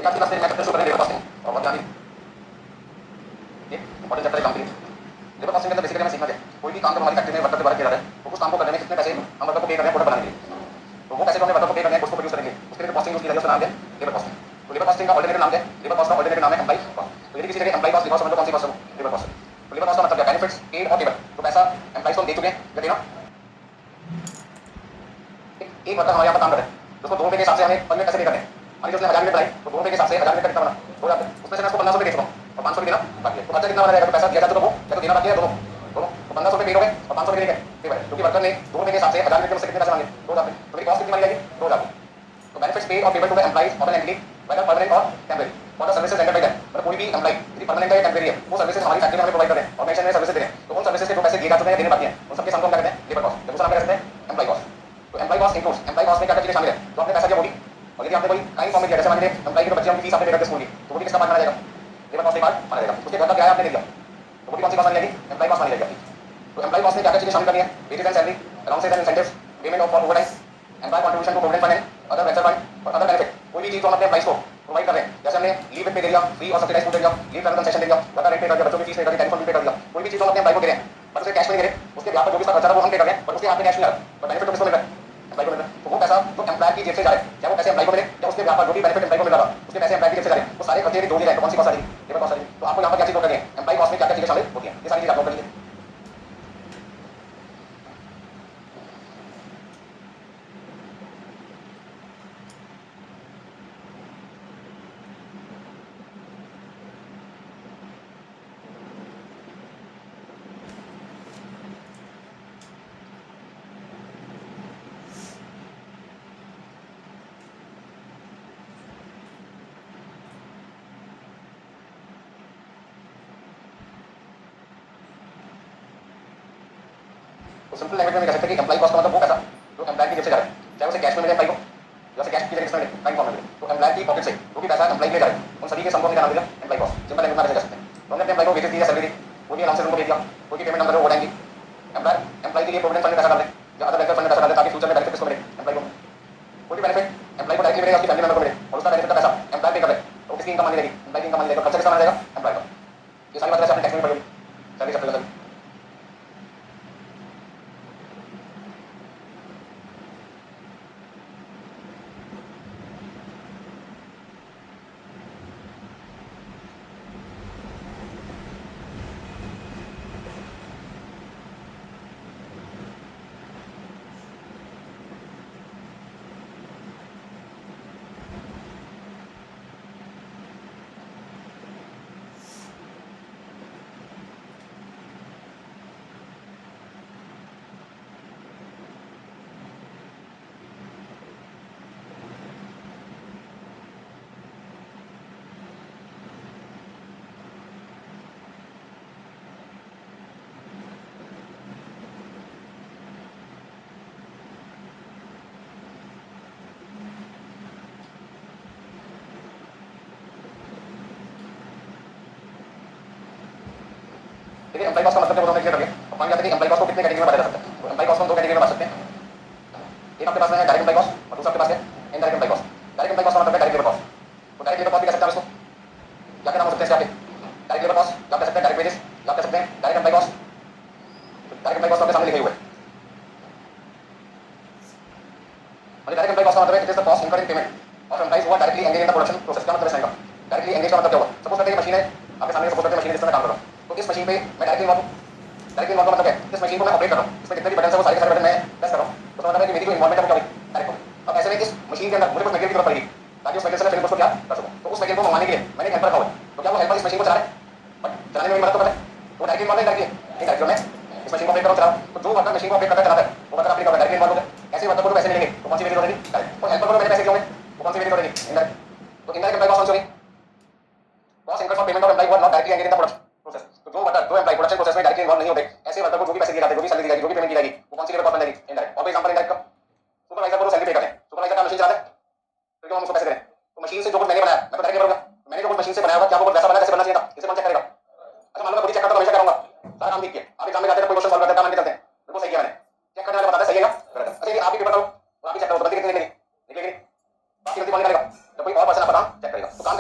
एक आपके पास मैं चैप्टर शुरू करने लेबर कॉस्टिंग और बहुत जानी ये इंपॉर्टेंट चैप्टर है काम के लिए। लेबर कॉस्टिंग के अंदर बेसिकली हमें सीखना क्या है, कोई भी काम जब हमारी फैक्ट्री में वर्कर के द्वारा किया जा रहा है तो उस काम को करने में कितने पैसे हम वर्कर को पे कर रहे हैं प्रोडक्ट बनाने के लिए, तो वो पैसे को हमने वर्कर को पे करने हैं उसको प्रोड्यूस करने के लिए, उसके लिए कॉस्टिंग यूज किया जाता है, उसका नाम है लेबर कॉस्टिंग। तो लेबर कॉस्टिंग का ऑल्टरनेटिव नाम है, लेबर कॉस्ट का ऑल्टरनेटिव नाम है एम्प्लॉय कॉस्ट। तो यदि किसी जगह एम्प्लॉय कॉस्ट लिखा हो समझ लो कौन सी कॉस्ट है, लेबर कॉस्ट। तो लेबर कॉस्ट का मतलब क्या, बेनिफिट्स पेड और पेबल, तो पैसा एम्प्लॉयज को दे चुके हैं या देना। एक वर्कर हमारे यहाँ पर काम कर रहे हैं उसको 2 रुपए के हिसाब से हमें पर में पैसे दे करते हैं, मान लीजिए उसने 1000 यूनिट बनाई तो 2 रुपए के हिसाब से 1000 यूनिट का कितना बना 2000, उसमें से मैं उसको 1500 रुपए दे चुका हूँ और 500 रुपए देना बाकी है। तो खर्चा कितना बना रहेगा, तो पैसा दिया जाता तो वो या तो देना बाकी है दोनों दोनों, तो 1500 रुपए पे हो गए और 500 रुपए पेबल है, क्योंकि वर्कर ने 2 रुपए के हिसाब से 1000 यूनिट में उससे कितने पैसे मांगे 2000 रुपए, तो मेरी कॉस्ट कितनी मानी जाएगी 2000। तो benefits paid or payable to the employees of an entity whether permanent or temporary for the services rendered by them. मतलब कोई भी एम्प्लॉय यदि परमानेंट है या टेम्परेरी है वो सर्विसेज हमारी फैक्ट्री में हमें प्रोवाइड कर रहे हैं, ऑर्गेनाइजेशन में सर्विसेज दे रहे हैं, तो उन सर्विसेज के जो पैसे दिए जा चुके हैं देने बाकी हैं उन सबके सम को हम क्या कहते हैं लेबर कॉस्ट, जब उसका नाम क्या कहते हैं एम्प्लॉय कॉस्ट। तो employee cost includes, employee cost में क्या क्या चीजें शामिल है, तो आपने पैसा दिया होगी और यदि आपने कोई काइंड फॉर्म में दिया, जैसे मान लीजिए एम्प्लॉय की बच्चे हम फीस आपने दे करके स्कूल की, तो वो भी किसका पार्ट माना जाएगा, लेबर कॉस्ट का पार्ट माना जाएगा। उसके घर का किराया आपने दे दिया तो वो भी कौन सी कॉस्ट मानी जाएगी, एम्प्लॉय कॉस्ट मानी जाएगी। तो एम्प्लॉय कॉस्ट में क्या क्या चीजें शामिल करनी है, wages and salary, allowances and incentives, payment of overtime, employee contribution to provident fund and other welfare fund और अदर बेनिफिट। कोई भी चीज जो हम अपने एम्प्लॉइज को प्रोवाइड कर रहे हैं, जैसे हमने लीव पे दे दिया, फ्री और सब्सिडाइज फूड दे दिया, लीव ट्रैवल कंसेशन दे दिया, वर्कर रेंट पे कर दिया, बच्चों की फीस पे कर दी, टेलीफोन बिल पे कर दिया, कोई भी चीज हम अपने एम्प्लॉय को दे रहे हैं बट उसे कैश में नहीं दे रहे, उसके ब्याज पर जो भी उसका खर्चा था वो हम पे कर रहे हैं, बट उसके हाथ में कैश नहीं आ रहा, बट बेनिफिट तो किसको मिल रहा है, एम्प्लॉय को मिल रहा है। तो वो पैसा जो एम्प्लॉय की जेब से जा रहा है, चाहे वो पैसे एम्प्लॉय को मिले या उसके ब्याज पर जो भी बेनिफिट एम्प्लॉय को मिल रहा था उसके पैसे एम्प्लॉय की जेब से जा रहे हैं, वो सारे खर्चे जोड़ दिए जाए तो कौन सी कॉस्ट आ जाएगी, लेबर कॉस्ट आ जाएगी। तो आपको यहाँ पर क्या चीज नोट करनी है, एम्प्लॉय कॉस्ट में क्या क्या चीजें शामिल होती हैं, ये सारी चीजें आप नोट कर लीजिए। तो सिंपल लैंग्वेज में कह सकते हैं कि एम्प्लॉय कॉस्ट का मतलब वो पैसा जो एम्प्लॉय की जेब से जा रहा है, चाहे उसे कैश में मिले एम्प्लॉय को या उसे कैश की जगह किसमें मिले टाइम फॉर्म में मिले, तो एम्प्लॉय की पॉकेट से जो भी पैसा एम्प्लॉय के लिए जा रहा है उन सभी के सम को हम क्या नाम दिया एम्प्लॉय कॉस्ट। सिंपल लैंग्वेज में आप ऐसे कह सकते हैं। तो हमने अपने एम्प्लॉय को वेजेस दिया, सैलरी दी, कोई भी अलाउंसेस उनको दे दिया, कोई भी पेमेंट नंबर है वो डालेंगे, एम्प्लॉय के लिए प्रोविडेंट फंड में पैसा डाल दें या अदर वेलफेयर फंड में पैसा डाल दें ताकि फ्यूचर में बेनिफिट किसको मिले एम्प्लॉय को। कोई भी बेनिफिट एम्प्लॉय को डायरेक्टली मिले या उसकी फैमिली मेंबर को मिले और उसका बेनिफिट का पैसा एम्प्लॉय पे कर दे तो किसकी इनकम मानी जाएगी, एम्प्लॉय की इनकम मानी जाएगी, खर्चा किसका माना जाएगा एम्प्लॉय का। ये सारी बातें आपने टैक्स में पढ़ी होगी, सैलरी चैप्टर का। देखिए एम्प्लॉय कॉस्ट का मतलब हमने क्लियर कर लिया। अब मान जाते हैं कि एम्प्लॉय कॉस्ट को कितने कैटेगरी में बांटा जा सकता है, तो एम्प्लॉय कॉस्ट को हम 2 कैटेगरी में बांट सकते हैं। एक आपके पास है डायरेक्ट एम्प्लॉय कॉस्ट और दूसरा आपके पास है indirect employee cost. Direct employee cost का मतलब है डायरेक्ट लेबर कॉस्ट, तो डायरेक्ट लेबर कॉस्ट भी कह सकते हैं इसको, क्या क्या नाम हो सकते हैं इसके आपके, डायरेक्ट लेबर कॉस्ट या कह सकते हैं डायरेक्ट वेजेस या कह सकते हैं direct employee cost. Direct employee cost आपके सामने लिखे हुए हैं। और डायरेक्ट एम्प्लॉय कॉस्ट का मतलब है it is the cost incurred in payment of employees who are directly engage in the production process. का मतलब है इसका डायरेक्टली एंगेज का मतलब क्या हुआ, सपोज करते हैं मशीन है आपके सामने, सपोज करते हैं मशीन जिस पर मैं काम कर रहा हूं, तो इस मशीन पे मैं डायरेक्टली इन्वॉल्व हूं। डायरेक्ट इन्वॉल्व का मतलब है इस मशीन को मैं ऑपरेट कर रहा हूं, इसमें जितने भी बटन है वो सारे के सारे बटन मैं प्रेस कर रहा हूं, तो मतलब है कि मेरी जो इन्वॉल्वमेंट है वो क्या हुई डायरेक्ट। अब ऐसे में इस मशीन के अंदर मुझे कुछ मटेरियल की जरूरत पड़ेगी ताकि उस मटेरियल से मैं फिर उसको क्या कर सकूं, तो उस मटेरियल को मंगवाने के लिए मैंने एक हेल्पर रखा हुआ है, तो क्या वो हेल्पर इस मशीन को चला रहा है, बट चलाने में मदद तो कर रहा है, तो डायरेक्ट इन्वॉल्व है डायरेक्ट मैं इस मशीन को ऑपरेट कर रहा हूं, तो जो वर्कर मशीन को ऑपरेट करता चलाता है वो वर्कर अपनी डायरेक्ट इन्वॉल्व होगा। ऐसे वर्कर को पैसे मिलेंगे तो कौन सी वेज होगी डायरेक्ट, और हेल्पर को मैंने पैसे दिए होंगे तो कौन सी वेज होगी इनडायरेक्ट। तो इनडायरेक्ट एम्प्लॉय कॉस्ट होगी cost incurred for payment of employee who are not directly engage in the production process. तो जो वर्कर जो एम्प्लॉय प्रोडक्शन प्रोसेस में डायरेक्टली इन्वॉल्व नहीं होते ऐसे वर्कर को जो भी पैसे दिए जाते हैं, जो भी सैलरी दी जाएगी, जो भी पेमेंट की जाएगी वो कौन सी लेबर कॉस्ट बन जाएगी इनडायरेक्ट। और एग्जांपल इनडायरेक्ट का सुपरवाइजर को सैलरी पे करते हैं, सुपरवाइजर का मशीन चलाता है तो क्यों हम उसको पैसे करें, तो मशीन से जो कुछ मैंने बनाया मैं तो डायरेक्ट लेबर होगा, मैंने जो कुछ मशीन से बनाया होगा क्या वो कुछ वैसा बना जैसे बनना चाहिए था, इसे कौन चेक करेगा। अच्छा मान लो मैं खुद ही चेक करता हूं, हमेशा करूंगा सारा काम ठीक किया, आप एग्जाम में जाते हैं कोई क्वेश्चन सॉल्व करते हैं मान के चलते हैं बिल्कुल सही किया मैंने, चेक करने वाला बताता है सही है क्या गलत है। अच्छा ये आप ही पेपर करो तो आप ही चेक करो तो गलती कितनी निकलेगी निकलेगी, बाकी गलती कौन निकालेगा जब कोई और पर्सन आपका काम चेक करेगा। तो काम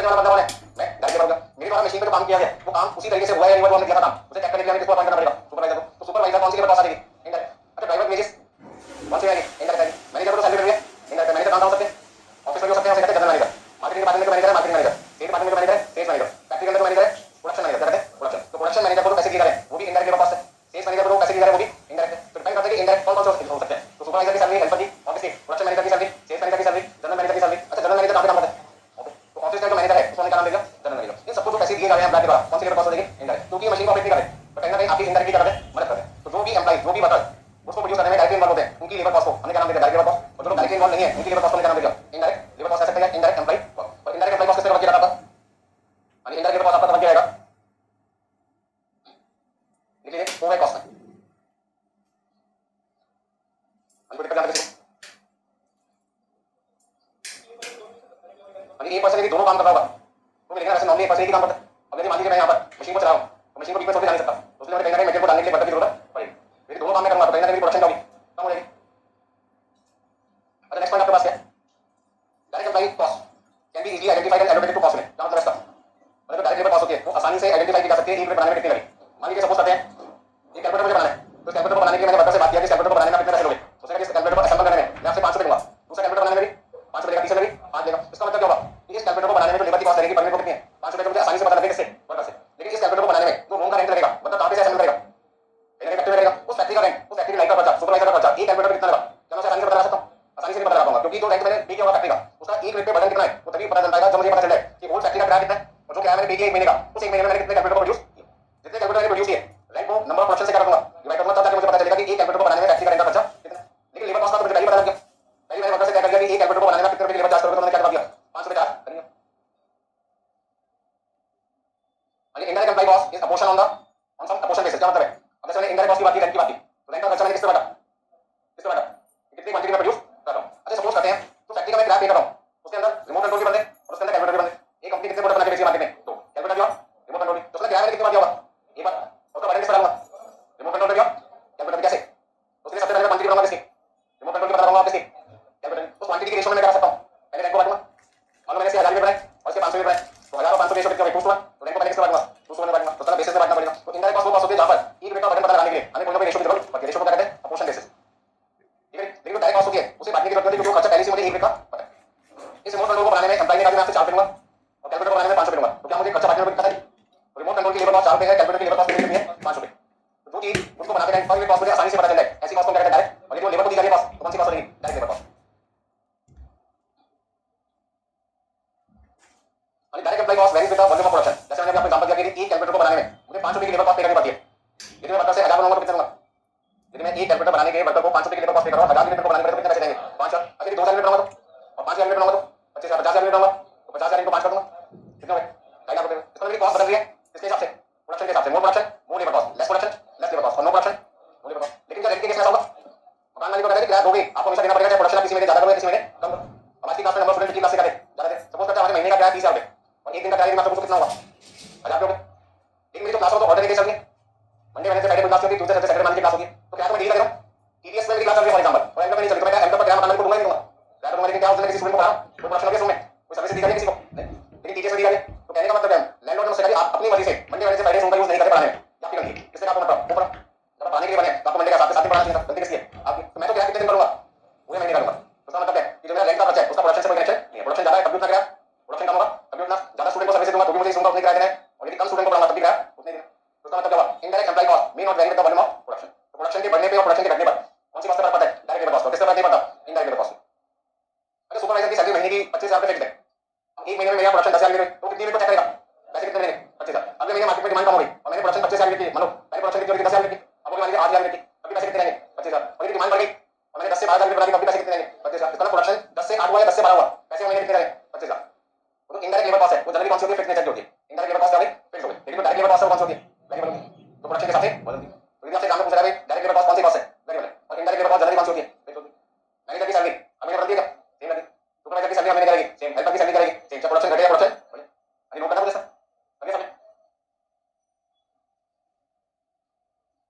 डायरेक्टली क्या करते हैं, मदद करते हैं। तो जो भी एम्प्लॉय, जो भी वर्कर उसको प्रोड्यूस करने में डायरेक्टली इन्वॉल्व होते हैं, उनकी लेबर कॉस्ट को हमने क्या नाम दिया, डायरेक्ट लेबर कॉस्ट। और जो लोग डायरेक्टली इन्वॉल्व नहीं है, उनकी लेबर कॉस्ट को क्या नाम दिया, इनडायरेक्ट लेबर कॉस्ट कह सकते हैं, इनडायरेक्ट एम्प्लॉय। और इनडायरेक्ट एम्प्लॉय कॉस्ट किस तरह किया जाता है, इनडायरेक्ट लेबर कॉस्ट आपका समझ जाएगा, देखिए ओवरहेड कॉस्ट में हमको दिक्कत जानते हैं। एक पर्सन यदि दोनों काम कर रहा होगा तो लेकिन ऐसे नॉर्मली एक पर्सन एक ही काम करता है। अब यदि मान लीजिए मैं यहाँ पर मशीन को चला रहा हूँ तो मशीन को बीच में छोड़ के जा नहीं सकता, तो उसलिए मुझे कहीं ना कहीं मटेरियल को डालने के लिए वर्कर की जरूरत पड़ेगी। यदि दोनों काम मैं करूँगा तो कहीं ना कहीं प्रोडक्शन का भी कम हो जाएगी। अच्छा नेक्स्ट पॉइंट आपके पास क्या है, direct employee cost can be easily identified and allocated to cost में। क्या मतलब इसका, मतलब जो डायरेक्ट लेबर कॉस्ट होती है वो आसानी से आइडेंटिफाई की जा सकती है एक यूनिट बनाने में कितनी लगी। मान लीजिए सपोज करते हैं ये कैलकुलेटर मुझे बनाना है, तो कैलकुलेटर को बनाने के लिए मैंने वर्कर से बात किया कि कैलकुलेटर को बनाने में कितने पैसे लोगे, तो उसने कहा कि कैलकुलेटर को असेंबल करने में मैं आपसे 500 दूंगा, दूसरा कैलकुलेटर बनाने में भी 500 देगा, तीसरा भी 5 देगा। इसका मतलब क्या होगा कि इस कैलकुलेटर को बनाने में जो लेबर की कॉस्ट लगेगी पर मिनट को कितनी है, 500 रुपए, मुझे आसानी से पता लगेगा किससे, वर्कर से। लेकिन इस कैलकुलेटर को बनाने में जो रूम का रेंट लगेगा, मतलब कहां पे से असेंबल करेगा, पहले फैक्ट्री में करेगा, उस फैक्ट्री का रेंट, उस फैक्ट्री की लाइट का खर्चा, सुपरवाइजर का खर्चा, एक कैलकुलेटर कितना लगा, क्या मैं आसानी से बता सकता हूं, आसानी से नहीं बता पाऊंगा, क्योंकि जो रेंट मैंने पे किया हुआ फैक्ट्री का उसका एक रेट पे बटन कितना है वो तभी पता चल पाएगा जब मुझे पता चल जाए कि होल फैक्ट्री का किराया कितना है, और जो किराया मैंने पे किया एक महीने का, उस एक महीने में मैंने कितने कैलकुलेटर प्रोड्यूस किए। जितने कैलकुलेटर मैंने प्रोड्यूस किए रेंट को नंबर ऑफ प्रोडक्शन से क्या करूंगा, डिवाइड करूंगा, तब जाके मुझे पता चलेगा कि एक कैलकुलेटर को बनाने में फैक्ट्री का रेंट का खर्चा कितना है। लेकिन लेबर कॉस्ट का तो मुझे पहले पता लग गया, पहले मैंने वर्कर से तय कर दिया कि एक कैलकुलेटर को बनाने में कितने रुपए की लेबर चार्ज करोगे, तो मैंने क्या जवाब दिया, 500 रुपए चार्ज करेंगे। और indirect employee cost is a portion on the on some apportion basis. क्या मतलब है, अब जैसे मैंने इनडायरेक्ट कॉस्ट की बात की, रेंट की बात की, तो रेंट का खर्चा मैंने किस पे बांटा, किस पे बांटा, कितनी क्वांटिटी में प्रोड्यूस कर रहा हूं। अच्छा सपोज करते हैं तो फैक्ट्री का मैं किराया पे कर रहा हूं, उसके अंदर रिमोट कंट्रोल के बंदे और उसके अंदर कैलकुलेटर के बंदे। एक कंपनी कितने प्रोडक्ट बना के बेची मार्केट में, तो कैलकुलेटर भी और रिमोट कंट्रोल भी, तो उसका किराया मैंने कितनी बार दिया होगा, एक बार, उसका बारे में किस तरह लूंगा, रिमोट कंट्रोल भी और कैलकुलेटर कैसे, उसके लिए सबसे पहले क्वांटिटी बनाऊंगा किसकी, रिमोट कंट्रोल की बता दूंगा किसकी, कैलकुलेटर। उस क्वांटिटी की रेशियो में मैं क्या कर सकता हूं, पहले रैंक को बांटूंगा, और मैंने 1000 में बनाए और इसके 500 में बनाए, तो 1000 और 500 रेशियो कितना है, 2 तो रैंक को पहले किससे बांटूंगा, 2 में बांटूंगा, तो सारा बेसिस से बांटना पड़ेगा। तो इनडायरेक्ट कॉस्ट वो कॉस्ट होती है जहां पर एक रेट का वजन पता लगाने के लिए हमें कोई ना कोई रेशियो की जरूरत पड़ती है, रेशियो को क्या कहते हैं, अपोर्शन बेसिस। लेकिन डायरेक्ट कॉस्ट होती है उसे बांटने की जरूरत नहीं है, क्योंकि खर्चा पहले से मुझे एक रेट का पता है। इस रिमोट कंट्रोल को बनाने में एम्प्लॉय ने कहा मैं आपसे 4 दूंगा और कैलकुलेटर को बनाने में 500 दूंगा, तो क्या मुझे खर्चा बांटने में पता है। तो रिमोट कंट्रोल की लेबर कॉस्ट 4 रुपए है, कैलकुलेटर की लेबर कॉस्ट कितनी है, 5 रुपए। तो जो चीज उसको बनाते हैं एम्प्लॉय की कॉस्ट मुझे आसानी से पता चल जाए, ऐसी कॉस्ट को क्या कहते हैं, डायरेक्ट। और ये जो लेबर को दी जा रही है कॉस्ट, तो कौन सी कॉस्ट होगी, डायरेक्ट लेबर कॉस्ट। और direct employee cost varies with the volume of production. जैसे मैंने आपको एग्जांपल दिया कि एक कैलकुलेटर को बनाने में मुझे 5 रुपए की लेबर कॉस्ट पे करनी पड़ती है, यदि मैं वर्कर से 1000 बनाऊंगा तो कितना दूंगा, यदि मैं एक कैलकुलेटर बनाने के वर्कर को 5 रुपए की लेबर कॉस्ट पे कर रहा हूं, 1000 यूनिट को बनाने में कितने पैसे देंगे, 5। अगर 2000 यूनिट बनाऊंगा तो और 5000 यूनिट बनाऊंगा तो 25000, 50000 यूनिट बनाऊंगा तो 50000 इनटू 5 कर दूंगा, कितना होगा, 2.5 लाख रुपए। इसका मेरी कॉस्ट बदल रही है किसके हिसाब से, प्रोडक्शन के हिसाब से। More production more labour cost, less production less labour cost, और no production no labour cost. लेकिन क्या रेंट के केस में ऐसा होगा, मकान मालिक को कहता है कि किराया दोगे, आपको हमेशा देना पड़ेगा, चाहे प्रोडक्शन आप किसी महीने ज्यादा करो या किसी महीने कम करो। अब आज की क्लास में नंबर स्टूडेंट की क्लास से करे ज्यादा दे, सपोज करते हैं हमारे महीने का किराया 30,000 और एक दिन का किराया मात्र कितना होगा, 1000 रुपए। लेकिन मेरी तो क्लास हो तो ऑर्डर के चल रही है, मंडे वेडनेसडे फ्राइडे क्लास होगी, ट्यूसडे सैटरडे मंडे क्लास होगी, तो क्या तो मैं डील कर रहा हूं, टीडीएस में मेरी क्लास चल रही है फॉर एग्जांपल, और एमकम में नहीं चल रही, तो मैं एमकम का किराया मकान को दूंगा नहीं दूंगा, किराया दूंगा, लेकिन क्या उसने किसी स्टूडेंट को कहा कोई प्रोडक्शन हो गया उसमें कोई सर्विस दी गई किसी को नहीं, लेकिन टीडीएस में दी गई। तो कहने का मतलब है लैंडलॉर्ड ने मुझसे कहा आप अपनी मर्जी से मंडे वेडनेसडे फ्राइडे उनका यूज नहीं करते पढ़ाने में, आपकी गलती, किसने कहा आपको मतलब ऊपर जब पढ़ाने के लिए बने तो आपको मंडे का साथ साथ पढ़ाना चाहिए था, गलती किसकी है आपकी। तो मैं तो किराया कितने दिन करूंगा, पूरे महीने करूंगा। उसका मतलब है कि जो मेरा रेंट का खर्चा है उसका प्रोडक्शन से कोई कनेक्शन नहीं है, प्रोडक्शन ज्यादा है तब भी उतना किराया, प्रोडक्शन कम होगा तब भी उतना, ज्यादा स्टूडेंट को सर्विस दूंगा तो भी मुझे इस रूम का उतना किराया देना है, और यदि कम स्टूडेंट को पढ़ाऊंगा तब भी किराया उतना ही देना। तो उसका मतलब क्या हुआ, indirect employee cost may not vary with the volume of production. तो प्रोडक्शन के बढ़ने पे और प्रोडक्शन के घटने पर कौन सी कॉस्ट का फर्क पड़ता है, डायरेक्ट लेबर कॉस्ट। किसका फर्क नहीं पड़ता, इनडायरेक्ट लेबर कॉस्ट। अगर सुपरवाइजर की सैलरी महीने की 25,000 रुपए फिक्स है, एक महीने में मेरा प्रोडक्शन 10,000 यूनिट, तो कितनी यूनिट को चेक करेगा, पैसे कितने मिलेंगे, 25,000। अगले महीने मार्केट में डिमांड कम हो गई और मैंने प्रोडक्शन 25,000 यूनिट की, मानो मैंने प्रोडक्शन कितनी होगी 10,000 यूनिट की, अब मान लीजिए 8,000 यूनिट की, अभी पैसे कितने रहेंगे, 25,000। और यदि डिमांड बढ़ गई और मैंने 10 से 12,000 यूनिट बना दी, तब भी पैसे कितने रहेंगे, 25,000। इसका प्रोडक्शन 10 से 8 हुआ या 10 से 12 हुआ, पैसे महीने कितने रहेंगे, 25,000। तो इनडायरेक्ट लेबर कॉस्ट है वो जनरली कौन सी होती है, फिक्स नेचर की होती है। इनडायरेक्ट लेबर कॉस्ट क्या है, फिक्स होगी, लेकिन जो डायरेक्ट लेबर कॉस्ट है वो कौन सी होती है, वेरिएबल होती है। तो प्रोडक्शन के हिसाब से बदलती है। तो यदि आपसे एग्जाम में पूछा जाए डायरेक्ट लेबर कॉस्ट कौन सी कॉस्ट है, वेरिएबल है, और इनडायरेक्ट लेबर कॉस्ट जनरली कौन सी होती है, फिक्स होती है। मैनेजर की सैलरी हमें बदलती है क्या, सेम रहती है। सुपरवाइजर की सैलरी हमें करेगी सेम, हेल्पर की सैलरी करेगी सेम, चाहे प्रोडक्शन घटे या प्रोडक्शन बढ़े। अभी नोट करना मुझे सर, आगे समझ।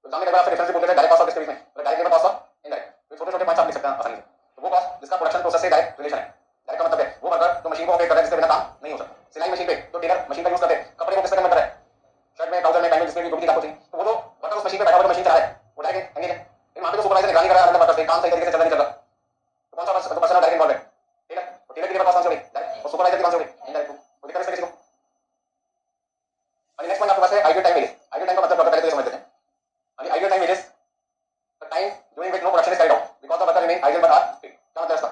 तो एग्जाम में अगर आपसे डिफरेंस पूछते हैं डायरेक्ट कॉस्ट और किसके बीच में, तो डायरेक्ट लेबर कॉस्ट और इनडायरेक्ट, तो छोटे-छोटे पॉइंट्स आप लिख सकते हैं आसानी से। तो वो कॉस्ट जिसका प्रोडक्शन प्रोसेस से डायरेक्ट रिलेशन है, डायरेक्ट का मतलब है वो वर्कर जो मशीन को ऑपरेट कर रहा है जिसके बिना काम नहीं हो सकता। सिलाई मशीन पे तो टेलर मशीन का यूज करते हैं, कपड़े को किस तरह कन्वर्ट कर रहा है, शर्ट में, ट्राउजर में, पैंट में, जिसमें भी जो भी काम होती है, तो वो जो वर्कर उस मशीन पे बैठा हुआ मशीन चला रहा है वो डायरेक्ट एंगेज है। लेकिन वहां पे जो सुपरवाइजर निगरानी कर रहा है अलग वर्कर से काम सही तरीके से चल रहा नहीं चल रहा, तो कौन सा पर्सन डायरेक्ट इन्वॉल्व है, टेलर। तो टेलर की लेबर कॉस्ट कौन सी होगी, डायरेक्ट, और सुपरवाइजर की कौन सी होगी, इनडायरेक्ट। तो दिक्कत इसमें किसी को। और नेक्स्ट पॉइंट आपके पास है idle time wages. Idle time का मतलब पहले तो ये समझ लेते हैं। Idle time wages the time during which no production is carried out because the worker remain idle but are paid. क्या मतलब इसका,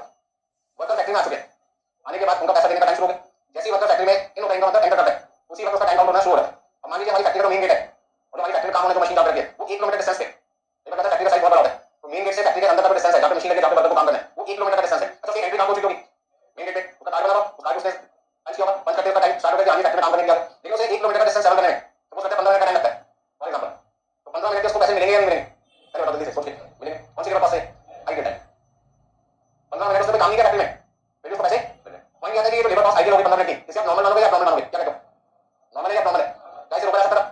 वर्कर फैक्ट्री में आ चुके हैं, आने के बाद उनका पैसा देने का टाइम शुरू हो गया। जैसे ही वर्कर फैक्ट्री में इन मतलब एंटर करता है उसी वक्त उसका टाइम काउंट होना शुरू हो रहा है। अब मान लीजिए हमारी फैक्ट्री का मेन गेट है और हमारी फैक्ट्री में काम होने जो मशीन काम करती है वो 1 किलोमीटर डिस्टेंस पे एक बार फैक्ट्री का साइज बहुत बड़ा होता है, तो मेन गेट से फैक्ट्री के अंदर का डिस्टेंस है जहां पे मशीन लगी, जहां पे वर्कर को काम करना है, वो 1 किलोमीटर का डिस्टेंस है। अच्छा उसकी एंट्री कहां पहुंची होगी? मेन गेट पे उसका कार्ड बना रहा, उस कार्ड उसने पंच किया होगा, पंच करते हुए टाइम स्टार्ट हो गया, आगे फैक्ट्री में काम करने के लिए, लेकिन उसे 1 किलोमीटर का डिस्टेंस ट्रैवल करने में सपोज करते हैं 15 मिनट का टाइम लगता है फॉर एग्जांपल, तो 15 मिनट के उसको पैसे मिलेंगे या नहीं मिलेंगे? अरे बताओ जल्दी से सोच के, मिलेंगे? कौन सी के पास है आई गेट है 15 मिनट उसने काम नहीं किया फैक्ट्री में, फिर उसको पैसे मिलेंगे। वहीं कहते हैं कि ये तो लेबर कॉस्ट आइडियल होगी 15 मिनट की, इसे आप नॉर्मल मानोगे या नॉर्मल मानोगे? क्या कहते हो, नॉर्मल है या नॉर्मल है? कैसे रोका जा सकता है?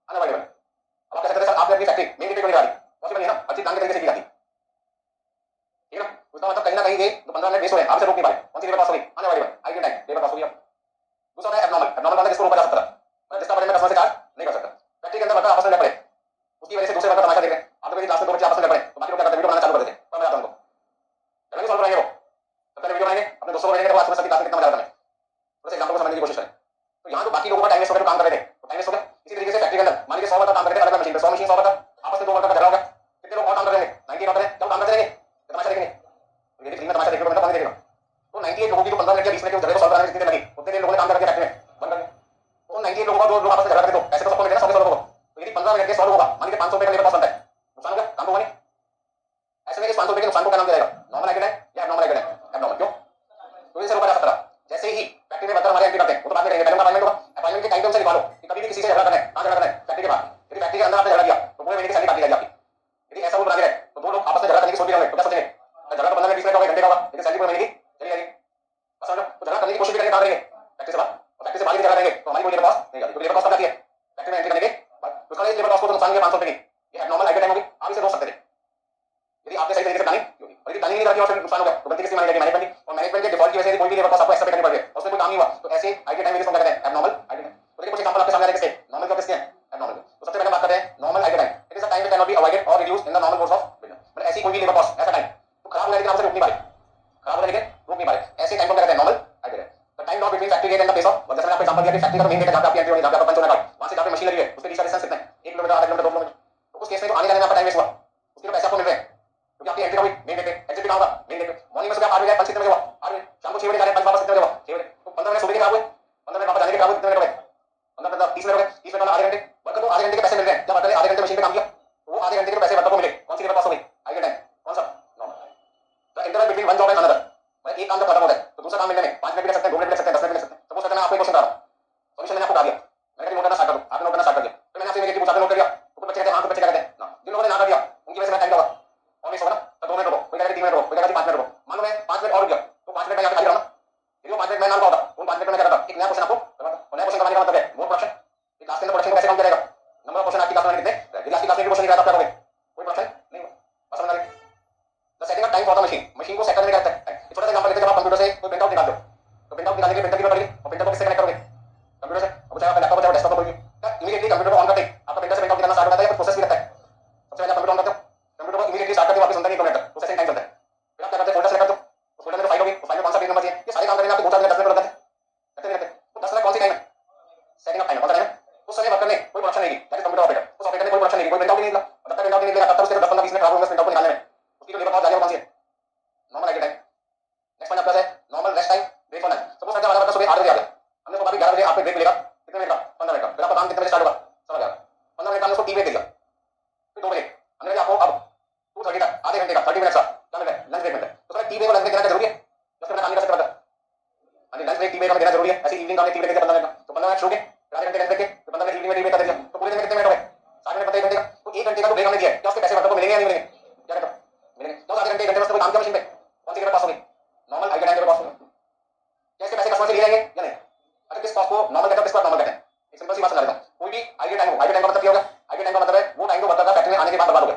अनअवॉइडेबल। अब आप कैसे करते हैं सर, आपने अपनी फैक्ट्री मेन गेट पे लगा दी, पॉसिबल नहीं है ना, अच्छी प्लान के तरीके से की जाती, ठीक है ना? उसका मतलब कहीं ना कहीं ये तो 15 मिनट वेस्ट हो रहे हैं, आपसे रोक नहीं पाए, कौन सी लेबर कॉस्ट होगी? Unavoidable, I get time, labour cost होगी। दूसरा है एब्नॉर्मल, एब्नॉर्मल मतलब इसको रोका जा सकता है, मतलब जिसका वजह में कस्टमर से चार्ज नहीं कर सकता। फैक्ट्री के अंदर वर्कर आपस में लड़ पड़े, उसकी वजह से दूसरे वर्कर तमाशा देख रहे हैं, आप लोग क्लास में दो बच्चे आपस में लड़ पड़े, तो बाकी लोग क्या करते हैं, वीडियो बनाना चालू कर देते हैं, पर मैं आता हूं उनको जल्दी सॉल्व कराएंगे, वो तब तक वीडियो बनाएंगे, अपने दोस्तों को भेजेंगे, तो आज सुबह क्लास में कितना मजा आता है, थोड़ा सा एग्जांपल को समझने की कोशिश करें। तो यहाँ तो बाकी लोगों का टाइम वेस्ट हो गया, काम कर रहे थे तो टाइम वेस्ट हो गया। इसी तरीके से फैक्ट्री के अंदर मान लीजिए 100 वर्कर काम कर रहे थे अलग अलग मशीन पे, 100 मशीन 100 वर्कर, आपस में दो वर्कर का झगड़ा हो गया, कितने लोग और काम कर रहे हैं? 98 वर्कर हैं, क्या काम करते रहेंगे? तमाशा देखेंगे? तो यदि फ्री में तमाशा देखेगा तो कौन देखेगा? तो 98 लोगों की जो 15 मिनट या 20 मिनट के झगड़े को सॉल्व कराने में जितनी देर लगी, उतने देर लोगों ने काम करके फैक्ट्री में बंद कर दिया। तो 98 लोगों का जो आपस में झगड़ा करते, तो पैसे तो सबको मिलेगा ना, 100 लोगों को। तो यदि 15 मिनट के 100 होगा, मान लीजिए 500 रुपए का लेबर कॉस्ट बनता है, नुकसान हो गया, काम को बनी। ऐसे में इस 500 रुपए के नुकसान को क्या नाम दिया जाएगा? नॉर्मल आइटम है या एब्नॉर्मल आइटम है? एब्नॉर्मल। क्यों? तो इसे रोका जा सकता है। जैसे ही फैक्ट्री में वर्कर हमारे एंट्री करते हैं, वो तो बाद में करेंगे, पहले अपॉइंटमेंट होगा, अपॉइंटमेंट के टाइम पे उनसे लिखवा लो कि कभी भी किसी से झगड़ा करना है, कहां झगड़ा करना है? फैक्ट्री के बाहर। यदि फैक्ट्री के अंदर आपने झगड़ा किया तो पूरे महीने की सैलरी काट दी जाएगी आपकी। यदि ऐसा रूल बना के रहे तो दो लोग आपस में झगड़ा करने की सोच भी रहे होंगे, तो क्या सोचेंगे? झगड़ा तो 15 मिनट 20 मिनट का होगा, घंटे का होगा, लेकिन सैलरी पूरे महीने की चली जाएगी। बस समझो, तो झगड़ा करने की कोशिश भी करेंगे, कहां करेंगे? फैक्ट्री से बाहर। और फैक्ट्री से बाहर झगड़ा करेंगे तो हमारी कोई लेबर कॉस्ट नहीं जाती, तो लेबर कॉस्ट कब आती है? फैक्ट्री में एंट्री करने के बाद। उसका लेबर कॉस्ट को तो नुकसान हुआ 500 रुपए की, ये एब्नॉर्मल आइटम होगी, आप इसे रोक सकते थे यदि आपने सही तरीके से प्लानिंग की होगी। और यदि प्लानिंग नहीं करती और फिर नुकसान हो गया तो गलती किसकी मानी जाएगी? मैनेजमेंट की। और मैनेजमेंट के डिफॉल्ट की वजह से कोई भी लेबर कॉस्ट आपको एक्स्ट्रा पे करनी पड़ रही है, उसमें कोई काम नहीं हुआ, तो ऐसे आईटी टाइम इसको कहते हैं एब्नॉर्मल आईटी टाइम। तो देखिए कुछ एग्जांपल आपके सामने आ रहे हैं, किसके नॉर्मल के, किसके एब्नॉर्मल के। तो सबसे पहले बात करते हैं normal idle time. It is a time that can not be avoided or reduced in the normal course of business. मतलब ऐसी कोई भी लेबर कॉस्ट, ऐसा टाइम तो खराब हो जाएगी, आप उसे रोक नहीं पाए, खराब हो जाएगी, रोक नहीं पाए, ऐसे टाइम को क्या कहते हैं? Normal idle time. The time lost between factory gate and the place of, जैसे मैंने आपको एग्जांपल दिया कि फैक्ट्री का मेन गेट है जहां पे आपकी एंट्री होगी, जहां पे आपका पंच होना है, वहां से जहां पे मशीन लगी है उसके बीच का डिस्टेंस कितना है? 1 किलोमीटर, आधा किलोमीटर, 2 किलोमीटर। तो उस केस में जो आने जाने में आपका टाइम वेस्ट हुआ, उसके तो पैसे आपको मिल रहे हैं क्योंकि आपकी एंट्री हुई मेन गेट पे, एग्जिट भी कहां होगा? मेन गेट पे। मॉर्निंग में सुबह 8 बजे पंच कितने बजे हुआ? 8 बजे। शाम को 6 बजे जा रहे हैं, पंच वापस कितने बजे हुआ? 6 बजे। तो 15 मिनट सुबह के खराब हुए, 15 मिनट वापस जाने के खराब हुए, कितने मिनट हो गए? 15 मिनट 30 मिनट हो गए, 30 मिनट वाला आधे घंटे। वर्कर को आधे घंटे के पैसे मिल रहे हैं, जब वर्कर ने आधे घंटे मशीन पे काम किया तो वो आधे घंटे के पैसे वर्कर को मिले। कौन सी लेबर कॉस्ट हो गई? I get time. कौन सा? Normal. The interval between one job and another, मतलब एक काम जब खत्म होता है तो दूसरा काम मिलने में 5 मिनट भी लग सकते हैं, 2 मिनट भी लग सकते हैं, 10 मिनट भी लग सकते हैं। सपोज करते हैं मैं आपको एक क्वेश्चन बता रहा हूं, सॉल्यूशन मैंने आपको बता दिया, मैंने कहा नोट करना स्टार्ट कर दो, आपने नोट करना स्टार्ट कर दिया, फिर मैंने आपसे इमीडिएटली पूछा, नोट कर दिया, तो कुछ बच्चे कहते हैं हां, कुछ बच्चे क्या कहते हैं ना। जिन लोगों ने ना कर दिया उनकी वजह से मैं टाइम होगा और नहीं होगा ना, तो 2 मिनट रुको, कोई कहता है 3 मिनट रुको, कोई कहता है 5 मिनट रुको। मान लो मैं 5 मिनट और रुक गया तो 5 मिनट मैं यहां पे खाली रहा ना, यदि वो 5 मिनट मैं ना रुका होता, उन 5 मिनट में मैं क्या करता? एक नया क्वेश्चन आपको करवाता। और नया क्वेश्चन करवाने का मतलब है मोर प्रोडक्शन। ये क्लास के अंदर प्रोडक्शन को कैसे काम किया जाएगा? नंबर ऑफ क्वेश्चन आपकी क्लास में कितने? यदि आपकी क्लास में क्वेश्चन नहीं आता, क्या करोगे? कोई प्रोडक्शन नहीं होगा। बस समझ आ गया? The setting of time for the machine, machine को सेट करने का क्या लगता है? छोटा सा एग्जांपल लेते हैं, जब आप कंप्यूटर से कोई प्रिंट आउट निकालते हो तो प्रिंट आउट निकालने के लिए प्रिंटर की जरूरत पड़ेगी, और प्रिंटर को किससे कनेक्ट करोगे? कंप्यूटर से। अब चाहे आप लैपटॉप हो चाहे डेस्कटॉप हो, इमीडिएटली कंप्यूटर को ऑन करते ही आपका प्रिंटर से प्रिंट आउट निकालना स्टार्ट होता है या प्रोसेस भी लगता है? सबसे पहले कंप्यूटर ऑन करते हो, कंप्यूटर को इमीडिएटली स्टार्ट करते हो, वापस सुनते नहीं 1 मिनट तक प्रोसेसिंग टाइम चलता है। फिर आप क्या करते हो? फोल्डर सेलेक्ट करते हो, उस फोल्डर में फाइल होगी, उस फाइल में कौन सा पेज नंबर चाहिए, ये सारे काम करने में आपको 2-4 मिनट 10 मिनट लगते हैं, लगते नहीं लगते? तो 10 मिनट कौन सी टाइम है? Setting of time. कौन सा टाइम है? उस समय वर्कर ने कोई प्रोडक्शन नहीं की, दैट इज कंप्यूटर ऑपरेटर, उस ऑपरेटर ने कोई प्रोडक्शन नहीं की, कोई प्रिंट आउट नहीं निकला, और जब तक प्रिंट आउट नहीं निकलेगा तब तक उसके 10-15-20 मिनट खराब होंगे प्रिंट आउट को निकालने में, उसकी जो लेबर कॉस्ट जाएगी वो कौन सी है? Normal idle time. Next point आपका है normal rest time, break for lunch. Suppose करते हैं हमारा वर्कर सुबह 8 बजे आ गया, हमने उसको कहा 11 बजे आपको ब्रेक मिलेगा, कितने मिनट का? 15 मिनट का। फिर आपका काम कितने बजे स्टार्ट होगा? समझ आ गया? 15 मिनट का हमने उसको टी ब्रेक दे दिया, फिर 2 बजे हमने आपको अब 2:30 तक आधे घंटे का 30 मिनट का क्या मिल रहा है? लंच ब्रेक मिल रहा है। तो सर टी ब्रेक और लंच ब्रेक देना जरूरी है, जब तक काम नहीं कर सकते वर्कर। हाँ लंच ब्रेक टी ब्रेक हमें देना जरूरी है। ऐसे इवनिंग का हमने टी ब्रेक दिया 15 मिनट का, तो 15 मिनट शुरू के फिर आधे घंटे लंच ब्रेक के, फिर 15 मिनट इवनिंग में टी ब्रेक का दे दिया, तो पूरे दिन में कितने मिनट हो गए? 60 मिनट, 1 घंटे का। तो 1 घंटे का जो ब्रेक हमने दिया है, क्या उसके पैसे वर्कर को मिलेंगे या नहीं मिलेंगे? क्या कहते हो? मिलेंगे। तो आधे घंटे 1 घंटे में उसने कोई काम किया मशीन पे, कौन सी लेबर कॉस्ट होगी? Normal idle time labour cost होगी। क्या इसके पैसे कस्टमर से लिए जाएंगे या नहीं? अगर किस कॉस्ट को नॉर्मल कहते हैं, किस कॉस्ट नॉर्मल कहते हैं? एक सिंपल सी बात समझा देता हूं, कोई भी आईटी टाइम हो, आईटी टाइम का मतलब क्या होगा? आईटी टाइम का मतलब है वो टाइम जो वर्कर का फैक्ट्री में आने के बाद बर्बाद हो गया,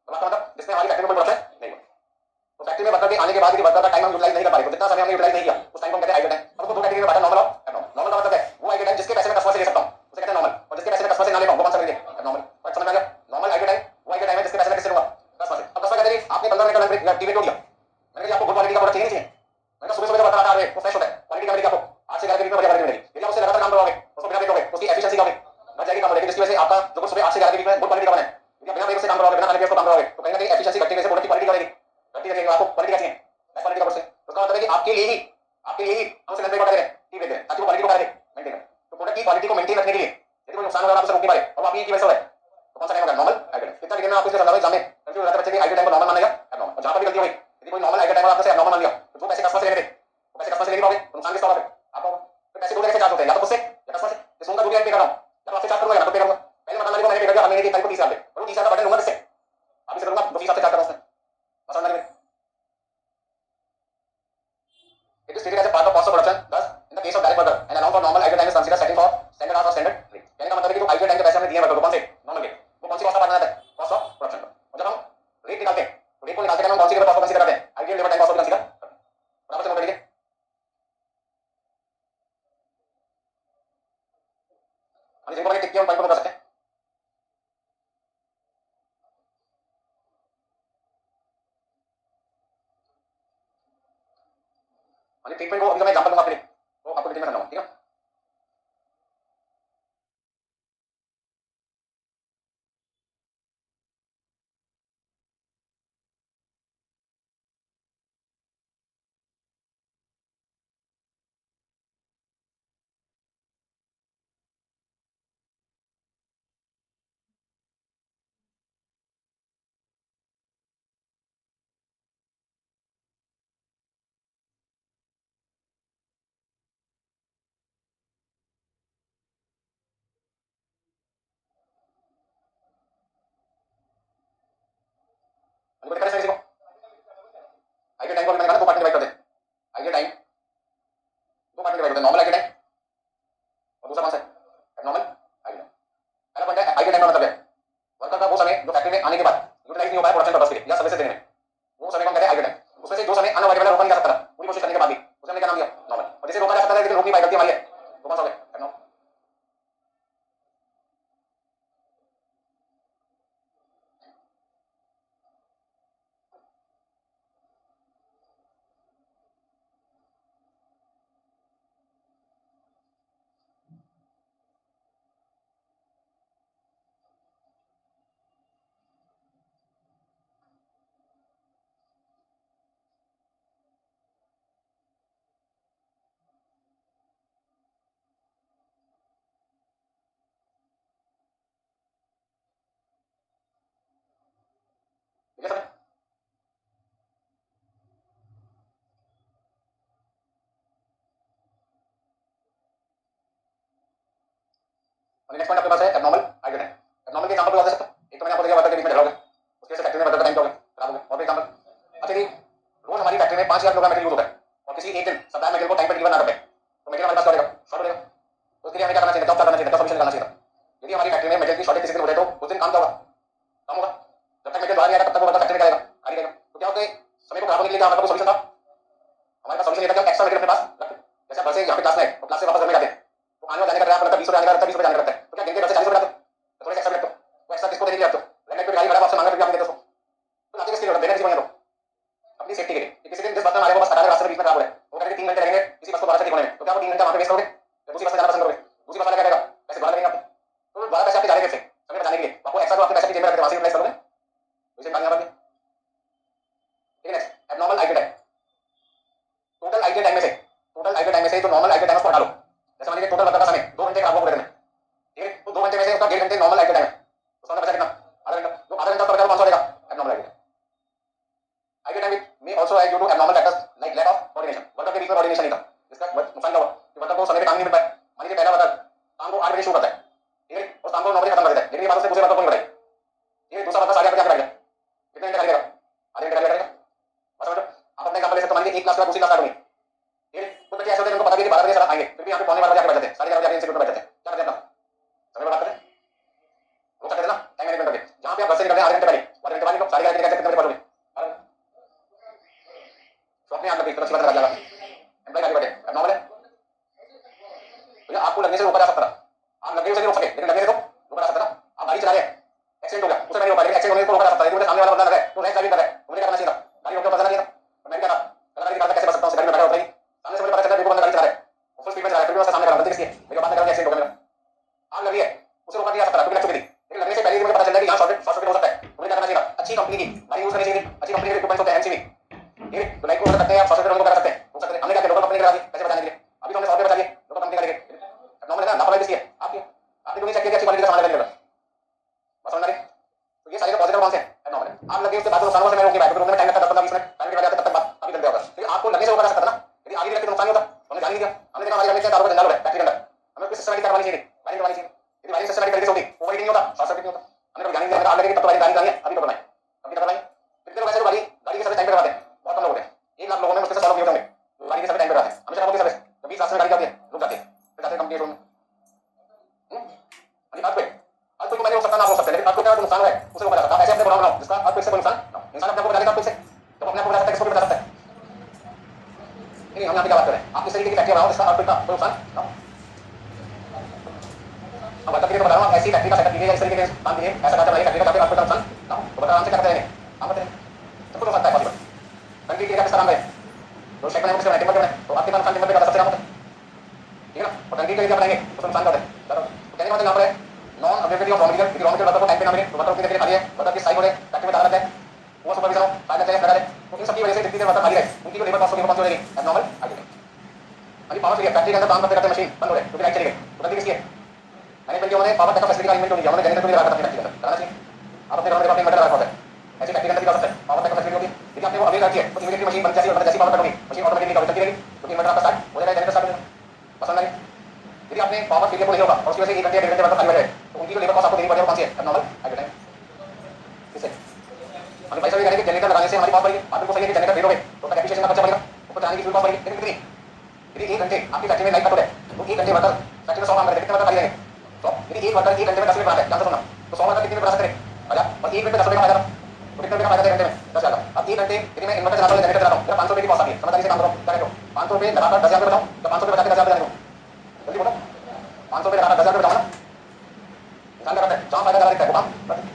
बर्बाद का मतलब जिसमें हमारी फैक्ट्री में कोई प्रोडक्शन नहीं हुआ। तो फैक्ट्री में वर्कर के आने के बाद भी वर्कर का टाइम हम यूटिलाइज नहीं कर पाए, तो जितना समय हमने यूटिलाइज नहीं किया उस टाइम को हम कहते हैं आईटी टाइम। अब उसको दो कैटेगरी में बांटा, नॉर्मल और एब्नॉर्मल। नॉर्मल का मतलब है वो आईटी टाइम जिसके पैसे में कस्टमर से ले सकता हूं, उसे कहते हैं नॉर्मल, और जिसके पैसे में कस्टमर से ना ले पाऊं वो कौन सा करेंगे? एब्नॉर्मल। बात समझ आ गया? नॉर्मल आईटी टाइम वो आईटी टाइम है जिसके पैसे में किससे लूंगा? कस्टमर से। अब कस्टमर कहते हैं आपने 15 मिनट का लंच ब्रेक टी ब्रेक हो दिया, मैंने कहा आपको गुड क्वालिटी का प्रोडक्ट चाहिए नहीं चाहिए? मैंने कहा सुबह सुबह वर्कर आता है वो फ्रेश होता है, क्वालिटी का मिलेगी आपको 8 से 11 के बीच में बढ़िया मिलेगी। यदि आप उससे लगातार काम करवाओगे, उसको बिना ब्रेक होगे, उसकी एफिशिएंसी कम होगी, बढ़ जाएगी, कम हो जाएगी, जिसकी वजह से आपका जो सुबह 8 से 11 के बीच में गुड क्वालिटी का बने, यदि आप बिना ब्रेक से काम करवाओगे, बिना खाने पिए उसको काम करवाओगे, तो कहीं ना कहीं एफिशिएंसी घटती है, प्रोडक्ट की क्वालिटी बढ़ेगी, घटती रहेगी। आपको क्वालिटी क्या चाहिए? बेस्ट क्वालिटी का प्रोडक्ट। तो इसका मतलब है कि आपके लिए ही हम उसे लंच ब्रेक दे रहे हैं, टी ब्रेक दे रहे हैं, ताकि वो क्वालिटी को करे मेंटेन करे। तो प्रोडक्ट की क्वालिटी को मेंटेन रखने के लिए यदि कोई नुकसान हो रहा है आप उसे रोक नहीं पा रहे और आप ये की वजह से हो रहा है, तो कौन सा टाइम होगा? नॉर्मल मैं आपको इसलिए समझा एग्जाम में कंफ्यूज रहते बच्चे की आईडी टाइम को नॉर्मल मानेगा एबनॉर्मल, और जहां पर भी गलती हुई यदि कोई नॉर्मल आईडी टाइम आपने एबनॉर्मल मान लिया तो जो पैसे कस्टमर से लेने थे वो पैसे कस्टमर से ले नहीं पाओगे, तो नुकसान किसका होगा? आप होगा। तो पैसे दो तरह से चार्ज होते हैं, या तो मुझसे या कस्टमर से। इस का जो भी पे कर रहा हूं या तो आपसे चार्ज करूंगा या तो पे करूंगा। पहले बताना मेरे को मैंने पे कर दिया, महीने की तारीख को 30,000 दे, और 30,000 का बटन लूंगा किससे? आप इसे करूंगा, जो फीस आपसे चार्ज कर रहा हूं उसमें बस समझ में। It is treated as a part of cost of production. Thus, in the case of direct worker, an amount for normal idle time is considered setting for standard hours or standard rate. कहने का मतलब है कि जो idle time के पैसे हमने दिए वर्कर को कौन से नॉर्मल के, वो कौन सी कॉस्ट का पार्टनर है? Cost of production. और जब हम रेट निकालते हैं तो रेट को निकालते टाइम हम कौन सी कॉस्ट को कंसीडर करते हैं? आइडियल लेबर टाइम कॉस्ट को कंसीडर करते हैं। बराबर से नोट करिए। हम जिनको मैंने टिक किया उन पॉइंट को नोट कर सकते हैं। हाँ जी, ट्रीटमेंट को अभी मैं एग्जांपल दूंगा आपके लिए, तो आपको डिटेल में समझाऊंगा, ठीक है? मुझे बताइए किसी को आइडियल टाइम को मैंने कहा दो पार्ट में डिवाइड कर दे। आइडियल टाइम दो पार्ट में डिवाइड होता है, नॉर्मल आइडियल टाइम और दूसरा कौन सा है? Abnormal ideal time. पहला पॉइंट है आइडियल टाइम का मतलब है वर्कर का वो समय जो फैक्ट्री में आने के बाद यूटिलाइज नहीं हो पाया प्रोडक्शन पर्पस के लिए या सर्विस देने में, वो समय को हम कहते हैं आइडियल टाइम। उसमें से जो समय अनअवॉइडेबल है रोका नहीं जा सकता पूरी कोशिश करने के बाद भी, उसे हमने क्या नाम दिया? नॉर्मल। और जिसे रोका जा सकता है लेकिन रोक नहीं पाई, गलती हमारी है, तो कौन सा हो गया? एबनॉर्मल। ठीक है सर? और नेक्स्ट पॉइंट आपके पास है एबनॉर्मल आइडियल टाइम। एबनॉर्मल के एग्जांपल बता सकता हूं? एक तो मैंने आपको दिया वर्कर के बीच में झगड़ा हो गया, उसके से फैक्ट्री में वर्कर का टाइम क्या हो गया? खराब हो गया। और भी एग्जांपल? अच्छा जी, रोज हमारी फैक्ट्री में 5,000 किलोग्राम मटेरियल यूज होता है और किसी एक दिन सप्लाई मटेरियल को टाइम पर डिलीवर ना कर पाए, तो मटेरियल हमारे पास क्या हो जाएगा? शॉर्ट हो जाएगा। तो उसके लिए हमें क्या करना चाहिए? जॉब करना चाहिए, सॉल्यूशन निकालना चाहिए। यदि हमारी फैक्ट्री में मटेरियल की शॉर्टेज किसी दिन हो जाए तो उस दिन काम क्या होगा? कम होगा। जब तक मटेरियल बाहर नहीं आएगा तब तक वो वर्कर फैक्ट्री में क्या रहेगा? खाली रहेगा। तो क्या होता है, समय को खराब होने के लिए हमारे पास सॉल्यूशन था? हमारे पास सॉल्यूशन ये था कि एक्स्ट्रा मटेरियल अपने पास रखते हैं। जैसे घर से यहाँ पे क्लास में है और क्लास से वापस घर में जाते हैं, तो आने और जाने का किराया लगता है 20 रुपए, आने का लगता है 20 रुपए, जाने का लगता है, तो क्या दिन के घर से 40 रुपए जाते हो? तो थोड़े एक्स्ट्रा रखते हो। वो एक्स्ट्रा किसको देने के लिए रखते हो? लाइक कोई गाड़ी भाड़ा आपसे मांगा तो आप देते हो उसको, तो लाते किसके लिए? देने किसी को नहीं, तो अपनी सेफ्टी के लिए। किसी दिन जिस बस में हमारे को बस हटा रास्ते में बीच में खराब हो रहा है, वो कहेंगे 3 घंटे लगेंगे किसी बस को 12 से ठीक होने में, तो क्या वो 3 घंटे वहां पे वेस्ट करोगे? या दूसरी बस में जाना पसंद करोगे? दूसरी बस वाला क्या करेगा? पैसे बढ़ा देंगे आपको, तो दोबारा पैसे आपके जाने कैसे? समय बचाने के लिए आपको एक्स्ट्रा जो आपके पैसे की जेब में रखते हैं वहां से यूटिलाइज करोगे, तो इसे निकालने वाला है। ठीक है? Next abnormal ideal time. Total ideal time में से, टोटल आइडियल टाइम में से जो नॉर्मल आइडियल टाइम है उसको हटा लो। जैसे मान लीजिए टोटल वर्कर का समय 2 घंटे खराब हुआ पूरे दिन में, ठीक है? तो 2 घंटे में से उसका 1.5 घंटे नॉर्मल आइडियल टाइम है, तो उसका बचा कितना? आधा घंटा। जो आधा घंटा उसका बचा वो कौन सा हो जाएगा? Abnormal ideal time. Ideal time में also arise due to abnormal factors like lack of coordination। Worker के बीच में कोऑर्डिनेशन नहीं था, इसका नुकसान क्या हुआ कि वर्कर को समय पे काम नहीं मिल पाया। मान लीजिए पहला वर्कर शाम को 8 बजे शुरू करता है, ठीक है, और शाम को 9 बजे खत्म कर देता है, लेकिन ये बात उसने दूसरे वर्कर को नहीं बताई, ठीक है? दूसरा वर्कर 8:30 बजे आके बैठ गया, कितने घंटे लगेगा? आधे घंटे लगेगा। बस समझो। आप अपने एग्जांपल ले सकते हो, मान लीजिए एक क्लास के बाद दूसरी क्लास स्टार्ट होगी, ठीक है? कुछ बच्चे ऐसे होते हैं जिनको पता भी है कि 12 बजे सर आएंगे, फिर भी यहाँ पे पौने 12 बजे आके बैठ जाते हैं, 11:30 बजे इंस्टीट्यूट में बैठ जाते हैं। क्या करते हैं? अपना समय बर्बाद करते हैं। रोक सकते थे ना टाइम मैनेजमेंट करके, जहाँ पे आप घर से निकलते हैं आधे घंटे पहले, आधे घंटे बाद निकलो, 11:30 बजे कितने बजे पहुंचोगे? तो अपने आप रखिए, तो अच्छी बात लगा एम्प्लॉय आगे बढ़े। एबनॉर्मल है तो ये आपको लगने से रोका जा सकता था, आप लगे उसे नहीं रोक सके, लेकिन लगने से तो रोका जा सकता था। आप गाड़ी चला रहे हैं, एक्सीडेंट हो गया, उसे नहीं रोका, लेकिन एक्सीडेंट होने को रोका जा सकता है, लेकिन सामने वाला बंदा लगा है तो नहीं ड्राइविंग कर रहा है, तो मुझे क्या करना चाहिए था? गाड़ी रोक के बचना चाहिए था। और मैं क्या था, गाड़ी निकालता कैसे बच सकता हूँ? गाड़ी में बैठा होता ही सामने से मुझे पता चला देखो बंदा गाड़ी चला रहा है, फुल स्पीड में चला रहा है, फिर भी उसका सामने खड़ा बंदे किसकी है? मेरे बाद में करा एक्सीडेंट हो गया मेरा, आग लगी है, उसे रोका नहीं जा सकता क्योंकि लग चुकी थी, लेकिन लगने से पहले ही मुझे पता चल गया कि यहाँ शॉर्ट सर्किट हो सकता है, तो मुझे क्या करना चाहिए? अच्छी कंपनी की गाड़ी यूज करनी चाहिए, अच्छी कंपनी के इक्विपमेंट्स होते हैं एमसीबी, ठीक है? तो लाइक को कर सकते हैं आप, शॉर्ट सर्किट कर सकते हैं, हो सकते हैं। हमने क्या किया? लोकल कंपनी करा दी पैसे बचाने के लिए, अभी तो हमने सॉफ्टवेयर बचा लिए, लोकल कंपनी करेंगे। एबनॉर्मल है ना, लापरवाही किसकी है? आपकी। आपने क्यों नहीं चेक किया कि अच्छी क्वालिटी का सामान लगा? बस समझ आ रही? तो तो ये सारे पॉजिटिव कौन से हैं? एबनॉर्मल है। आग लगी उसके बाद नुकसान हुआ से मैं रोक नहीं पाया, क्योंकि रोकने में टाइम लगता है 10-15-20 मिनट, टाइम के बाद तब तक बात अभी जल्दी होगा। तो आग को लगने से होगा सकता था ना, यदि आग ही लगती तो नुकसान नहीं होता, हमने जान नहीं दिया। हमने देखा हमारे घर में क्या तारों का जंजाल हो रहा है फैक्ट्री के अंदर, हमें कुछ सिस्टमैटिक करवानी चाहिए, वायरिंग करवानी चाहिए। यदि वायरिंग सिस्टमैटिक तरीके से होती ओवरहीटिंग नहीं होता, शॉर्ट सर्किट नहीं होता। हमने कभी जान नहीं दिया, आग लगेगी तब तो वायरिंग करनी है, अभी तो करना है, अभी तो करना है। कितने लोग ऐसे जो गाड़ी की सर्विस टाइम पे करवाते हैं? बहुत कम लोग होते हैं, 1 लाख लोगों में मुश्किल से 100 लोग ये होंगे गाड़ी की सर्विस टाइम पे कराते हैं। हमेशा लोगों की सर्विस जब 20 लाख में गाड़ी जाती है, लोग जाते हैं, फिर जाते हैं कंपनी शोरूम। अभी बात पे आज कोई मैंने हो सकता ना हो सकता है, लेकिन आपको क्या नुकसान है उसे को बता सकता है। ऐसे अपने प्रोग्राम बनाओ जिसका आपको इससे कोई नुकसान ना हो। इंसान अपने को बता देगा आपको इससे, तो अपने आप को बता सकता है, किसको भी बता सकता है। नहीं, हम यहाँ पे क्या बात कर रहे हैं, आप इस तरीके की फैक्ट्री बनाओ जिसका आपको इतना कोई नुकसान ना हो। हम बता के बता रहा हूँ, ऐसी फैक्ट्री का सेटअप कीजिए, इस तरीके के काम कीजिए, ऐसा काम बनाइए फैक्ट्री का ताकि आपको इतना नुकसान ना हो। तो बता आराम से क्या करते हैं, हम करते हैं, सब कुछ हो सकता है पॉसिबल। कंट्री के किस तरह है तो शेक बनाए उसके बनाए टिम्बर के बनाए, तो आपके नुकसान टिम्बर पे सबसे कम होता है, ठीक है ना। और कंट्री के लिए बनाएंगे तो नुकसान करते हैं। चलो कहने का मतलब यहाँ पर है non availability of raw material, यदि रॉ मटेरियल वर्कर को टाइम पे ना मिले तो वर्कर उतनी देर के लिए खाली है, वर्कर की साइड हो रहे फैक्ट्री में डाला जाता है, वो सुपरविजन हो फाइल चले लगा दे, तो इन सब की वजह से जितनी देर वर्कर खाली रहे उनकी जो लेबर कॉस्ट होगी वो कम हो जाएगी, एबनॉर्मल आगे। अभी पावर चलिए फैक्ट्री के अंदर काम करते करते मशीन बंद हो रहे क्योंकि लाइट चली गई, तो गलती किसकी है? मैनेजमेंट की उन्होंने पावर बैकअप फैसिलिटी का अरेंजमेंट क्यों नहीं किया? उन्होंने जनरेटर क्यों नहीं लगा फैक्ट्री के अंदर कराना चाहिए। आप अपने घर में अपने इन्वर्टर लगा सकते हैं, ऐसी फैक्ट्री के अंदर भी कर सकते हैं, पावर बैकअप फैसिलिटी होगी। यदि आपने वो अवेयर रखी है तो इमीडिएटली मशीन बंद, जैसी पावर कट होगी मशीन ऑटोमेटिकली चलती रहेगी, क्योंकि इन्वर्टर आपका स्टार्ट हो जाएगा, जनरेटर स्टार्ट हो जाएगा। पसंद नहीं। यदि आपने पावर फेलियर को नहीं होगा और उसकी वजह से 1 घंटे 1.5 घंटे वर्कर खाली बैठे तो उनकी जो लेबर कॉस्ट आपको देनी पड़ेगी वो कौन सी है? एबनॉर्मल आगे टाइम। किससे हमें पैसा भी करेंगे जनरेटर लगाने से हमारी कॉस्ट बढ़ेगी। आप बिल्कुल सही है कि जनरेटर फेल हो गए तो डेप्रिसिएशन का खर्चा बढ़ेगा, ऊपर जाने की फ्यूल कॉस्ट बढ़ेगी, लेकिन कितनी? यदि 1 घंटे आपकी फैक्ट्री में लाइट कट हो जाए तो 1 घंटे वर्कर फैक्ट्री में 100 काम करेंगे, कितने वर्कर खाली रहेंगे? 100। यदि एक वर्कर 1 घंटे में 10 मिनट बनाता है, ध्यान से सुनना, तो 100 वर्कर कितने में बना सकते हैं? 1000। और 1 मिनट में 10 रुपये का फायदा, तो कितने रुपये का फायदा है घंटे में? 10,000। अब 1 घंटे यदि मैं इन्वर्टर चलाता हूँ जनरेटर चलाता हूँ, मेरा 500 रुपये की कॉस्ट आती है, समझदारी से काम करो, क्या करो 500 रुपये लगाकर 10,000 रुपये बताऊँ, तो 500 रुपये बचा के 10,000 रुपये जाने दो, जल्दी बोलो 500 रुपये लगाकर 10,000 रुपये बताओ ना। इंसान क्या करता है, जहाँ फायदा ज़्यादा दिखता है वो काम करते हैं।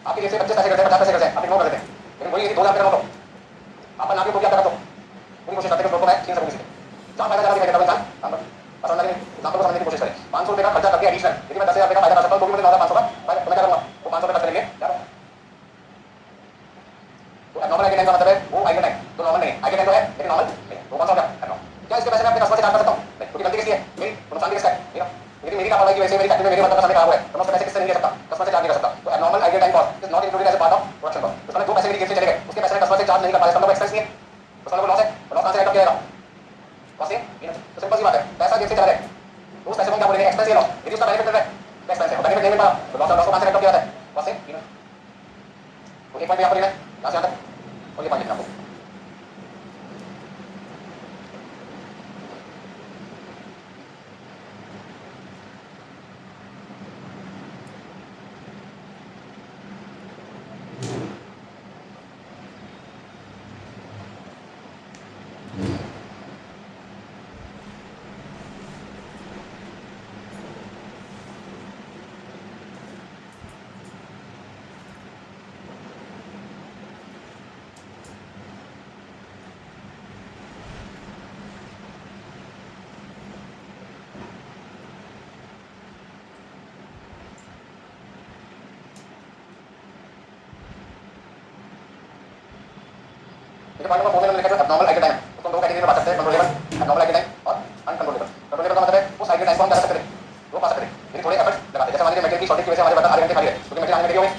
आपके जैसे 25 पैसे करते हैं, 50 पैसे करते हैं, आप इग्नोर कर देते हैं, लेकिन वही यदि 2,000 रुपये कमाओ तो आप नाम को भी आप कर दो, पूरी कोशिश करते हैं कि लोगों को मैं 3 से सीखे जहाँ फायदा ज़्यादा दिखाई देता है इंसान काम करता है। पसंद नहीं एग्जाम्पल को समझने की कोशिश करें। 500 रुपये का खर्चा करके एडिशनल यदि मैं 10,000 रुपये का फायदा कर सकता हूँ तो भी मुझे 9,500 का फायदा, तो मैं क्या करूँगा? वो 500 रुपये खर्च करेंगे क्या? तो एबनॉर्मल आइडिया टाइम का मतलब है वो आइडिया टाइम जो नॉर्मल नहीं है, आइडिया टाइम तो है लेकिन नॉर्मल नहीं है, वो कौन सा होगा? एबनॉर्मल। क्या इसके पैसे मैं अपने कस्टमर से चार्ज कर सकता हूँ? नहीं, क्योंकि गलती किसकी है? मेरी। तो नुकसान भी किसका है? मेरा। यदि मेरी लापरवाही की वजह से मेरी फैक्ट्री में मेरे वर्कर का समय खराब हुआ है तो मैं उसके पैसे किससे नहीं ले सकता? कस्टमर से चार्ज नहीं कर सकता। तो abnormal idle time cost is not included as a part of production cost. तो जो पैसे मेरी जेब से चले गए उसके पैसे मैं कस्टमर से चार्ज नहीं कर पाया, इसका मतलब एक्सपेंस नहीं है, उसका मतलब लॉस है। तो लॉस कहां से रेट किया जाएगा? कॉस्ट है। तो सिंपल सी बात है, पैसा जेब से चला गया तो उस पैसे को क्या बोलेंगे? एक्सपेंस या लॉस। यदि उसका बेनिफिट मिल रहा है तो एक्सपेंस है, बेनिफिट नहीं मिल रहा तो लॉस है। लॉस को कहां से रेट किया जाता है? कॉस्ट है। तो एक पॉइंट आपको लेना है यहां से यहां तक और ये पॉइंट लिखना आपको। ये पॉइंट नंबर 4 में हमने लिखा है एबनॉर्मल आइडिया टाइम, उसको दो कैटेगरी में बांट सकते हैं, कंट्रोलेबल एबनॉर्मल आइडिया टाइम और अनकंट्रोलेबल। कंट्रोलेबल का मतलब है उस आइडिया टाइम को हम क्या कर सकते हैं? वो पा सकते हैं यदि थोड़े एफर्ट्स लगाते हैं। जैसे मान लीजिए मेटेरियल की शॉर्टेज की वजह से हमारे वर्कर आधे घंटे खाली है क्योंकि मेटेरियल आने में देरी हो गई।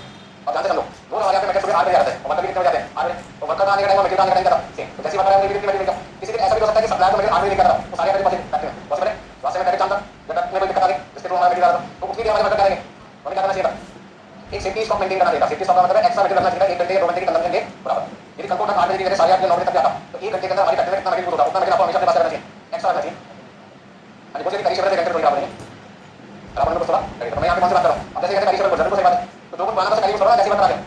अब ध्यान से समझो, रोज हमारे यहाँ पे मेटेरियल सुबह 8 बजे आते हैं और वर्कर भी कितने बजे आते हैं? 8 बजे। तो वर्कर का आने का टाइम और मेटेरियल आने का टाइम क्या था? सेम। तो जैसे वर्कर आने की मेटेरियल लेकर किसी दिन ऐसा भी हो सकता है कि सप्लायर को मेटेरियल 8 बजे लेकर आता तो सारे आगे पहुंचे फैक्ट्री में पॉसिबल है। रास्ते में ट्रैफिक जाम था, जब में कोई दिक्कत आ गई जिसके थ्रू हमारा मेटेरियल आ रहा था तो उसके लिए हमारे वर्कर करेंगे, उन्हें क्या करना चाहिए था? एक सेफ्टी स्टॉक मेंटेन करना चाहिए। सेफ्टी स्टॉक का मतलब है एक्स्ट्रा मेटेरियल रखना चाहिए 1 घंटे या 2 घंटे के कंजम्पशन के बराबर। यदि कंट्रोल का 8 बजे की जगह 8:30 या 9 बजे तक आता तो 1 घंटे के अंदर हमारी फैक्ट्री में कितना मेटेरियल होता, उतना मेटेरियल आपको हमेशा अपने पास रखना चाहिए, एक्स्ट्रा रखना चाहिए। हाँ जी, यदि करीब से घंटे थोड़ी खराब नहीं खराब होने को थोड़ा करेगा। तो मैं यहाँ पे कौन सी बात कर रहा हूँ? अब जैसे कहते हैं करीब से सही बात है, तो जो कुछ बनाना बस करीब थोड़ा जैसी बात करा दें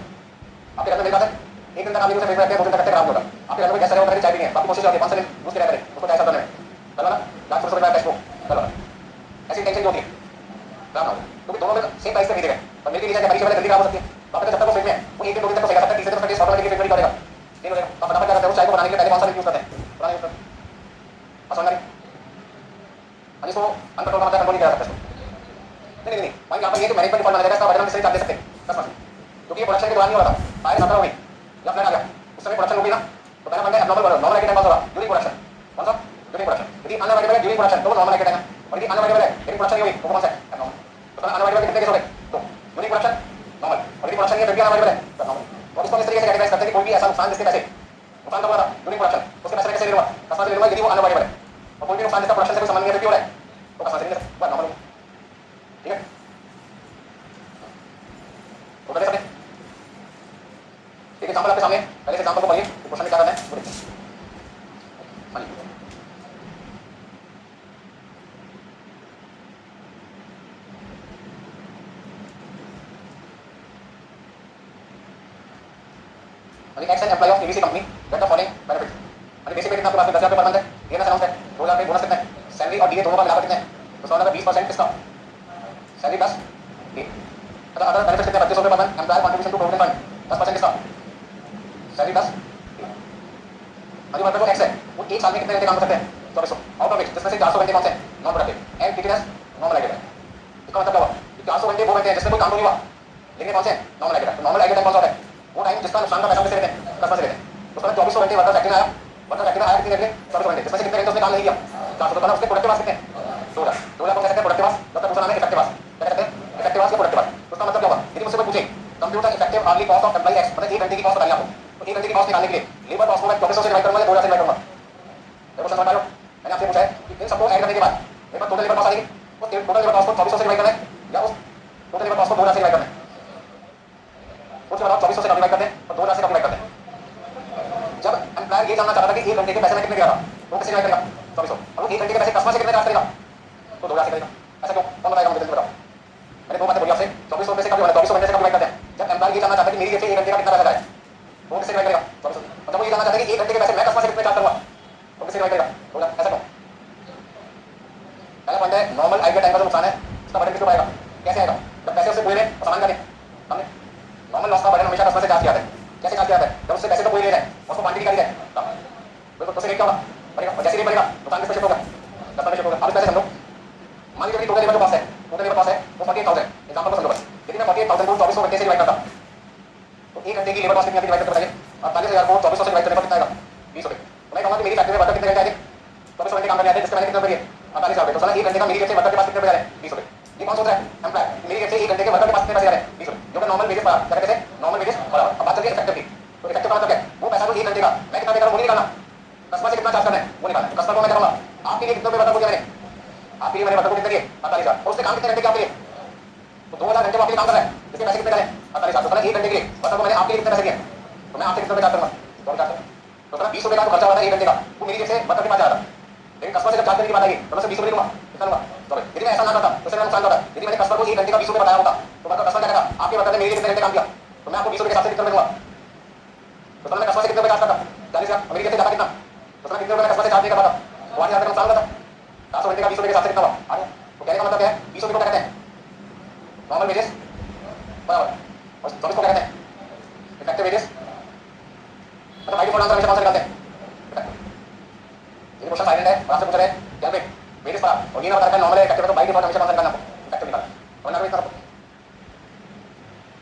आपके घर में मेरी बात है 1 घंटा खाली से मेरे रखते हैं 2 दिन तक खराब होगा। आपके घर में कैसा रहेगा चाय पीनी है, बाकी कोशिश होती है 5 दिन यूज किया करें उसको चाय करने में चलो ना, लाख रुपये का टेस्ट को चलो ऐसी टेंशन क्यों होती है? खराब ना हो क्योंकि दोनों में सेम प्राइस पे खरीदेगा और मेरी लीजिए परीक्षा में जल्दी खराब हो सकती है। तो आपके जब तक वो फ्रिज में है वो 1 दिन 2 दिन तक तो सही सकता है, तीसरे दिन टेस्ट ऑटोमेटिकली फिट करेगा नहीं हो जाएगा। तो फटाफट क्या करते हैं उस चाय को बनाने के लिए पहले कौन सा यूज करते हैं? पुराना यूज करते हैं। आसान नहीं हाँ इसको अनकंट्रोल का मतलब कंट्रोल नहीं करा सकते। नहीं नहीं नहीं पॉइंट यहाँ पर ये कि मैनेजमेंट डिफॉल्ट माना जाएगा, इसका बदनाम से चार्ज दे सकते हैं कस्टमर क्योंकि ये प्रोडक्शन के दौरान नहीं हो रहा था, फायर खतरा हो गई या फ्लड आ गया उस समय प्रोडक्शन होगी ना। तो पहला पॉइंट है एबनॉर्मल नॉर्मल आइडिया टाइम होगा ड्यूरिंग प्रोडक्शन। कौन सा? During production. यदि अनअवॉइडेबल है ड्यूरिंग प्रोडक्शन तो वो नॉर्मल आइडिया टाइम है, और यदि अनअवॉइडेबल है लेकिन प्रोडक्शन नहीं हुई तो कौन सा है? एबनॉर्मल। तो अनअवॉइडेबल कितने केस हो गए? तो ड्यूरिंग प्रोडक्शन नॉर्मल, और यदि प्रोडक्शन नहीं है फिर भी हमारे है नॉर्मल। और इसको इस तरीके से कैटेगराइज करते हैं कि कोई भी ऐसा नुकसान जिसके पैसे नुकसान का हुआ था ड्यूरिंग प्रोडक्शन, उसके पैसे कैसे ले लूंगा, कस्टमर से ले लूंगा यदि वो अनअवॉइडेबल है, और कोई भी नुकसान जिसका प्रोडक्शन से कोई संबंध नहीं है फिर भी हो रहा है तो कस्टमर से ले सकते नॉर्मल। ठीक है, तो बता सकते एक एग्जांपल आपके सामने, पहले से एग्जांपल को पढ़िए, क्वेश्चन में क्या करना है वो देखिए। X an employee of ABC company get the following benefit. Basic pay कितना आपके पास 10,000 रुपये पर मंथ है, डीएनएस अलाउंस है, 2,000 रुपये बोनस कितना है, सैलरी और डीए दोनों का मिलाकर कितना है, तो 20% किसका, सैलरी प्लस डीए। अच्छा अदर बेनिफिट कितने, 2500 रुपये per month, employer contribution to provident fund 10% किसका, सैलरी प्लस डीए। अभी वर्कर जो एक्स है वो एक साल में कितने घंटे काम कर सकते हैं, 2400, आउट ऑफ विच जिसमें से 400 घंटे कौन से नॉन प्रोडक्टिव एंड टीटीएस नॉर्मल आइडेंट है। इसका मतलब क्या हुआ कि 400 घंटे वो घंटे हैं जिसमें कोई काम नहीं हुआ, लेकिन कौन से नॉर्मल आइडेंट है। नॉर्मल आइडेंट कौन सा होता है, वो टाइम जिसका नुकसान का पैसा किससे लेते हैं, कस्टमर से लेते हैं। उसका 2400 घंटे वर्कर फैक्ट्री में आया, वर्कर फैक्ट्री में आया कितने घंटे, 2400 घंटे, जिसमें से कितने घंटे उसने काम नहीं किया, 400, तो उसके प्रोडक्टिव आवर्स कितने, 2000। 2000 को कह सकते हैं प्रोडक्टिव आवर्स, जब तक दूसरा नाम है इफेक्टिव आवर्स, क्या कहते हैं इफेक्टिव आवर्स या प्रोडक्टिव आवर्स। उसका मतलब क्या होगा, यदि मुझसे कोई पूछे computer effective hourly cost of employee X, मतलब 1 घंटे की कॉस्ट बताइए आपको, तो 1 घंटे की कॉस्ट निकालने के लिए लेबर कॉस्ट को मैं 2400 से डिवाइड करूंगा या 2000 से डिवाइड करूंगा। क्वेश्चन समझ पाए हो, मैंने आपसे पूछा है कि इन सबको ऐड करने के बाद मेरे पास टोटल लेबर कॉस्ट आएगी, उस टोटल लेबर कॉस्ट को 2400 से डिवाइड करना है या उस टोटल लेबर कॉस्ट को 2000 से डिवाइड करना है। उसके बाद 2400 से डिवाइड करते हैं और 2000 से डिवाइड करते हैं। जब एम्प्लॉयर ये जानना चाहता था कि 1 घंटे के पैसे में कितने दिया था, तो किससे डिवाइड करेगा, 2400, और वो 1 घंटे के पैसे कस्टमर से कितने चार्ज करेगा, तो 2000 से करेगा। ऐसा क्यों, कौन बताएगा मुझे, जल्दी बताओ। मैंने दो बातें बोली आपसे, 2400 रुपये से कब 2400 घंटे से कब डिवाइड करते हैं, जब एम्प्लॉयर ये जानना चाहता है कि मेरी जेब से 1 घंटे का कितना पैसा जाए, वो किससे डिवाइड करेगा, 2400। और जब वो ये जानना चाहता है कि 1 घंटे के पैसे मैं कस्टमर से कितने चार्ज करूंगा, तो किससे डिवाइड करेगा, 2000। ऐसा क्यों, पहला पॉइंट है नॉर्मल आइडिया टाइम का जो नुकसान है उसका बर्डन किसको आएगा, कैसे आएगा, जब पैसे उससे पूरे लें और सामान का दें। हमने नॉर्मल लॉस का बर्डन हमेशा कस्टमर से चार्ज किया है, कैसे चार्ज किया है, जब उससे पैसे तो पूरे ले जाए उसको क्वांटिटी का दी जाए, बिल्कुल तो से रेट क्या होगा बढ़ेगा, और जैसे रेट बढ़ेगा नुकसान किस पे शिफ्ट होगा, कस्टमर पे शिफ्ट होगा। अब इस पैसे समझो, मान लीजिए टोटल लेबर जो कॉस्ट है, टोटल लेबर कॉस्ट है वो 48,000, एग्जांपल को समझो बस। यदि मैं 48,000 को 2400 घंटे से डिवाइड करता तो 1 घंटे की लेबर कॉस्ट कितनी आती है, डिवाइड करके बताइए। 48,000 को 2400 से डिवाइड करने पर कितना आएगा, 20 रुपये। तो मैं कहूंगा कि मेरी फैक्ट्री में वर्कर कितने घंटे आए थे, 2400 घंटे काम करने आए थे, जिसके मैंने कितने रुपये दिए, 48,000 रुपये। तो साला 1 घंटे का मेरी जेब से वर्कर के पास कितने रुपये आ रहे हैं, 20 रुपये। ये कौन सोच रहा है, एम्प्लॉयर, मेरी जेब से 1 घंटे के वर्कर के पास कितने पैसे आ रहे हैं, 20 रुपये, जो कि नॉर्मल वेजेस पर क्या कहते हैं, नॉर्मल वेजेस बराबर। अब बात चलिए इफेक्टिव की, तो इफेक्टिव का मतलब क्या है, वो पैसा जो 1 घंटे का मैं कितना पे कर रहा हूं वो नहीं निकालना, कस्टमर से कितना चार्ज करना है वो निकालना है। कस्टमर को मैं क्या कहूंगा, आपके लिए कितने रुपये वर्कर को दिया मैंने, आपके लिए मैंने वर्कर को कितने दिए, 48,000, और उसने काम कितने घंटे किया आपके लिए, तो 2000 घंटे वो आपके लिए काम कर रहा है, इसके पैसे कितने करें, 48,000। तो 1 घंटे के लिए वर्कर को मैंने आपके लिए कितने पैसे दिए, तो मैं आपसे कितने रुपये चार्ज करूंगा, 2,000। तो 20 रुपये का जो खर्चा हुआ था 1 घंटे का, वो मेरी जेब से वर्कर के पास जा रहा था, लेकिन कस्टमर से जब चार्ज करने की बात आएगी तो मैं 20 रुपये लूंगा, कितना लूंगा, तो यदि मैं ऐसा ना करता तो उससे मेरा नुकसान होता। यदि मैंने कस्टमर को 1 घंटे का 20 रुपये बताया होता तो कस्टमर क्या कहता, आपके वर्कर ने मेरे लिए कितने घंटे काम किया, तो मैं आपको 20 रुपये के हिसाब से कितने रुपये दूंगा। तो मैं कस्टमर से कितने रुपये चार्ज करता, 40,000, मेरी जेब से जाता कितना, तो मैं कितने रुपये कस्टमर से चार्ज नहीं कर पाता, तो 8,000 का नुकसान होता। 400 घंटे का 20 रुपये के हिसाब से कितना हुआ, तो कहने का मतलब क्या है, 20 रुपये को क्या कहते हैं, नॉर्मल वेजेस बराबर, और 24 को क्या कहते हैं, इफेक्टिव वेजेस। मतलब बाय डिफॉल्ट आंसर हमेशा कौन सा निकालते हैं, ये क्वेश्चन साइलेंट है और आपसे पूछ रहे हैं क्या पे वेजेस पर, और ये ना बता रखा है नॉर्मल है इफेक्टिव, तो बाय डिफॉल्ट हमेशा कौन सा निकालना आपको, इफेक्टिव निकालना। और ना कोई तरफ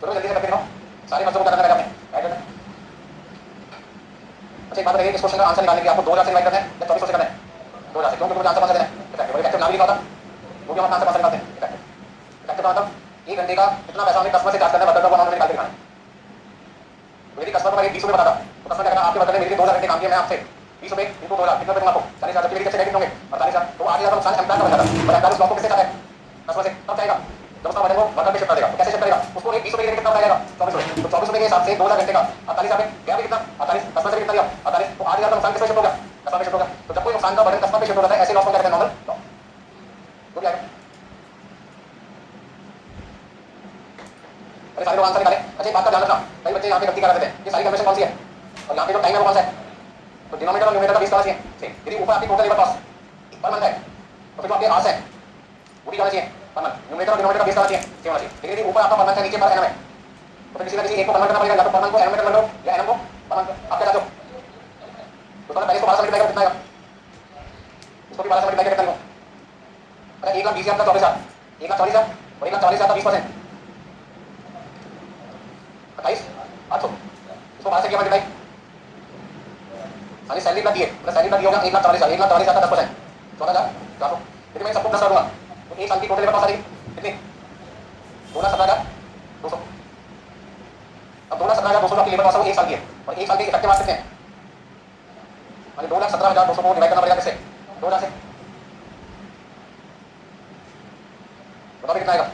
चलो जल्दी से करके दिखाओ, सारे बच्चों को क्या करना है आपने राइट करना। अच्छा एक बात बताइए, इस क्वेश्चन का आंसर निकालने के लिए आपको 2000 से डिवाइड करना है या 2400 से करना है, 2000 से, क्योंकि मुझे आंसर कौन सा देना है, इफेक्टिव। इफेक्टिव नाम ही लिखा होता वो भी हम अपना आंसर कौन सा निकालते हैं, इफेक्टिव। इफेक्टिव का मतलब 1 घंटे का कितना पैसा हमें कस्टमर से चार्ज करना है, वर्कर को नॉर्मल निकाल के दिखाना है। यदि कस्टमर को मैं 20 रुपये बताता तो कस्टमर क्या कहता, आपके वर्कर ने मेरे लिए 2000 घंटे काम किया, मैं आपसे 20 रुपये इनको 2000 कितने रुपये दूंगा आपको, 40,000, जबकि मेरी जेब से कितने होंगे, 48,000, तो 8,000 का नुकसान एम्प्लॉयर का हो जाता है। और एम्प्लॉयर उस लॉस को किससे चाहता है, कस्टमर से, तब चाहेगा जब उसका बर्डन को वर्कर पे शिफ्ट कर देगा। तो कैसे शिफ्ट करेगा, उसको 20 रुपये कितना बताएगा, 24 रुपये। तो 24 रुपये के हिसाब से 2000 घंटे का 48,000 में गया भी कितना, 48, कस्टमर से कितना दिया, 48, तो 8,000 का नुकसान किसमें शिफ्ट हो गया, कस्टमर पे शिफ्ट हो गया। तो जब कोई नुकसान का बर्डन कस्टमर पे शिफ्ट हो जाता है, ऐसे लॉस को क्या कहते हैं, नॉर्मल लॉस। जो भी आएगा अरे सारे लोग आंसर निकालें। अच्छा एक बात का ध्यान रखना, कई बच्चे यहाँ पे गलती कर रहे थे, ये सारी कंडीशन कौन सी है, और यहाँ पे जो टाइम है वो कौन सा है, तो डिनोमिनेटर और न्यूमरेटर का बेस करना चाहिए सेम। यदि ऊपर आपकी total labour cost per month है तो फिर जो आपके आर्स है वो भी करना चाहिए पर मंथ, न्यूमरेटर और डिनोमिनेटर का बेस करना चाहिए सेम होना चाहिए। लेकिन यदि ऊपर आपका पर मंथ है नीचे पर एनम है तो फिर किसी ना किसी एक को कन्वर्ट करना पड़ेगा, या तो पर मंथ को एनम में कन्वर्ट करो या एनम को पर मंथ। आप क्या चाहते हो, तो पहले इसको 12 से मल्टीप्लाई करो, कितना आएगा, इसको भी 12 से मल्टीप्लाई करके करेंगे। अच्छा 1,20,000 का 24,000, 1,40,000 और 1,40,000 का 20%, 28,800, इसको 12 से किया मल्टीप्लाई, सारी सैलरी का दिए, मतलब सैलरी का दिया होगा 1,40,000, 1,40,000 का 10%, 14,400। यदि मैं सबको प्लस कर दूंगा तो एक साल की टोटल लेबर कॉस्ट आ जाएगी कितनी, 16,17,200। अब 2,17,200 आपकी लेबर कॉस्ट है वो 1 साल की है और 1 साल के इफेक्टिव मार्क्स कितने हैं? मानिए 2,17,200 को डिवाइड करना पड़ेगा किससे? 2,000 से। बताओ कितना आएगा?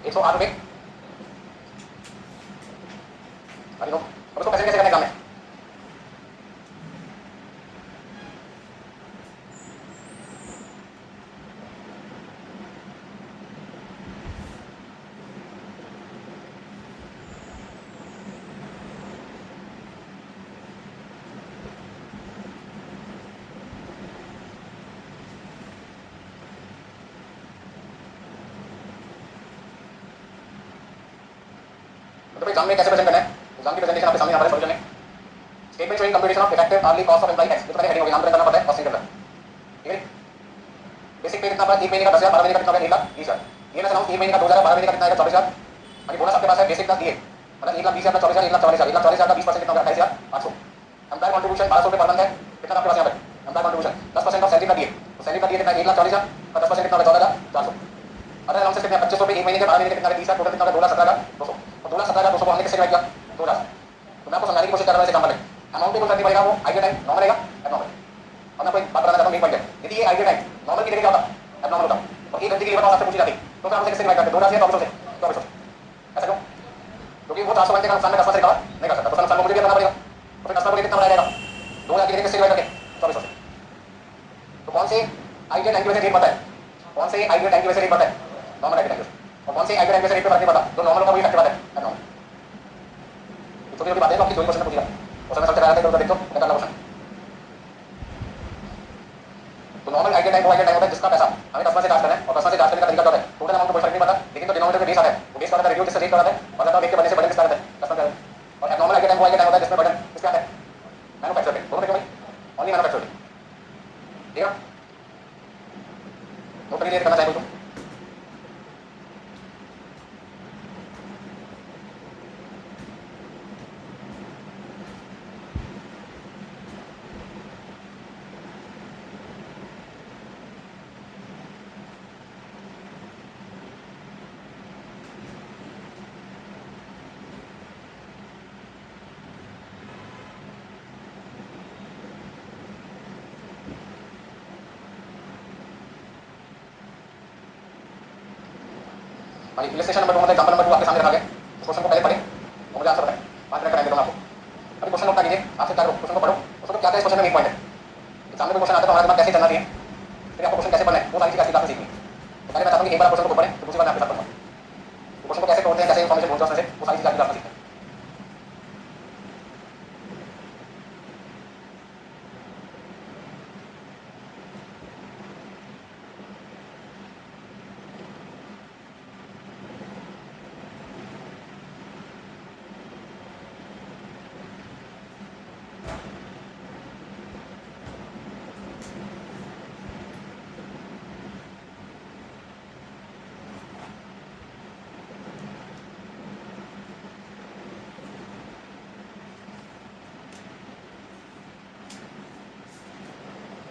108 रुपए। मानिए लो, अब इसको पैसे कैसे करने का काम है? तो भाई एग्जाम में कैसे प्रेजेंट करना है? एग्जाम की प्रेजेंटेशन आपके सामने हमारे सॉल्यूशन है। Statement showing computation of effective hourly cost of employee X. ये तो पहले हेडिंग होगी, नाम प्रिंट करना पड़ता है कॉस्टिंग के अंदर। ठीक है? बेसिक पे कितना पड़ा? 1 महीने का 10,000, 12 महीने का कितना होगा? 1,20,000। ये ना सुनाऊं 1 महीने का 2,000, 12 महीने का कितना आएगा? 24,000। बाकी बोनस आपके पास है बेसिक का दिए, मतलब 1,20,000 का 24,000, 1,44,000, 1,44,000 का 20% कितना होगा? 28,800। एम्प्लॉय कंट्रीब्यूशन 1,200 रुपए पर मंथ है, कितना आपके पास यहाँ पर? एम्प्लॉय कंट्रीब्यूशन 10% ऑफ सैलरी का दिए, तो सैलरी का दिए कितना? 1,40,000 का 10% कितना होगा? 14,400। अदर अलाउंसेस कितने? 25 रुपए 1 महीने के, 12 महीने के कितना? 30,000, टोटल कितना होगा? 2,17,200। और 2,17,200 को हमने किससे डिवाइड किया? 2,000। तो मैं आपको समझाने की कोशिश कर रहा हूं इसे एग्जांपल में। अमाउंट टेबल करनी पड़ेगा, वो आइडियल टाइम नॉर्मल रहेगा एबनॉर्मल। अब मैं कोई बात बताना चाहता हूं, मेन पॉइंट है, यदि ये आइडियल टाइम नॉर्मल की जगह क्या होता? एबनॉर्मल होता। और 1 घंटे की लेबर कॉस्ट आपसे पूछी जाती, तो फिर हम उसे किससे डिवाइड करते? 2,000 से 2400 से। 2400 ऐसा क्यों? क्योंकि वो 400 घंटे का नुकसान में 10% रिकवर नहीं कर सकता, तो नुकसान को मुझे भी करना पड़ेगा। तो फिर कस्टमर को कितना बढ़ाया जाएगा? 2,000 की जगह किससे डिवाइड करके? 2400 से। तो कौन से आइडियल टाइम की वजह से रेट बढ़ता है? कौन से आइडियल टाइम की वजह से रेट बढ़ता है? Normal ideal time. और कौन से आइडियल टाइम की वजह से रेट पे फर्क नहीं पड़ता? जो नॉर्मल होगा वही इफेक्टिव आता है एबनॉर्मल। छोटी छोटी बातें तो आपकी थ्योरी क्वेश्चन में पूछेगा, उस समय सबसे पहले देखो क्या करना क्वेश्चन। तो नॉर्मल आइडियल टाइम वो आइडियल टाइम होता है जिसका पैसा हमें कस्टमर से चार्ज करना है, और कस्टमर से चार्ज करने का तरीका क्या होता है? टोटल अमाउंट को कोई फर्क नहीं पड़ता, लेकिन जो डिनोमिनेटर में बेस आता है वो बेस का आता है रेडियो, जिससे रेट कराता है, और मतलब वेट के बनने से बर्डन किसका आता है? कस्टमर का। और एबनॉर्मल आइडियल टाइम वो आइडियल टाइम होता है जिसमें बर्डन किसका आता है? मैन्युफैक्चरर पे। दोनों पे क्यों भाई? ओनली मैन्युफैक्चरर पे। ठीक है? नोट करिए करना चाहिए कोई तो। इलस्ट्रेशन नंबर 2 मतलब एग्जांपल नंबर 2 आपके सामने रखा गया। इस क्वेश्चन को पहले पढ़ें और मुझे आंसर बताएं। 5 मिनट का टाइम दे दूंगा आपको। अभी क्वेश्चन नोट कर लीजिए, आपसे क्या करो, क्वेश्चन को पढ़ो, उसको तो क्या क्या इस क्वेश्चन में मेन पॉइंट है। एग्जाम में कोई क्वेश्चन आता है तो हमारा दिमाग कैसे चलना चाहिए, फिर आपको क्वेश्चन कैसे पढ़ना है, वो सारी चीजें आपकी क्लास में सीखनी है। तो पहले मैं चाहता हूं कि एक बार क्वेश्चन को पढ़ें, तो दूसरी बार मैं आपके साथ पढ़ूंगा। क्वेश्चन को कैसे तोड़ते हैं, कैसे इन्फॉर्मेशन ढूंढते हैं उसमें से, वो सारी चीजें आपकी क्लास में सीखते हैं।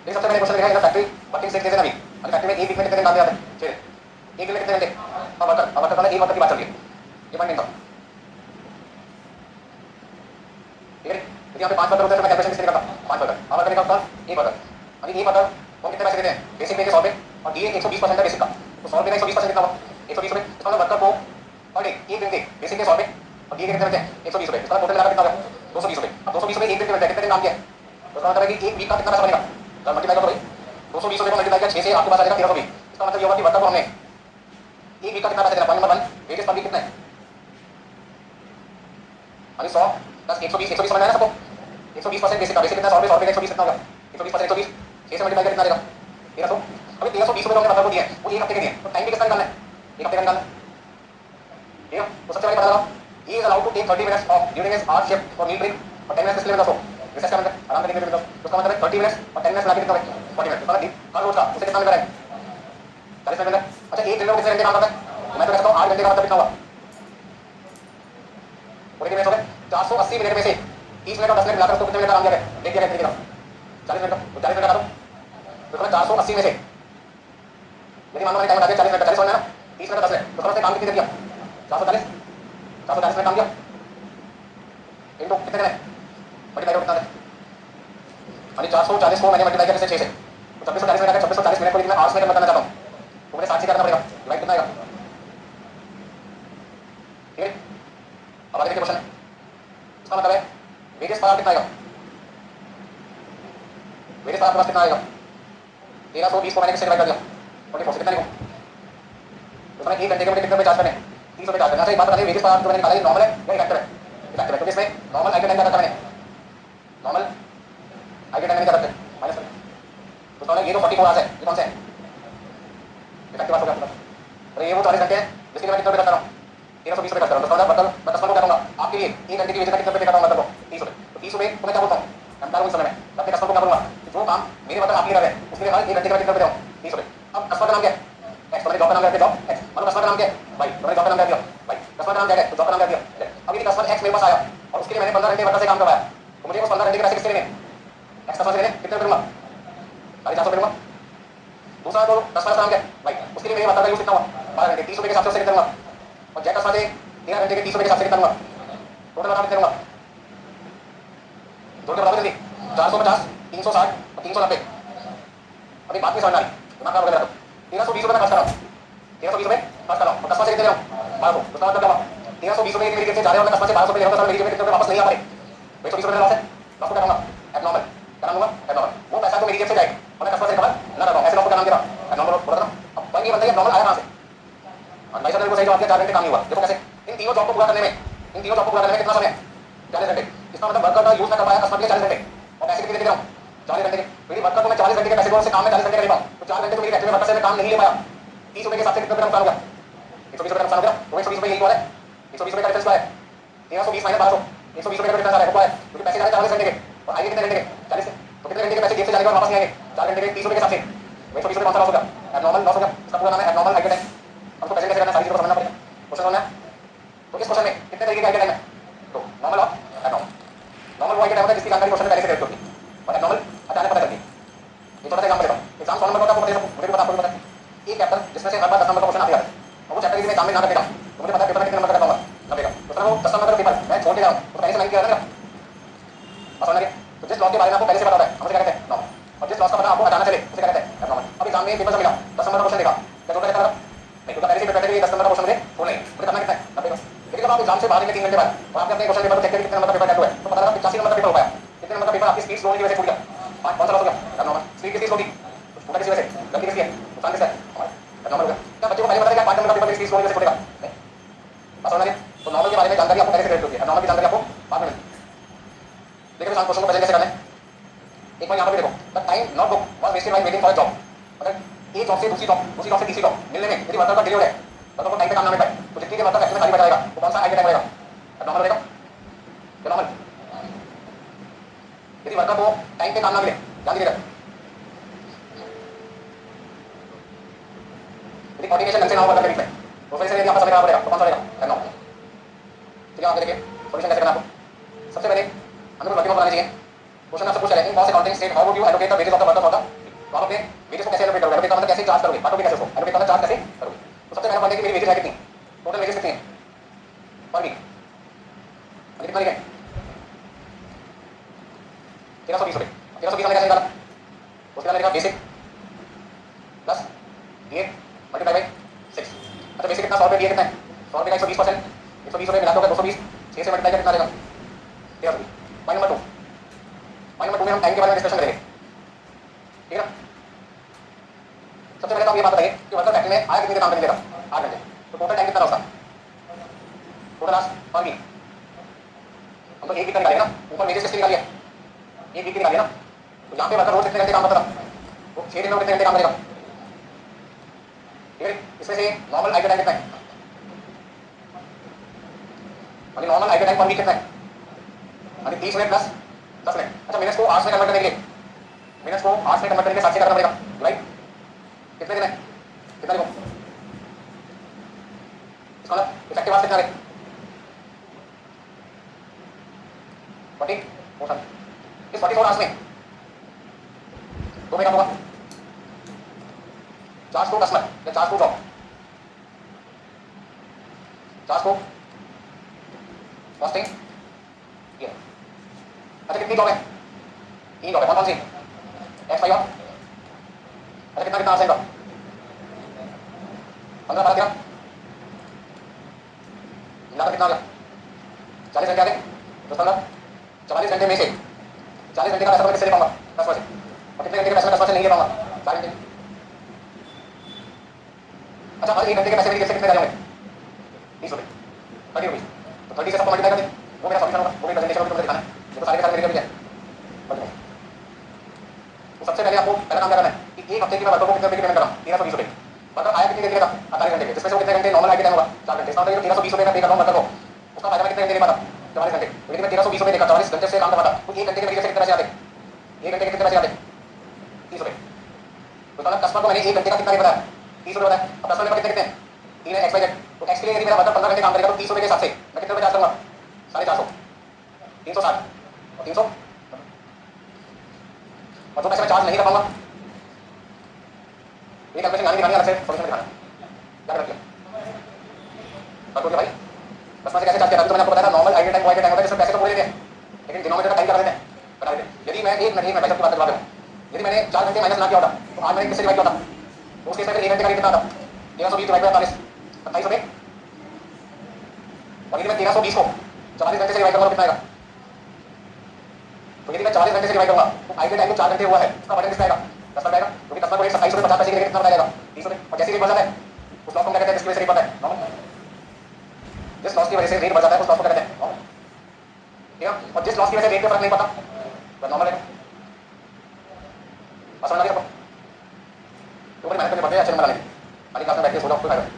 ये सबसे पहले क्वेश्चन लिखा है फैक्ट्री वर्किंग सेट कैसे ना भी, अगर फैक्ट्री में एक वीक में कितने दिन काम दिया जाते हैं? 6 दिन। एक दिन में कितने घंटे? अब वर्कर, अब वर्कर वाला एक वर्कर की बात चल रही है, ये पॉइंट नहीं था। ठीक है? यदि यहाँ पे 5 वर्कर होते हैं तो मैं कैलकुलेशन किससे करता? 5 वर्कर। अब वर्कर लिखा होता एक वर्कर, यानी एक वर्कर को कितने पैसे देते हैं? बेसिक पे के 100 पे, और डीए 120% है बेसिक का, तो 100 रुपए का 120% कितना हुआ? 120 रुपए। इसका मतलब वर्कर को पर डे एक दिन के बेसिक के 100 रुपए और डीए के कितने मिलते हैं? 120 रुपए। इसका टोटल मिलाकर कितना होगा? 220 रुपए। अब 220 रुपए एक दिन के मिलते हैं, कितने दिन काम किया है? तो इसका मतलब है कि एक वीक का कितना पैसा बनेगा? तो मल्टीप्लाई करो भाई, 220 रुपए को मल्टीप्लाई किया 6 से, आपके पास आ जाएगा 1320। इसका मतलब ये होगा कि वर्कर को हमने एक वीक का कितना पैसा देना? Point number 1, wages per week कितना है? यानी 100 प्लस 120, 120 समझ में आया ना सबको? 120% बेसिक का, बेसिक कितना? 100 रुपए, 100 रुपए का 120 कितना होगा? 120% 120, 6 से मल्टीप्लाई किया कितना आएगा? 1300। अभी 1320 रुपए हमने वर्कर को दिए हैं, वो एक हफ्ते के दिए, तो टाइम भी कितना निकालना है? एक हफ्ते का निकालना है। ठीक है? तो सबसे पहले पता लगा, he is allowed to take 30 minutes off during his hour shift for meal break और 10 minutes किस लिए मिलता है? रिसेस का मतलब आराम करने के लिए मिलता है। उसका मतलब है 30 मिनट्स और 10 मिनट्स मिला के कितना है? 40 मिनट। मतलब हर रोज का उसे कितना मिल रहा है? 40 मिनट मिल रहा है। अच्छा, एक दिन में कितने घंटे काम करता है? मैं तो कहता हूँ 8 घंटे का मतलब कितना हुआ? पूरे दिन में 480 मिनट में से 30 मिनट और 10 मिनट मिलाकर उसको कितने मिनट का काम किया गया? देख दिया गया 40 मिनट का, तो 40 मिनट का तो 480 में से यदि मान लो मैंने टाइम बता दिया 40 मिनट का, 40 होना है ना, 30 मिनट 10 मिनट, तो समझते काम कितनी देर किया? 440। 440 मिनट काम किया इनको कितने दिन मल्टीप्लाई करो कितना है यानी 440 को मैंने मल्टीप्लाई किया 6 से तो 2640 मिनट अगर 2640 मिनट को मैं आवर्स में कन्वर्ट करना चाहता हूँ तो मुझे 60 से करना पड़ेगा डिवाइड कितना आएगा ठीक है अब आगे देखिए क्वेश्चन इसका मतलब है वेरियस पावर कितना आएगा वेरियस पावर कितना आएगा 1320 को मैंने किससे डिवाइड कर दिया 44 से कितना लिखूं तो मैं 1 घंटे के लिए कितने पे चार्ज करने 30 पे चार्ज करना चाहिए बात बता दें वेरियस पावर जो मैंने निकाला है नॉर्मल है या इफेक्टिव है इफेक्टिव है तो इसमें नॉर्मल आइडिया टाइम क्या करता मैंने नॉर्मल आइडिया टाइम क्या करते हैं माइनस तो उसका ये जो 44 आवर्स है ये कौन से है इफेक्टिव आवर्स हो गया तो ये वो 40 घंटे हैं जिसके लिए मैं कितना पे करता रहा हूं 1320 रुपए करता रहा हूं तो मतलब मैं 10 को क्या करूंगा आपके लिए 1 घंटे की वजह से कितने पे करता हूं मतलब 30 रुपए तो 30 रुपए को मैं क्या बोलता हूं मैं बता रहा हूं इस समय में अपने कस्टमर को क्या बोलूंगा जो काम मेरे मतलब आप ही कर रहे हैं उसके लिए हर 1 घंटे का कितना पे दूं 30 रुपए अब कस्टमर का नाम क्या है एक्स तो मैंने जॉब का नाम क्या दिया एक्स मतलब कस्टमर का नाम क्या है भाई तो मैंने जॉब का नाम क्या दिया भाई कस्टमर का नाम क्या है तो जॉब का नाम क्या दिया अब यदि कस्टमर एक्स मेरे पास आया और उसके लिए मैंने 15 घंटे वर्कर से काम करवाया तो मुझे उस 15 घंटे के पैसे किससे लेने एक्स कस्टमर से लेने कितने दूंगा 450 दूंगा दूसरा तो कस्टमर का नाम क्या है भाई उसके लिए मेरे वर्कर का यूज कितना हुआ 12 घंटे 30 रुपए के हिसाब से कितना दूंगा और जैक कस्टमर से 13 घंटे के 30 रुपए के हिसाब से कितना दूंगा टोटल बता कितने दूंगा दोनों बराबर जल्दी 450 360 और 390 अभी बात नहीं समझ आ रही दिमाग खराब हो गया 1320 रुपए खर्च कर रहा हूँ 1320 रुपए खर्च कर रहा हूँ और कस्टमर से कितने ले रहा हूँ 1200 उसका मतलब क्या हुआ 1320 रुपए की मेरी जेब से जा रहे हो मैं कस्टमर से 1200 रुपए ले रहा हूँ मेरी जेब में कितने रुपए वापस नहीं आ पाए 120 रुपए लॉस है लॉस को क्या कहूंगा एबनॉर्मल क्या नाम होगा एबनॉर्मल वो पैसा तो मेरी जेब से जाएगा और मैं कस्टमर से कवर ना कर रहा हूँ ऐसे लॉस को क्या नाम दे रहा हूँ एबनॉर्मल बोला था अब पॉइंट ये बनता है एबनॉर्मल आया कहां से और भाई साहब को सही जवाब दिया 4 घंटे काम नहीं हुआ देखो कैसे इन तीनों जॉब को पूरा करने में कितना समय 40 घंटे इसका मतलब वर्कर का यूज ना कर पाया कस्टमर के 40 घंटे और पैसे कितने दे रहा हूँ 40 घंटे के मेरी वर्कर को मैं 40 घंटे के पैसे को से काम में 40 घंटे का ले पाऊँ तो 4 घंटे तो मेरी फैक्ट्री में वर्कर से मैं काम नहीं ले पाया 30 रुपए के हिसाब से कितना नुकसान हो गया 120 रुपए का नुकसान हो गया तो 120 रुपए यही हुआ है 120 रुपए का डिफरेंस क्या है 1320 माइनस 1200 120 रुपए का डिफरेंस आ रहा है क्या है क्योंकि पैसे जा रहे 40 घंटे के और आएंगे कितने घंटे के 40 के तो कितने घंटे के पैसे जेब से जाने के बाद वापस नहीं आएंगे 4 घंटे के 30 रुपए के हिसाब से 120 रुपए कौन सा लॉस हो गया एबनॉर्मल लॉस हो गया इसका पूरा नाम है एबनॉर्मल आइडिया टाइम हमको पैसे कैसे करना सारी चीजों को समझना पड़ेगा क्वेश्चन समझना है तो इस क्वेश्चन में कितने तरीके के आइडिया टाइम है तो नॉर्मल और एबनॉर्मल नॉर्मल वो आइडिया टाइम होता है जिसकी जानकारी क्वेश्चन में पहले से दे होती है और एबनॉर्मल अचानक पता चलती है ये छोटा सा एग्जांपल देता हूं एग्जाम 100 नंबर का आपको पता है मुझे भी पता आपको भी पता है एक चैप्टर जिसमें से हर बार 10 नंबर का क्वेश्चन आता है और वो चैप्टर यदि मैं एग्जाम में ना कर देता हूं तो मुझे पता है पेपर में कितने नंबर का करूंगा 90 का तो सर वो 10 नंबर का पेपर मैं छोड़ के जा रहा हूं तो पहले से नहीं किया था ना समझ गए तो जिस लॉ के बारे में आपको पहले से पता होता है हम क्या कहते हैं नॉर्मल और जिस लॉ का पता आपको अचानक चले उसे क्या कहते हैं एबनॉर्मल अब एग्जाम में पेपर से मिला 10 नंबर का क्वेश्चन देखा क्या टोटल कितना नहीं तो पहले से पेपर में 10 नंबर का क्वेश्चन मुझे छोड़ नहीं मुझे करना कितना है 90 का लेकिन जब आप एग्जाम से बाहर निकले 3 घंटे बाद और आपने अपने क्वेश्चन पेपर को चेक किया कितने नंबर का पेपर हुआ है तो पता लगा 85 नंबर का पेपर हो पाया कितने नंबर का पेपर आपकी स्पीड स्लो होने की वजह से छूट गया कौन सा लॉस हो गया एबनॉर्मल स्पीड कितनी स्लो थी छूटा किसी वजह से गलती किसकी है नुकसान किसका है एबनॉर्मल हो गया क्या बच्चे को पहले पता है कि 5 नंबर का पेपर स्पीड स्लो होने की वजह से छूटेगा बस समझ गए तो नॉर्मल के बारे में जानकारी आपको पहले से क्लियर होती है एबनॉर्मल की जानकारी आपको बाद में मिलती है लेकिन क्वेश्चन को प्रेजेंट कैसे करना है एक बार यहाँ पर भी देखो the time not book was wasted by waiting for a job अगर एक जॉब से दूसरी जॉब से तीसरी जॉब मिलने में यदि वर्कर का डिले हो जाए वर्कर को टाइम पे काम ना मिल पाए तो जितनी देर वर्कर फैक्ट्री में खाली बैठा रहेगा वो कौन सा आइडिया टाइम रहेगा नॉर्मल रहेगा क्या नॉर्मल यदि वर्कर को टाइम पे काम ना मिले ध्यान दीजिएगा यदि कोऑर्डिनेशन ढंग से ना हो वर्कर के बीच में तो फिर से यदि आपका समय खराब रहेगा तो कौन सा रहेगा नॉर्मल ठीक है आगे देखिए सॉल्यूशन कैसे करना आपको सबसे पहले हमें वर्किंग बनानी चाहिए क्वेश्चन आपसे पूछा है इन कौन से accounting state how would U allocate the wages of the worker for the तो आप अपने वेजेस को कैसे एलोकेट करोगे एलोकेट का मतलब कैसे चार्ज करोगे बांटोगे कैसे उसको एलोकेट का मतलब चार्ज कैसे करोगे तो सबसे पहले पढ़ने की मेरी वेजेस है कितनी टोटल वेजेस कितनी है पर वीक कितना लिखें 1320 रुपए 1320 हमने कैसे निकाला उसके बाद मैंने लिखा basic plus DA multiply by 6 अच्छा बेसिक कितना 100 रुपए डीए कितना है 100 रुपए का 120% 120 रुपए मिला तो 220 6 से मल्टीप्लाई कितना आएगा 1320 पॉइंट नंबर 2 पॉइंट नंबर 2 में हम टाइम के बारे में डिस्कशन करेंगे ठीक है ना सबसे पहले तो आप ये बात बताइए कि वर्कर फैक्ट्री में आया कितनी देर काम करने देगा 8 घंटे तो टोटल टाइम कितना रहा उसका टोटल आज पर वीक हम तो एक वीक का निकालेंगे ना ऊपर वेजेस किसके निकालिए एक वीक की निकालिए ना तो यहाँ पे वर्कर रोज कितने घंटे काम करता था वो 6 दिन में कितने घंटे काम करेगा ठीक है इसमें से नॉर्मल आइडिया टाइम कितना है मतलब normal idle time per week कितना है मतलब 30 मिनट प्लस 10 मिनट अच्छा मिनट्स को आवर्स में कन्वर्ट करने के लिए मिनट्स को आवर्स में कन्वर्ट करने के 7 से करना पड़ेगा राइट कितने दिन है कितना लिखो इसका मतलब इफेक्टिव आवर्स कितना है 40 मोशन इस 44 आवर्स में दो में क्या होगा चार्ज टू कस्टमर या चार्ज टू जॉब चार्ज को कॉस्टिंग ये। अच्छा कितनी जॉब है? 3 जॉब है, कौन कौन सी? X5 और अच्छा कितना कितना आसेगा? 15 12 13 मिलाकर कितना आ गया? 40 घंटे आ गए, 10 15 44 घंटे में से 40 घंटे का पैसा मैं किससे ले पाऊंगा? 10 से। और कितने घंटे के पैसा 10 से नहीं ले पाऊंगा? 4 घंटे। अच्छा हर 1 घंटे के पैसे मेरे कितने आ जाएंगे? 30 रुपये, 30 रुपीज। तो 30 से सबको मल्टीप्लाई कर दें, वो मेरा सॉल्यूशन होगा, वो मेरी प्रेजेंटेशन होगी, तुमसे दिखाना है। ये तो सारे के सारे मेरे भी है। तो सबसे पहले आपको पहला काम क्या करना है कि एक हफ्ते की मैं वर्कर को कितने रुपये की पेमेंट कर रहा हूँ? 1320 रुपये। वर्कर आया कितनी देर का? 48 घंटे, जिसमें से वो कितने घंटे नॉर्मल आईटी टाइम होगा? 4 घंटे। इसका मतलब 1320 रुपये का पे कर रहा हूँ वर्कर को, उसका फायदा मैं कितने घंटे दे पाता? 44 घंटे। तो यदि मैं 1320 रुपये देकर 44 घंटे से काम करवाता तो 1 घंटे के मेरे से कितने पैसे आते? 1 घंटे के कितने पैसे आते? 30 रुपये। तो मतलब कस्टमर को मैंने 1 घंटे का कितना रेट बताया? 30 रुपये बताया। अब कस्टमर ने कितने कितने? 3 है XYZ। तो X के लिए यदि मेरा वर्कर 15 घंटे काम करेगा तो 30 रुपये के हिसाब से मैं कितने रुपये चार्ज करूँगा? 450, 360 और 300। और जो पैसे मैं चार्ज नहीं कर पाऊंगा ये कैलकुलेशन गाने दिखानी अलग से सॉल्यूशन दिखाना क्या कर दिया बात हो गया भाई। कस्टमर से कैसे चार्ज किया था? तो मैंने आपको बताया था नॉर्मल आईडी टाइम वाई टाइम होता है जिसमें पैसे तो पूरे लेते हैं लेकिन डिनोमिनेटर का टाइम क्या कर देते हैं? बता देते हैं। यदि मैं एक मिनट में पैसे की बात करवा दूं, यदि मैंने 4 घंटे माइनस ना किया होता तो आज मैंने किससे डिवाइड किया होता? तो उसके इसमें 1 घंटे का रेट कितना आता? 1320 डिवाइड बाय 48, 27 रुपये। और यदि मैं 1320 को 44 घंटे से डिवाइड करूंगा तो कितना आएगा? तो यदि मैं 40 घंटे से डिवाइड करूंगा तो आईडी टाइम 4 घंटे हुआ है, उसका बटन कितना आएगा? 10 रुपये आएगा, क्योंकि कस्टमर को रेट 27 रुपये 50 पैसे के कितना बताया जाएगा? 30 रुपये। और जैसे रेट बढ़ जाता है उस लॉस को क्या कहते हैं? जिसकी वजह से रेट बढ़ता है नॉर्मल। जिस लॉस की वजह से रेट बढ़ जाता है उस लॉस को क्या कहते हैं? नॉर्मल। ठीक है। और जिस लॉस की वजह से रेट पे फर्क नहीं पड़ता वो नॉर्मल है। समझ आ गया आपको? तो बड़ी मेहनत करनी पड़ती है अच्छे नंबर लाने के लिए। खाली क्लास में बैठ के सो जाओ कोई फायदा नहीं।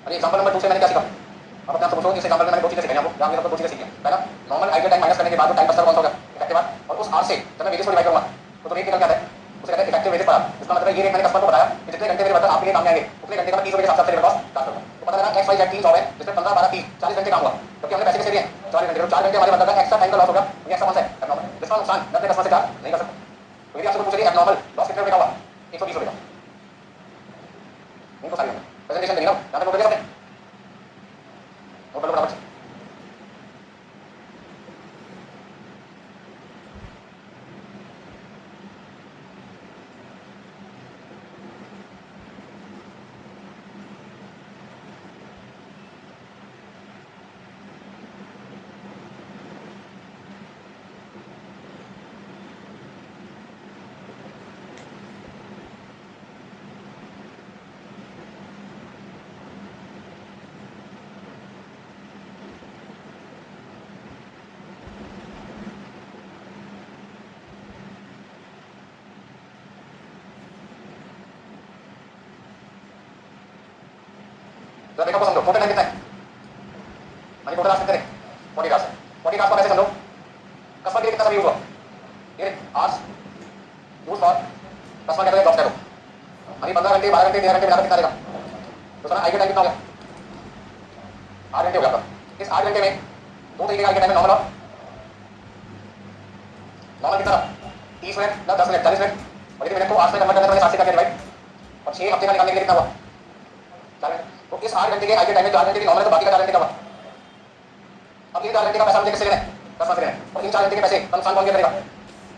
अरे एग्जांपल नंबर 2 से मैंने क्या सीखा? अब अपने आप से पूछो इस एग्जांपल में मैंने दो चीजें सिखाई आपको, जहां मैंने दो चीजें सीखी। पहला नॉर्मल आईडी टाइम माइनस करने के बाद जो टाइम बचता है कौन सा होगा? Effective hour. और उस आर से जब मैं वेजेस को डिवाइड करूंगा तो रेट निकल के आता है, उसे कहते हैं इफेक्टिव वेजेस पर आवर। इसका मतलब ये रेट मैंने कस्टमर को बताया कि जितने घंटे मेरे वर्कर आपके लिए काम में आएंगे उतने घंटे का मैं 30 रुपये के हिसाब से लेबर कॉस्ट चार्ज करूंगा। तो पता लगा XYZ 3 जॉब है जिसमें 15 12 30 40 घंटे काम हुआ, क्योंकि हमने पैसे किसे दिए? 40 घंटे। तो 4 घंटे हमारे वर्कर का एक्स्ट्रा टाइम का लॉस होगा, ये एक्स्ट्रा कौन सा है? एबनॉर्मल, जिसका नुकसान मैं अपने कस्टमर से चार्ज नहीं कर सकता। तो यदि आपसे कोई पूछे एबनॉर्मल लॉस कितने रुपये का हुआ? 120 रुपये का। इनको सारी प्रेजेंटेशन देनी ना, जहां तक नोट कर लेते नोट कर लो बराबर से। जरा देखो समझो टोटल टाइम कितना है? मानी टोटल आवर्स कितने थे? 40 आवर्स है। 40 आवर्स को कैसे समझो? कस्टमर के लिए कितना समय यूज हुआ? ये आवर्स यूज फॉर कस्टमर कहते हैं जॉब करो। मानी 15 घंटे 12 घंटे 13 घंटे मिलाकर कितना आएगा? तो सर आईडी टाइम कितना हो गया? 8 घंटे हो गया आपका। इस 8 घंटे में दो तरीके का आईडी टाइम है, नॉर्मल और नॉर्मल कितना? 30 मिनट प्लस 10 मिनट 40 मिनट। और यदि मिनट को आवर्स में कन्वर्ट करना है तो 7 से करके डिवाइड, और 6 हफ्ते का निकालने के लिए कितना हुआ? 4 घंटे। तो इस 8 घंटे के आईडी टाइम में 4 घंटे की नॉर्मल है तो बाकी का 4 घंटे का हुआ। अब ये 4 घंटे का पैसा मुझे किससे लेना है? कस्टमर से लेना है। और इन 4 घंटे के पैसे का नुकसान कौन क्या करेगा?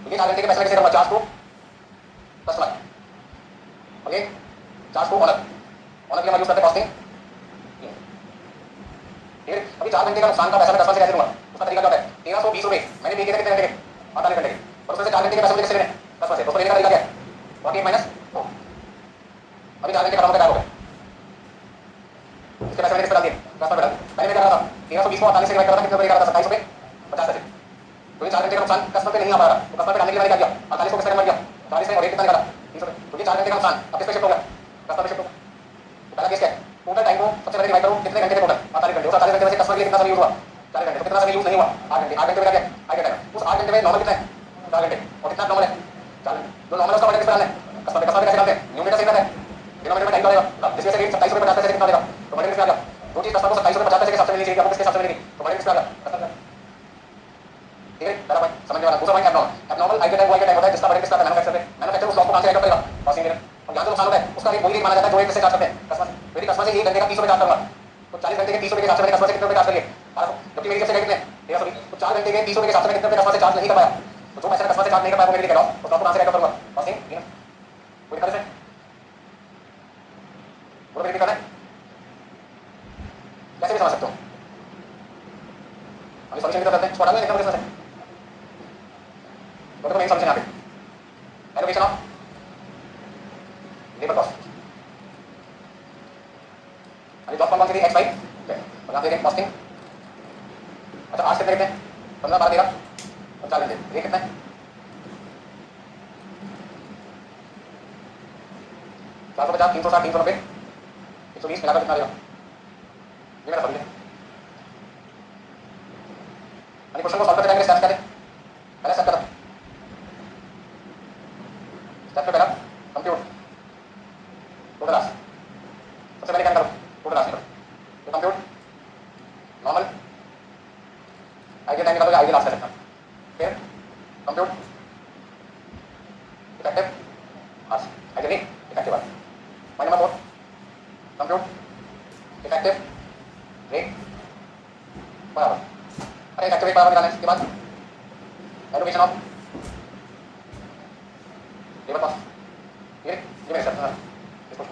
ये 4 घंटे के पैसे किसे करूंगा? चार्ज को कस्टमर, और ये चार्ज को ओनर। ओनर के लिए हम यूज करते हैं कॉस्टिंग। फिर अभी 4 घंटे का नुकसान का पैसा मैं कस्टमर से कैसे लूंगा? उसका तरीका क्या होता है? 1320 रुपये मैंने पे किए थे कितने घंटे के? 48 घंटे के। और उसमें से 4 घंटे के पैसे मुझे किससे लेने हैं? कस्टमर से। दोस्तों लेने का तरीका क्या है? 48 माइनस 4। अभी 4 घंटे खत्म होकर गायब हो गए, इसके पैसे मैंने किस पर डाल दिए? कस्टमर पर डाल दिए। पहले मैं क्या करता था? 1320 को 48 से डिवाइड करता था, कितने रुपये करता था? 27 रुपये 50 पैसे। तो ये 4 घंटे का नुकसान कस्टमर पे नहीं आ पा रहा, तो कस्टमर पे डालने के लिए मैंने क्या किया? 48 को किससे कन्वर्ट किया? 40 में, और रेट कितना निकाला? 30 रुपये। तो ये 4 घंटे का नुकसान अब किस पे शिफ्ट हो गया? कस्टमर पे शिफ्ट हो गया। तो पहला केस क्या है? टोटल टाइम को सबसे पहले डिवाइड करो, कितने घंटे थे टोटल? 48 घंटे। उस 48 घंटे में से कस्टमर के लिए कितना समय यूज हुआ? 4 घंटे। तो कितना समय यूज नहीं हुआ? 8 घंटे। 8 घंटे में क्या है? ID time. उस 8 घंटे में नॉर्मल कितना है? 4 घंटे। और कितना नॉर्मल है? 4 घंटे। जो नॉर्मल उसका बटन किस पर डालना है? कस्टमर पे। कस्टमर पे कैसे डालते हैं? न्यूमरेटर से डालते हैं, डिनोमिनेटर में टाइम डालेगा, जिसमें से रेट 27 रुपये 50 पैसे कितना देगा? तो बटन किस पे आ गया? जो चीज कस्टमर को 27 रुपये 50 पैसे के हिसाब से मिलनी चाहिए आपको किसके हिसाब से मिलेगी? तो बटन किस पे आ गया? कस्टमर। ठीक है, पहला पॉइंट समझ में आ रहा है। दूसरा point abnormal. Abnormal idle time वाई टाइम होता है जिसका बटन किस पे आता है? मैन्युफैक्चरर पे। मैन्युफैक्चरर उस लॉस को कहां से राइट आउट करेगा? कॉस्टिंग में। और यहाँ जो नुकसान होता है उसका रेट वही रेट माना जाता है जो रेट से चार्ज करते हैं कस्टमर। यदि कस्टमर से 1 घंटे का का 30 रुपये चार्ज करूंगा तो 40 घंटे के 30 रुपये के हिसाब से मैंने कस्टमर से कितने रुपये चार्ज करिए 1200, जबकि मेरी जैसे कितने 1300 तो 4 घंटे के 30 रुपये के हिसाब से मैंने कितने रुपये कस्टमर से चार्ज नहीं कर पाया तो जो पैसे कस्टमर से चार्ज नहीं कर पाया वो मेरे लिए कह रहा हूँ तो आपको कहां से रेट करूंगा और सेम कोई दिक्कत है वो मेरे लिए करना है कैसे भी समझ सकते हो हम सॉल्यूशन भी करते हैं छोटा नहीं निकल इसमें तो मेन सॉल्यूशन यहां पे एलोकेशन ऑफ लेबर कॉस्ट अभी जॉब कौन सी थी एक्स वाई और यहाँ पे कॉस्टिंग अच्छा आज कितने कितने 15 12 13 और 4 घंटे ये कितना है 450 360 390 120 मिलाकर कितना आएगा ये मेरा सॉल्यूशन अभी क्वेश्चन को सॉल्व करते जाएंगे स्टेप्स क्या थे पहला स्टेप क्या था स्टेप पे पहला कंप्यूट टोटल लॉस सबसे पहले क्या करो टोटल लॉस निकालो तो कंप्यूट नॉर्मल आइडियल टाइम निकालोगे आइडियल लॉस कर सकता फिर कंप्यूट इफेक्टिव लॉस आइडियल नहीं effective loss point number 4 compute effective rate बराबर अरे इफेक्टिव रेट बराबर निकालने के बाद एलोकेशन ऑफ लेबर कॉस्ट ये मेरे स्टेप है इसको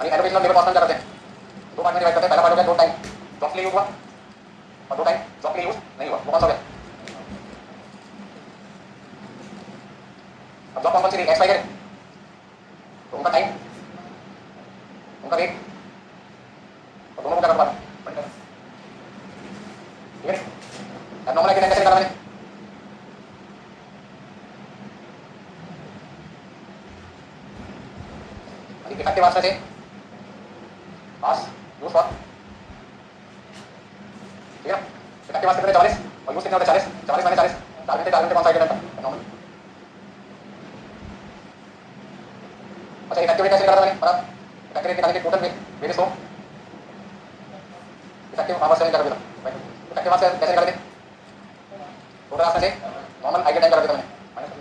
अभी एलोकेशन ऑफ लेबर कॉस्ट में क्या करते हैं दो पार्ट में डिवाइड करते हैं पहला पार्ट हो गया दो टाइम जॉब के लिए यूज हुआ और दो टाइम जॉब के लिए यूज नहीं हुआ वो कौन सा हो गया अब जॉब कौन सी थी एक्स वाई के तो उनका टाइम उनका रेट और दोनों को क्या करवा ठीक है एब्नॉर्मल आइडियल कैसे निकाला मैंने इफेक्टिव आंसर से पास यूज फॉर ठीक है इफेक्टिव आंसर कितने 44 और यूज कितने होते 40 40 माइनस 40 4 घंटे कौन सा आइडियल था नॉर्मल अच्छा इफेक्टिव रेट कैसे निकाला मैंने बराबर इफेक्टिव रेट निकालने के टोटल वेरियस हो इफेक्टिव आवर्स से निकाल देता इफेक्टिव आवर्स कैसे निकालेंगे टोटल आवर्स में से नॉर्मल आइडियल टाइम निकाल देता मैंने माइनस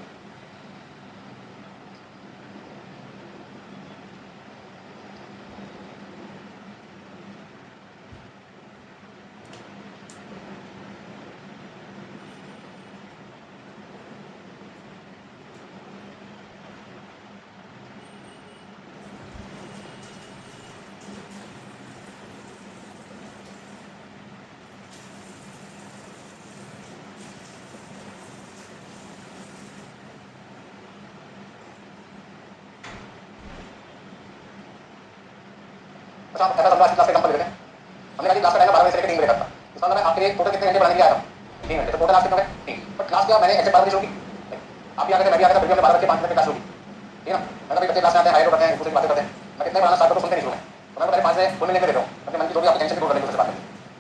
अच्छा ऐसा समझो आज क्लास का एग्जांपल लेते हैं हमने कहा कि क्लास का टाइम 12 बजे से लेकर 3 बजे तक था इसका मतलब मैं आपके लिए टोटल कितने घंटे पढ़ाने के लिए आया था 3 घंटे तो टोटल आज कितने हो गए 3 बट क्लास क्या मैंने ऐसे 12 बजे शुरू की आप भी आ गए थे मैं भी आ गया था फिर भी हमने 12 बजे 5 मिनट की क्लास शुरू की ठीक है ना मैं कभी बच्चे क्लास में आते हैं हाइड करते हैं दूसरी बातें करते हैं मैं कितने पढ़ाना स्टार्ट करूँ सुनते नहीं शुरू में तो मैं पहले 5 से फुल मिनट में देता हूँ अपने मन की जो भी आपकी टेंशन की दूर करने की कोशिश करते हैं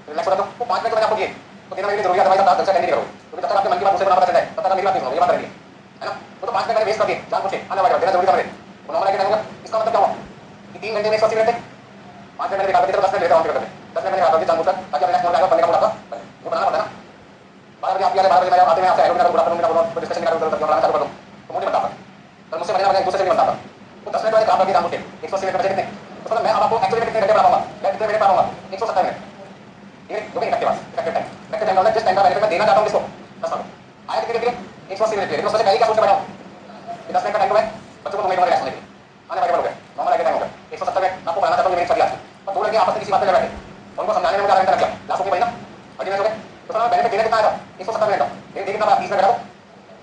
रिलैक्स हो जाता हूँ वो 5 मिनट मैंने आपको दिए तो देना मेरे लिए जरूरी है अदरवाइज आप घर से अटेंड नहीं करोगे क्योंकि जब तक आपके मन की बात दूसरे को ना पता चल जाए तब तक मेरी बात नहीं सुनोगे ये बात रहेगी है ना तो 5 मिनट मैंने वेस्ट कर दिए जान पूछे आने वाले देना जरूरी था मेरे तो नॉर्मल आइडियल टाइम होगा इसका मतलब क्या हुआ कि 3 घंटे में 180 मिनट थे 5 मिनट निकाल के 10 मिनट लेता हूं करते 10 मिनट निकाल के जान पूछकर ताकि अपने नेक्स्ट मोड आएगा बनने का मूड आपका वो बनाना पड़ता है ना 12 बजे आप आ गए 12 बजे मैं आते हैं आपसे एलोकेशन पूरा करूंगा पूरा डिस्कशन निकाल कर बनाना चालू कर दूं तो मुझे बताता पर मुझसे महीना लगा दूसरे से नहीं बताता तो 10 मिनट वाले काम करके जान पूछे 180 मिनट बचे कितने तो मतलब मैं अब आपको एक्चुअली कितने घंटे पढ़ा पाऊंगा मैं कितने मिनट पढ़ाऊंगा 170 मिनट ठीक है जो भी इफेक्टिव टाइम इफेक्टिव टाइम जिस टाइम का बेनिफिट मैं देना चाहता हूं किसको बस आया धीरे धीरे 180 मिनट लेकिन उससे पहले क्या सोच के बैठा हूं कि 10 मिनट का टाइम है बच्चों को मोमेंट में रिलैक्स होने के लिए आने वाले हो गए नॉर्मल आइडियल टाइम हो गया 170 मिनट आपको पढ़ाना चाहता हूं मेरी छवि आज और दो लड़के आपस में किसी बात पे बैठे उनको समझाने में मुझे आधा घंटा लग गया क्लास हो गई ना 20 मिनट हो गए तो सर बेनिफिट देने कितना आएगा 170 मिनट का लेकिन कितना 30 मिनट लगाओ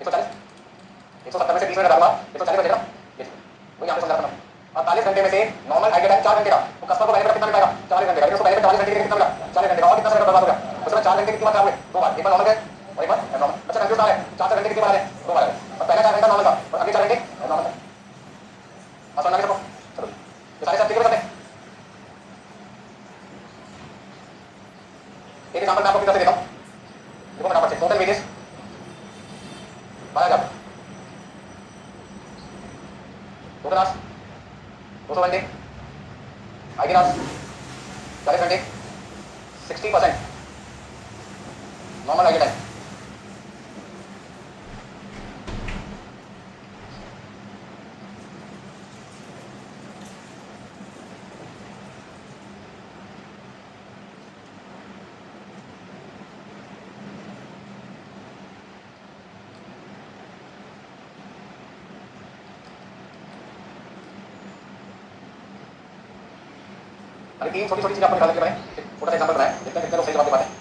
140 170 में से 30 मिनट लगाऊंगा 140 बचेगा वही यहाँ पे समझा रहा हूँ 48 घंटे में से नॉर्मल आइडियल टाइम 4 घंटे का तो कस्टमर को बेनिफिट कितना मिलेगा 40 घंटे का उसको बेनिफिट 40 घंटे के कितना मिला 40 घंटे का और कितना समय बर्बाद हो गया उसमें 4 घंटे की कीमत क्या हुई दो बार एक बार नॉर्मल है और एक बार एब्नॉर्मल अच्छा कंफ्यूज ना है 4 घंटे की कीमत है दो बार है और पहला 4 घंटा नॉर्मल था और अगले 4 घंटे एब्नॉर्मल था आप समझ सकते हो चलो ये सारे सब ठीक करते हैं एक एग्जांपल मैं आपको किधर से देता हूं देखो फटाफट से टोटल वेजेस 12000 टोटल आवर्स 200 घंटे आइडियल आवर्स 40 घंटे 60% नॉर्मल आइडियल टाइम अभी तीन छोटी छोटी चीजें आपको निकाल के मैंने एक छोटा सा एग्जांपल बनाया, देखते हैं कितने लोग सही जवाब दे पाते हैं।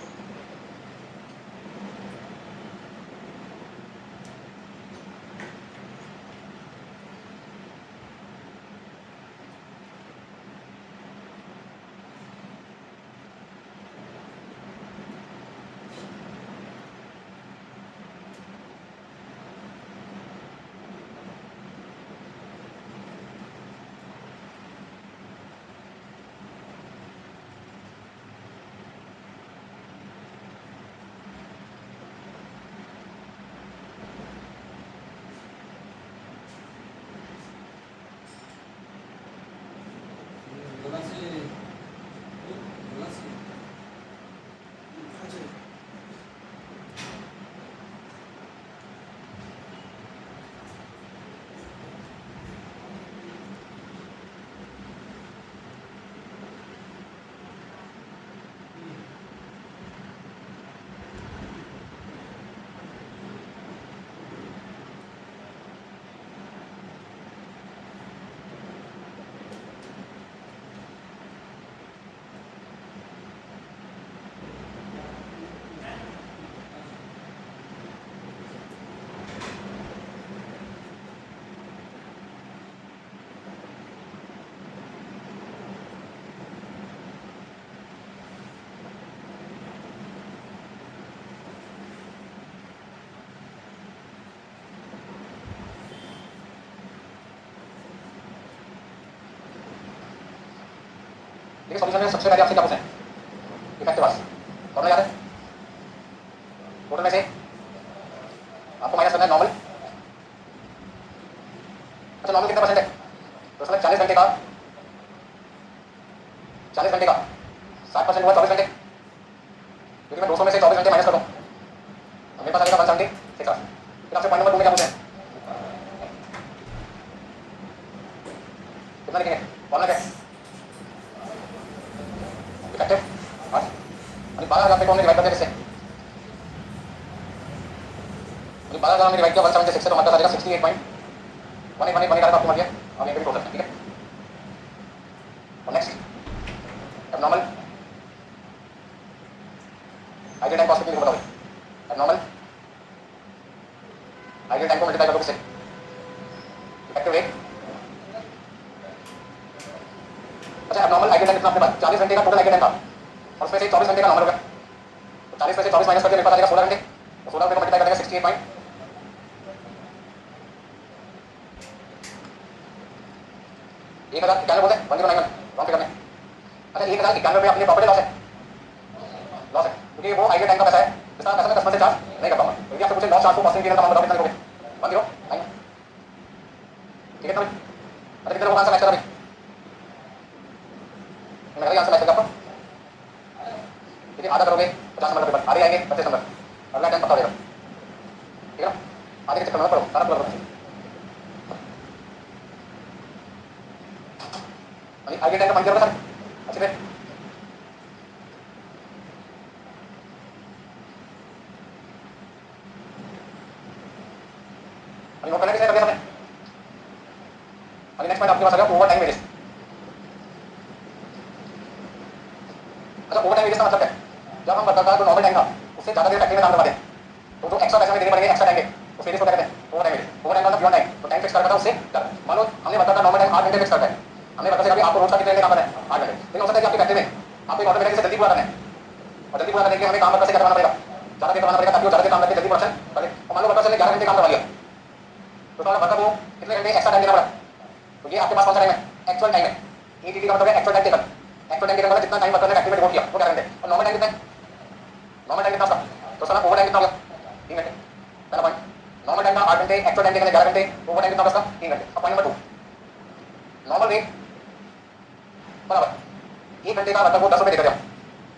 देखिए सॉल्यूशन में सबसे पहले आपसे क्या पूछना है, इफेक्टिव आवर्स फॉर्मूला याद है? टोटल में से आपको माइनस करना है नॉर्मल। अच्छा नॉर्मल कितना परसेंट है? तो उसमें 40 घंटे का 60% हुआ 24 घंटे, क्योंकि मैं 200 में से 24 घंटे माइनस कर दूँ मेरे पास आएगा 176 आवर्स। फिर आपसे पॉइंट नंबर 2 में क्या पूछना है, कितना लिखेंगे? फॉर्मूला क्या है? इफेक्टिव आवर्स 12,000 को हमने डिवाइड कर दिया, किससे? 12,000 में डिवाइड किया 176 से, तो हमारे पास आ जाएगा 68.1818 निकाला आपको मिल गया। अब ये भी टोटल ठीक है। और next abnormal ideal time cost कितनी बताओ? एबनॉर्मल आइडियल टाइम को मल्टीप्लाई करो किससे? Effective rate. अच्छा एबनॉर्मल आइडियल टाइम कितना आपके पास? 40 घंटे का टोटल आइडियल टाइम था और उसमें से 24 घंटे का नॉर्मल हो गया, तो 40 में से 24 माइनस करके मेरे पास आ जाएगा 16 घंटे, तो 16 घंटे को मल्टीप्लाई कर देंगे 68 पॉइंट 1091 बोलते हैं 1091 रॉन्ग फिगर में। अच्छा 1091 रुपये अपने प्रॉपर्टी लॉस है, क्योंकि वो आइडियल टाइम का पैसा है, जिसका पैसा मैं कस्टमर से चार्ज नहीं करता हूँ। तो यदि आपसे पूछे लॉस चार्ज को कॉस्टिंग का बताओ कितना लिखोगे? 10 ठीक है तभी। अच्छा कितने लोग आंसर मैच कर रहे हैं? मैं आंसर मैच कर आपको, आधा करोगे 50 नंबर पेपर, आधे आएंगे 25 नंबर, अगला टाइम पता हो जाएगा ठीक है ना। आधे के चक्कर में पढ़ो सारा पूरा करो। आगे टाइम का पॉइंट करोगे सर अच्छे से। अभी नोट करना किसने कर दिया आपने? अभी नेक्स्ट पॉइंट आपके पास आ गया ओवर टाइम वेजेस। अच्छा ओवर टाइम वेजेस का मतलब है जब हम वर्कर का जो नॉर्मल टाइम था उससे ज्यादा देर फैक्ट्री में काम करवा दें तो जो एक्स्ट्रा पैसे हमें देने पड़ेंगे एक्स्ट्रा टाइम के, उस वेजेस को क्या कहते हैं? Over time wages. Over time का मतलब बियॉन्ड टाइम, तो टाइम फिक्स करता था उससे मान लो हमने वर्कर का नॉर्मल टाइम 8 घंटे फिक्स करता है, हमने वर्कर से कहा आपको रोज का कितने घंटे काम करना है? 8 घंटे। लेकिन हो सकता है कि आपकी फैक्ट्री में आपको एक ऑर्डर मिलेगा जिसे जल्दी पूरा करना है, और जल्दी पूरा करने के लिए हमें काम वर्कर से क्या करना पड़ेगा? ज्यादा देर करवाना पड़ेगा ताकि वो ज्यादा देर काम करके जल्दी प्रोडक्शन करे। और मान लो वर्कर ने 11 घंटे काम करवा लिया तो हमारा वर्कर को कितने घंटे एक्स्ट्रा टाइम देना पड़ा? तो ये आपके पास कौन सा टाइम है? एक्चुअल टाइम है। ईटीटी का मतलब है actual time taken. Actual time taken मतलब जितना टाइम वर्कर ने फैक्ट्री में डिवोट किया वो 11 घंटे। और नॉर्मल टाइम कितना है? नॉर्मल टाइम कितना उसका? तो सर ओवर टाइम कितना हो गया? 3 घंटे। पहला पॉइंट नॉर्मल टाइम का 8 घंटे, एक्चुअल टाइम टेकन 11 घंटे, ओवर टाइम कितना उसका? 3 घंटे। अब पॉइंट नंबर 2 नॉर्मल रेट बराबर 1 घंटे का वर्कर को 10 रुपये देकर दिया।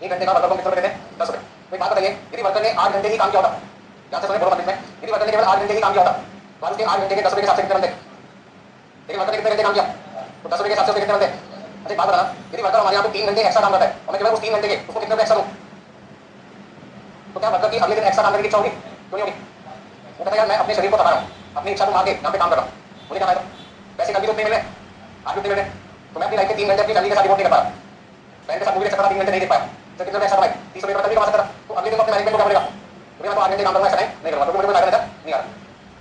1 घंटे का वर्कर को कितने रुपये देते हैं? 10 रुपये। तो एक बात बताइए यदि वर्कर ने 8 घंटे ही काम किया होता, यहाँ से सुने बोलो मत में, यदि वर्कर ने केवल 8 घंटे ही काम किया होता तो उसके 8 घंटे के 10 रुपये के हिसाब से कितने बनते? लेकिन वर्कर ने कितने घंटे काम किया तो 10 रुपये के हिसाब से कितने बनते? अच्छा बात बताना यदि वर्कर हमारे यहाँ पे 3 घंटे एक्स्ट्रा काम करता है और मैं केवल उस 3 घंटे के उसको कितने रुपये एक्स्ट्रा दूँ तो क्या वर्कर की अगले दिन एक्स्ट्रा काम करने की इच्छा होगी? क्यों नहीं होगी? वो कहता है यार मैं अपने शरीर को थका रहा हूँ, अपनी इच्छा को मार के यहाँ पे काम कर रहा हूँ, मुझे क्या फायदा? पैसे कभी तो उतने मिले आज उतने मिले, तो मैं अपनी लाइफ के 3 घंटे अपनी फैमिली के साथ डिवोट नहीं कर पा रहा। बहन के साथ मूवी देख सकता था, 3 घंटे नहीं देख पाया, तो कितने पैसा कमाए, 30 रुपये कभी कमा सकता था, तो अगले दिन तो अपने मैनेजमेंट को क्या बोलेगा, तो मैं तो 8 घंटे काम करूंगा, ऐसा नहीं करूंगा, क्योंकि मुझे कोई फायदा नहीं आ रहा।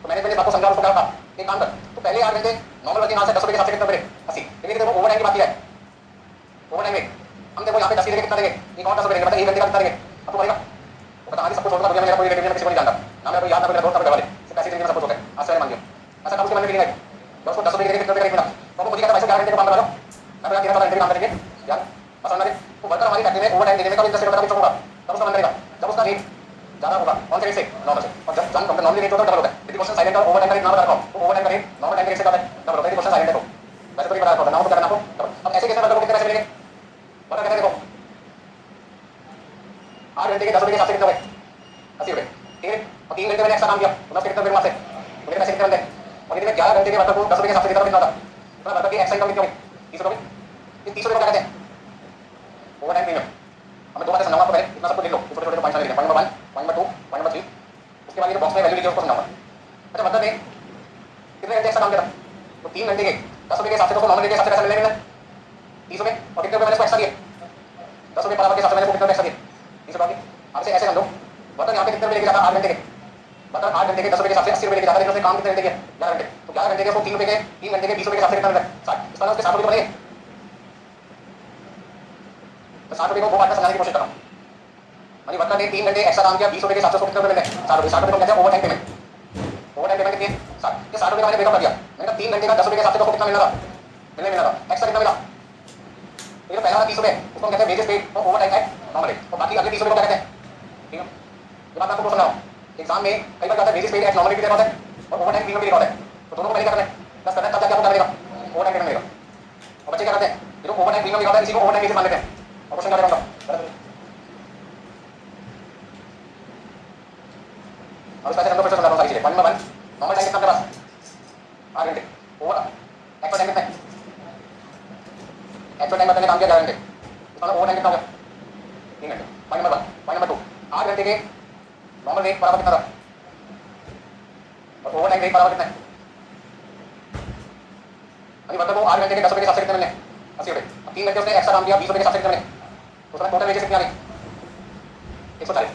तो मैंने इस बात को समझा, उसको कहा एक काम कर, तो पहले 8 घंटे नॉर्मल वर्किंग आवर्स है 10 रुपये के हिसाब से कितना करे 80, लेकिन देखो ओवर टाइम की बात की है, ओवर टाइम में हम देखो यहाँ पे 10 की जगह कितना देंगे, एक और 10 रुपये देंगे, मतलब 1 घंटे का कितना देंगे, अब तो बोलेगा वो कहानी सबको छोड़कर मेरा कोई रिलेटिव किसी को नहीं जानता ना, मेरा कोई याद ना कोई मेरा दोस्त ना कोई वाले सिर्फ पैसे देने में सब कुछ होता है, आज से मान लिया ऐसा काम उसके मन में फीलिंग आई, तो उसको 10 रुपये कितने रुपये मिला, तो वो मुझे कहता है 11 घंटे का काम करा लो, मैं बोला 13 घंटे काम करेंगे यार बस समझ तो वर्कर हमारी फैक्ट्री में ओवर टाइम देने में कभी 10 रुपये का भी होगा, तब उसका मन करेगा जब उसका रेट ज़्यादा होगा ऑन रेट से नॉर्मल से, और जब जन नॉर्मली रेट होता है डबल होता है, यदि क्वेश्चन साइलेंट और ओवर टाइम का रेट ना बता रहा हूँ तो ओवर टाइम का रेट नॉर्मल टाइम के रेट से ज़्यादा डबल होता है, यदि क्वेश्चन साइलेंट है तो वैसे तो नहीं बता रहा ना हो तो करना आपको, अब ऐसे कैसे वर्कर को कितने पैसे मिलेंगे, वर्कर कहते हैं देखो 8 घंटे के 10 रुपये के हिसाब से कितने हुए 80 रुपये, ठीक है, और 3 घंटे मैंने एक्स्ट्रा काम किया तो मैं कितने रुपये वहाँ से मेरे पैसे कितने बनते हैं, और यदि मैं 11 घंटे के वर्कर को 10 रुपये के हिसाब से कितना कितना होता तो वर्कर की एक्स्ट्रा इनकम कितनी होगी 30 रुपये, इन 30 रुपये को क्या कहते हैं ओवर टाइम प्रीमियम। हमें दो बातें समझाऊंगा, आपको पहले इतना सबको लिख लो, छोटे छोटे पॉइंट्स लिख, point number 1, point number 2, point number 3, उसके बाद ये बॉक्स में वैल्यू लिखिए उसको समझाऊंगा। अच्छा मतलब ने कितने घंटे एक्स्ट्रा काम किया तो 3 घंटे के 10 रुपये के हिसाब से, तो नॉर्मल के हिसाब से पैसा मिलने मिलना 30 रुपये, और कितने रुपये मैंने इसको एक्स्ट्रा दिए 10 रुपये बराबर के हिसाब से मैंने कितने एक्स्ट्रा दिए 30 रुपये। आपसे ऐसे समझो बर्तन यहाँ पे कितने रुपये लेके जाता 8 घंटे के, बर्तन 8 घंटे के 10 रुपये के हिसाब से 80 रुपये लेके जाता है, लेकिन उसने काम कितने घंटे किया 11 घंटे, तो 11 घंटे के उसको 3 रुपये के 3 घंटे के 20 रुपये के हिसाब से कितना मिलता है 60, इस तरह उसके 60 रुपये बने, तो 60 रुपये को वो बात समझाने की कोशिश कर रहा हूँ। यानी वर्कर ने 3 घंटे एक्स्ट्रा काम किया 20 रुपये के हिसाब से उसको कितने रुपये मिलते हैं 60 रुपये, 60 रुपये को कहते हैं over time payment, over time payment कितनी है 60, ये 60 रुपये का मैंने ब्रेकअप कर दिया, मैंने कहा 3 घंटे का 10 रुपये के हिसाब से उसको कितना मिलना था मिलना था, एक्स्ट्रा कितना मिला, तो ये पहला वाला 30 रुपये उसको कहते हैं वेजेस पेड और ओवर टाइम है नॉर्मल, और बाकी अगले 30 रुपये को क्या कहते हैं, ठीक है, ये बात आपको समझ रहा हूँ। एग्जाम में कई बार क्या होता है वेजेस पेड एट नॉर्मल भी लिखा होता है और ओवर टाइम प्रीमियम भी लिखा होता है, तो दोनों को पहले क्या करना है प्लस करना है, तब जाके आपको क्या मिलेगा ओवर टाइम पेमेंट मिलेगा। और बच्चे क्या करते हैं जो ओवर टाइम प्रीमियम लिखा होता है इसी को ओवर टाइम वेजेस मान लेते हैं, और क्वेश्चन क्या करेगा और उसका हम लोग फिर समझा रहा हूँ सारी चीजें। पॉइंट नंबर 1 नॉर्मल टाइम कितना आपके पास 8 घंटे, ओवर एक्चुअल टाइम कितना है, एक्चुअल टाइम बताने काम किया 11 घंटे, मतलब ओवर टाइम कितना हो गया 3 घंटे। पॉइंट नंबर 1, पॉइंट नंबर 2 8 घंटे के नॉर्मल रेट बराबर कितना था और ओवर टाइम रेट बराबर कितना है, यानी मतलब वो 8 घंटे के 10 रुपये के हिसाब से कितने मिलने 80 रुपये, 3 घंटे उसने एक्स्ट्रा काम किया 20 रुपये के हिसाब से कितने मिले, तो उसमें टोटल वेजेस कितनी आ गई 140।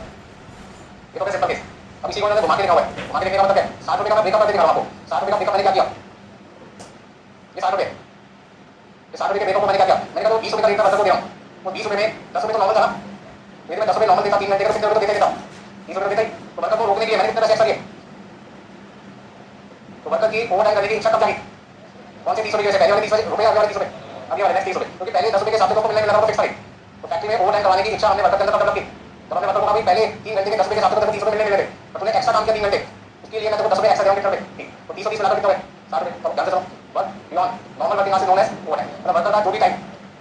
ये तो सिंपल केस, अब इसी को मैंने घुमा के लिखा हुआ है, घुमा के लिखने का मतलब है 60 रुपये का मैं ब्रेकअप करके दिखा रहा हूं आपको, 60 रुपये का ब्रेकअप मैंने क्या किया ये 60 रुपये, ये 60 रुपये के ब्रेकअप को मैंने क्या किया, मैंने कहा 20 रुपये का रेट मैं बच्चों को दे रहा हूँ, वो 20 रुपये में 10 रुपये तो नॉर्मल था ना, यदि मैं 10 रुपये नॉर्मल देता 3 घंटे का कितने रुपये तो देते देता 30 रुपये देता ही, तो वर्कर को रोकने के लिए मैंने कितने पैसे एक्स्ट्रा दिए, तो वर्कर की ओवर टाइम करने की इच्छा कब जागी कौन से 30 रुपये से पहले वाले 30 रुपये अगले वाले 30 रुपये अगले वाले नेक्स्ट 30 रुपये, क्योंकि पहले 10 रुपये के हिसाब से तो मिलने मिला था फिक्स रेट, तो फैक्ट्री में ओवर टाइम करवाने की इच्छा हमने वर्कर के अंदर कब रखी, जब हमने वर्कर को कहा भाई पहले 3 घंटे के 10 रुपये के हिसाब से 30 रुपये मिलने मिले थे, तो तूने एक्स्ट्रा काम किया 3 घंटे, उसके लिए मैं तेरे को 10 रुपये एक्स्ट्रा देऊंगा कितने रुपये, तो 30 और 30 मिलाकर कितने हुए 60 रुपये। अब ध्यान से सुनो work beyond normal working hours is known as overtime, मतलब वर्कर का जो भी टाइम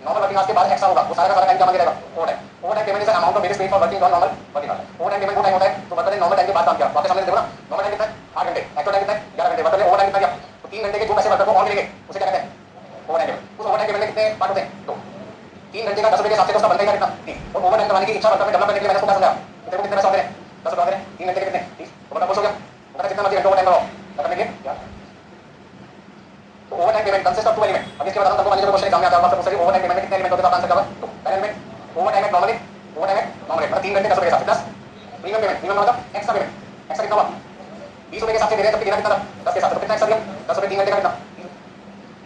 नॉर्मल वर्किंग आवर्स के बाद एक्स्ट्रा होगा वो सारा का सारा टाइम क्या मांगे जाएगा over time. Over time payment is amount of wages paid for working on normal working hours, over time payment वो टाइम होता है तो वर्कर ने नॉर्मल टाइम के बाद काम किया, आपके सामने देखो ना नॉर्मल टाइम कितना है 8 घंटे, एक्चुअल टाइम कितना है 11 घंटे, वर्कर ने ओवर टाइम कितना किया, तो 3 घंटे के जो पैसे वर्कर को और मिलेंगे उसे क्या कहते हैं ओवर टाइम पेमेंट। उस ओवर टाइम पेमेंट में कितने पार्ट होते हैं 2, 3 घंटे का 10 रुपये के हिसाब से उसका बनता ही कितना 3, और ओवर टाइम करवाने की इच्छा वर्कर में डेवलप करने के लिए मैंने उसको क्या समझाया तेरे को कितने पैसे होते हैं 10 रुपये होते हैं 3 घंटे के कितने 30, तो वर्कर खुश हो गया, वर्कर कितना मर्जी घंटे ओवर टाइम करवाओ करने के लिए। तो over time payment consist of 2 element, अब इसके बाद हम सबको मानिए क्वेश्चन एग्जाम में आता है सबसे ओवर टाइम पेमेंट में कितने एलिमेंट होते हैं तो आंसर क्या होगा, तो पहला element over time normally over time normal मतलब 3 घंटे 10 रुपये के हिसाब से प्लस प्रीमियम पेमेंट, प्रीमियम मतलब एक्स्ट्रा पेमेंट, एक्स्ट्रा कितना हुआ 20 रुपये के हिसाब से दे रहे हैं तो कितना कितना 10 के हिसाब से कितना एक्स्ट्रा दिया 10 रुपये 3 घंटे का कितना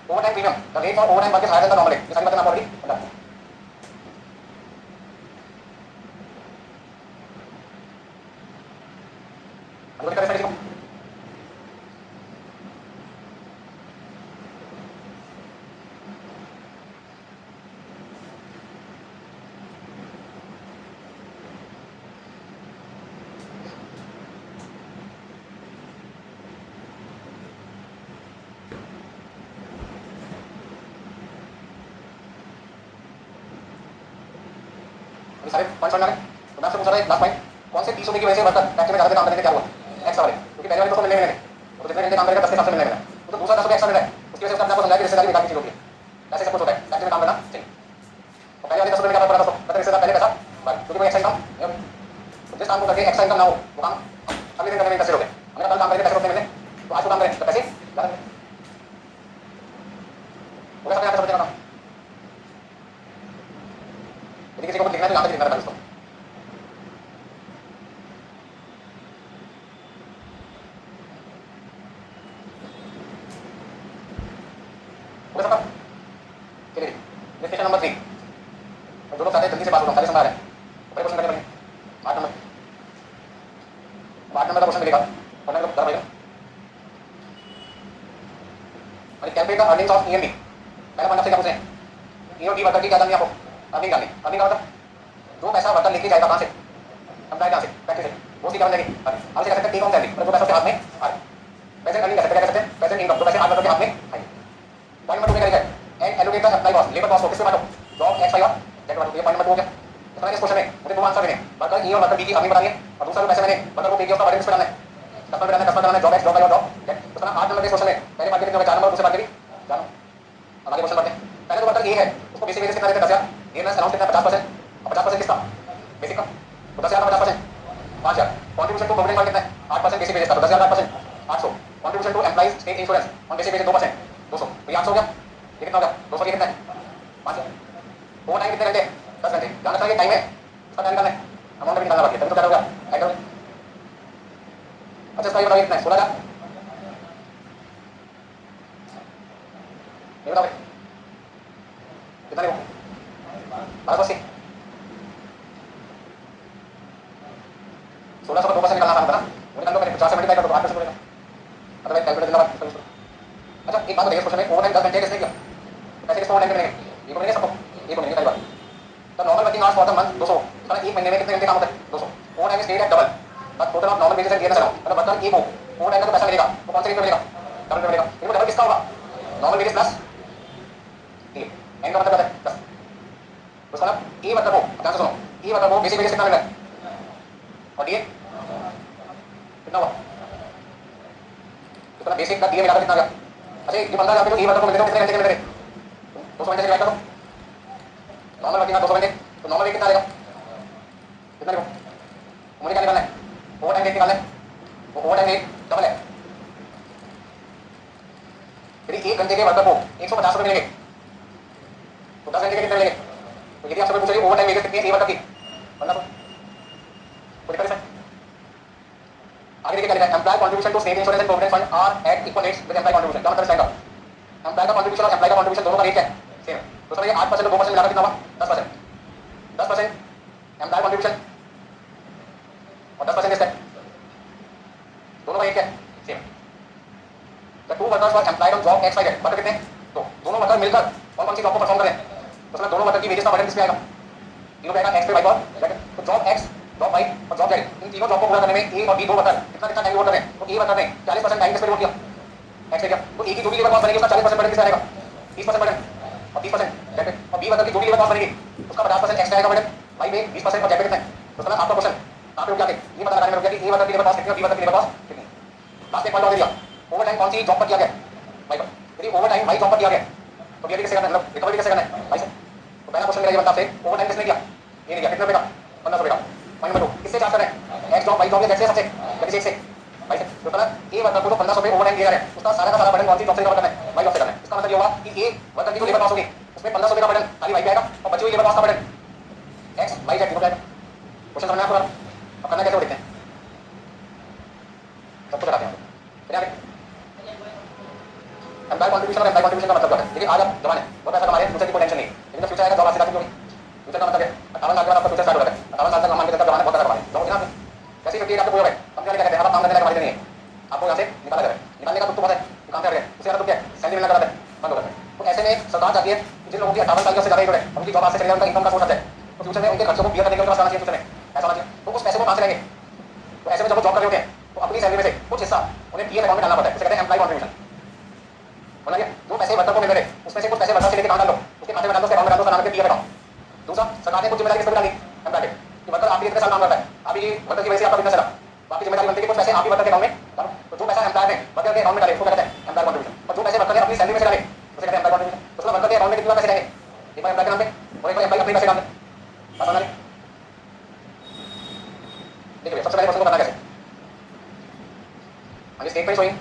overtime premium, the rate for overtime work is higher than the normal rate, ये सारी बातें आपको ऑलरेडी पता है। अगली तरह से देखो ये सारे पॉइंट समझ आ रहे हैं, तो मैं आपसे पूछ रहा है लास्ट पॉइंट कौन से 30 रुपये की वजह से वर्कर फैक्ट्री में ज़्यादा काम करने के क्या हुआ एक्स्ट्रा वाले, क्योंकि पहले वाले तो मिलने मिलेंगे तो जितने घंटे काम करेगा 10 के हिसाब से मिलने मिलेगा, तो दूसरा 10 रुपये एक्स्ट्रा मिला है उसकी वजह से आपको समझाया कि रिश्तेदारी बेकार की चीज़ होती है, ऐसे सब कुछ होता है फैक्ट्री में काम करना चाहिए। और पहले वाले 10 रुपये का पड़ा दोस्तों मतलब रिश्तेदार पहले पैसा क्योंकि वो एक्स्ट्रा इनकम तो जिस काम को करके एक्स्ट्रा इनकम ना हो वो काम अगले दिन करने में इंटरेस्ट हो गए, हमने कल काम करके पैसे रोकने मिले तो आज को काम करें तो पैसे ज़्यादा मिले हो गया, सब यहाँ पे समझ लेना बजे निकलना था उसको। हो गया सबका? चलिए स्टेशन नंबर 3 जो लोग चाहते हैं जल्दी से पास हो जाओ, सारे समय आ रहे हैं। बड़े क्वेश्चन करने पड़ेंगे। 8 नंबर, 8 नंबर का क्वेश्चन मिलेगा, पढ़ने को ज़्यादा पड़ेगा। Calculate the earnings of EMD. पहला पॉइंट आपसे क्या पूछे हैं? ई और डी वर्कर की क्या जाननी है आपको? अर्निंग जाननी। अर्निंग का मतलब जो पैसा वर्कर लेके जाएगा कहाँ से? एम्प्लॉय कहाँ से? फैक्ट्री से। वो उसकी क्या बन जाएगी? हम से कह सकते हैं टेक होम सैलरी, मतलब जो पैसा उसके हाथ में आ रहा है। प्रेजेंट अर्निंग कह सकते हैं, क्या कह सकते हैं? प्रेजेंट इनकम, जो पैसे आज वर्कर के हाथ में आई। पॉइंट नंबर 2 में क्या लिखा है? And allocate the employ cost, labour cost को किससे बांटो? जॉब एक्स वाई और जेड बांटो। ये पॉइंट नंबर 2 हो गया। इतना इस क्वेश्चन में मुझे दो आंसर देने हैं, वर्कर ई और वर्कर बी की अर्निंग बतानी है, और दूसरा जो पैसे मैंने वर्कर को पे किया उसका बर्डन किस पे डालना है? कस्टमर पे डालना है, कस्टमर डालना है जॉब एक्स, जॉब वाई और जॉब जेड। तो 8 नंबर के क्वेश्चन में पहले पार्ट के कितने हो गए? 4 नंबर, दूसरे पार्ट के भी जानो। अब आगे क्वेश्चन बढ़ते हैं। पहले तो वर्कर ए है, उसको बेसिक वेजेस कितना देते हैं? 10,000। एयरलाइंस अनाउंस कितना है? 50%। और 50% किसका? बेसिक का। तो 10,000 का 50%, 5,000। कॉन्ट्रीब्यूशन टू प्रोविडेंट फंड कितना है? 8% बेसिक वेजेस का, तो 10,000 का 8%, 800। Contribution to employees state insurance on basic wages 2%, 200। तो ये 800 हो गया। ये कितना हो गया? 200। ये कितना है? 5,000। ओवर टाइम कितने घंटे? 10 घंटे। ध्यान रखना ये टाइम है, इसका टाइम निकालना है, अमाउंट भी निकालना बाकी है, तभी तो क्या हो गया? ऐड करो। अच्छा इसका ये बताओ कितना है? 16,000। ये बताओ कितना देखो? 1280। 1600 का 2% निकालना आसान होता है ना? वो निकाल लो, पहले 50 से मल्टीप्लाई कर दो, 8% मिलेगा। अदरवाइज कैलकुलेटर जिंदाबाद, इसका यूज करो। अच्छा एक बात बताइए, क्वेश्चन में ओवर टाइम 10 घंटे किसने किया? पैसे किसको ओवर टाइम मिलेंगे? ये को मिलेंगे सबको? ये को मिलेंगे पहली बात। तो normal working hours for the month 200, मतलब एक महीने में कितने घंटे काम होता है? 200। Overtime is paid at double but total of normal wages and given around, मतलब वर्कर ए को ओवर टाइम का जो पैसा मिलेगा वो कौन से रेट में मिलेगा? डबल में मिलेगा। ये डबल किसका होगा? नॉर्मल वेजेस प्लस ए। एन का मतलब क्या है? 10। उसका मतलब ए वर्कर को, ध्यान से सुनो, ए वर्कर को बेसिक वेजेस कितना मिल रहा है? और डीए कितना हुआ? कितना बेसिक का डीए मिलाकर कितना गया? अच्छा ये 15,000 रुपये जो ए वर्कर को मिलते हो कितने घंटे के मिल रहे? 200 घंटे से डिवाइड करो। नॉर्मल वर्किंग 200 घंटे, तो नॉर्मल कितना आएगा? कितना देखो? मुझे क्या निकालना है? ओवर टाइम रेट निकालना है। वो ओवर टाइम रेट डबल है। यदि 1 घंटे के वर्कर को 150 रुपये मिलेंगे तो 10 घंटे के कितने मिलेंगे? तो यदि आपसे पूछे ओवर टाइम वेजेस कितनी है ए वर्कर की? 1500। कोई दिक्कत है? आगे देखिए क्या लिखा है? Employ contribution to state insurance and provident fund are at equal rates with employ contribution. क्या मतलब इसका? एम्प्लॉय का कंट्रीब्यूशन और एम्प्लॉय का कंट्रीब्यूशन दोनों का रेट क्या है? सेम। तो सर ये 8% और 2% मिलाकर कितना हुआ? 10%। 10% एम्प्लॉय कंट्रीब्यूशन और 10% इसका, दोनों का रेट क्या है? Same. The two workers were employed on job X Y Z, worker कितने? तो दोनों वर्कर मिलकर कौन सी जॉब को परफॉर्म करें? तो उसमें दोनों वर्कर की वेजेस का बर्डन किस पे आएगा? तीनों पे आएगा, एक्स पे, वाई और जेड। तो जॉब एक्स, जॉब वाई और जॉब जेड, इन तीनों जॉब को पूरा करने में ए और बी दो वर्कर कितना कितना टाइम डिवोट कर रहे हैं? तो ए वर्कर ने 40% टाइम किस पे डिवोट किया? एक्स पे किया। तो ए की जो भी लेबर कॉस्ट बनेगी उसका 40% बर्डन किस पे आएगा? 30% बर्डन और 30% जेड पे। और बी वर्कर की जो भी लेबर कॉस्ट बनेगी उसका 50% एक्स पे आएगा बर्डन, वाई पे 20% और जेड पे कितना है? तो उसका आपका क्वेश्चन कहां पे रुक गया? ये पता लगाने में रुक गया कि ए वर्कर की लेबर कॉस्ट कितनी है और बी वर्कर की लेबर कॉस्ट कितनी है। लास्ट एक पॉइंट और दिया, ओवर टाइम कौन सी जॉब पर किया गया? वाई पर। यदि ओवर टाइम वाई जॉब पर किया गया तो बी किससे करना है? मतलब रिकवरी किससे करना है? वाई से। तो पहला क्वेश्चन मेरा ये बनता है आपसे, ओवर टाइम किसने किया? ये नहीं किया, कितने रुपए का? 1500 रुपए का। पॉइंट नंबर 2, किससे चार्ज कर रहे हैं? एक्स जॉब वाई जॉब या जेड से, सबसे या किसी एक से? वाई से। तो मतलब ए वर्कर को जो 1500 रुपए ओवर टाइम दिया जा रहा है उसका सारा का सारा बर्डन कौन सी जॉब से कवर करना है? वाई जॉब से करना है। इसका मतलब ये होगा कि ए वर्कर की जो लेबर कॉस्ट होगी उसमें 1500 रुपए का बर्डन खाली वाई पे आएगा और बची हुई लेबर कॉस्ट का बर्डन एक्स वाई जेड हो जाएगा। क्वेश्चन समझ में आपको? अब करना कैसे हो देखते हैं, सब कुछ बताते हैं आपको। एम्प्लॉय कंट्रीब्यूशन और एम्प्लॉय कंट्रीब्यूशन का मतलब क्या है? देखिए आज आप जवान है, बहुत पैसा कमा रहे हैं, फ्यूचर की कोई टेंशन नहीं है, लेकिन जब फ्यूचर आएगा जॉब आपसे जाती होगी। फ्यूचर का मतलब है 58 साल के बाद आपका फ्यूचर स्टार्ट हो जाता है। 58 साल तक हम मान के चलते हैं जवान है, बहुत पैसा कमा रहे हैं, जॉब ना जैसे 58 आपको पूरा है, कंपनी वाले क्या कहते हैं? आप काम करने का हमारी नहीं है, आपको यहाँ से निकाला जा रहा है। निकालने का दुख तो बहुत है, काम कर रहे हैं, उससे ज़्यादा दुख क्या है? सैलरी मिलना कराता है, बंद हो जाता है। तो ऐसे में सरकार चाहती है जिन लोगों की 58 साल से ज़्यादा एज है उनकी जॉब आज से चले जाए, उनका इनकम का सोर्स है, तो फ्यूचर में उनके खर्चों को बियर करने के लिए आना चाहिए, फ्यूचर में ऐसा होना चाहिए। तो उस पैसे को कहाँ से लेंगे? तो ऐसे में जब वो जॉब कर रहे होते हैं तो अपनी सैलरी में से कुछ हिस्सा उन्हें पीएफ अकाउंट में डालना पड़ता है, उसे कहते हैं एम्प्लॉय कंट्रीब्यूशन। बोला गया जो पैसे वर्कर को मिल रहे उसमें से कुछ पैसे वर्कर से लेके कहां डाल दो? उसके खाते में डाल दो, उसके अकाउंट में डाल दो, उसका नाम है पीएफ अकाउंट। दूसरा, सरकार ने कुछ जिम्मेदारी किस पे डाली? एम्प्लॉय पे, कि वर्कर आपके कितने साल काम करता है, आप ये वर्कर की वजह से आपका बिजनेस चला, तो आपकी जिम्मेदारी बनती है कि कुछ पैसे आप ही वर्कर के अकाउंट में डालो। तो जो पैसा एम्प्लॉय ने वर्कर के अकाउंट में डाले उसको कहते हैं एम्प्लॉय कंट्रीब्यूशन, और जो पैसे वर्कर ने अपनी सैलरी में से डाले उसे कहते हैं एम्प्लॉय कंट्रीब्यूशन। तो वर्कर के अकाउंट में कितने पैसे जाएंगे? एक बार एम्प्लॉय के नाम पे और एक बार एम्प्लॉय अपने पैसे डाल दे, बात समझ में? देखिए सबसे पहले क्वेश्चन को करना कैसे, हम स्टेट पे showing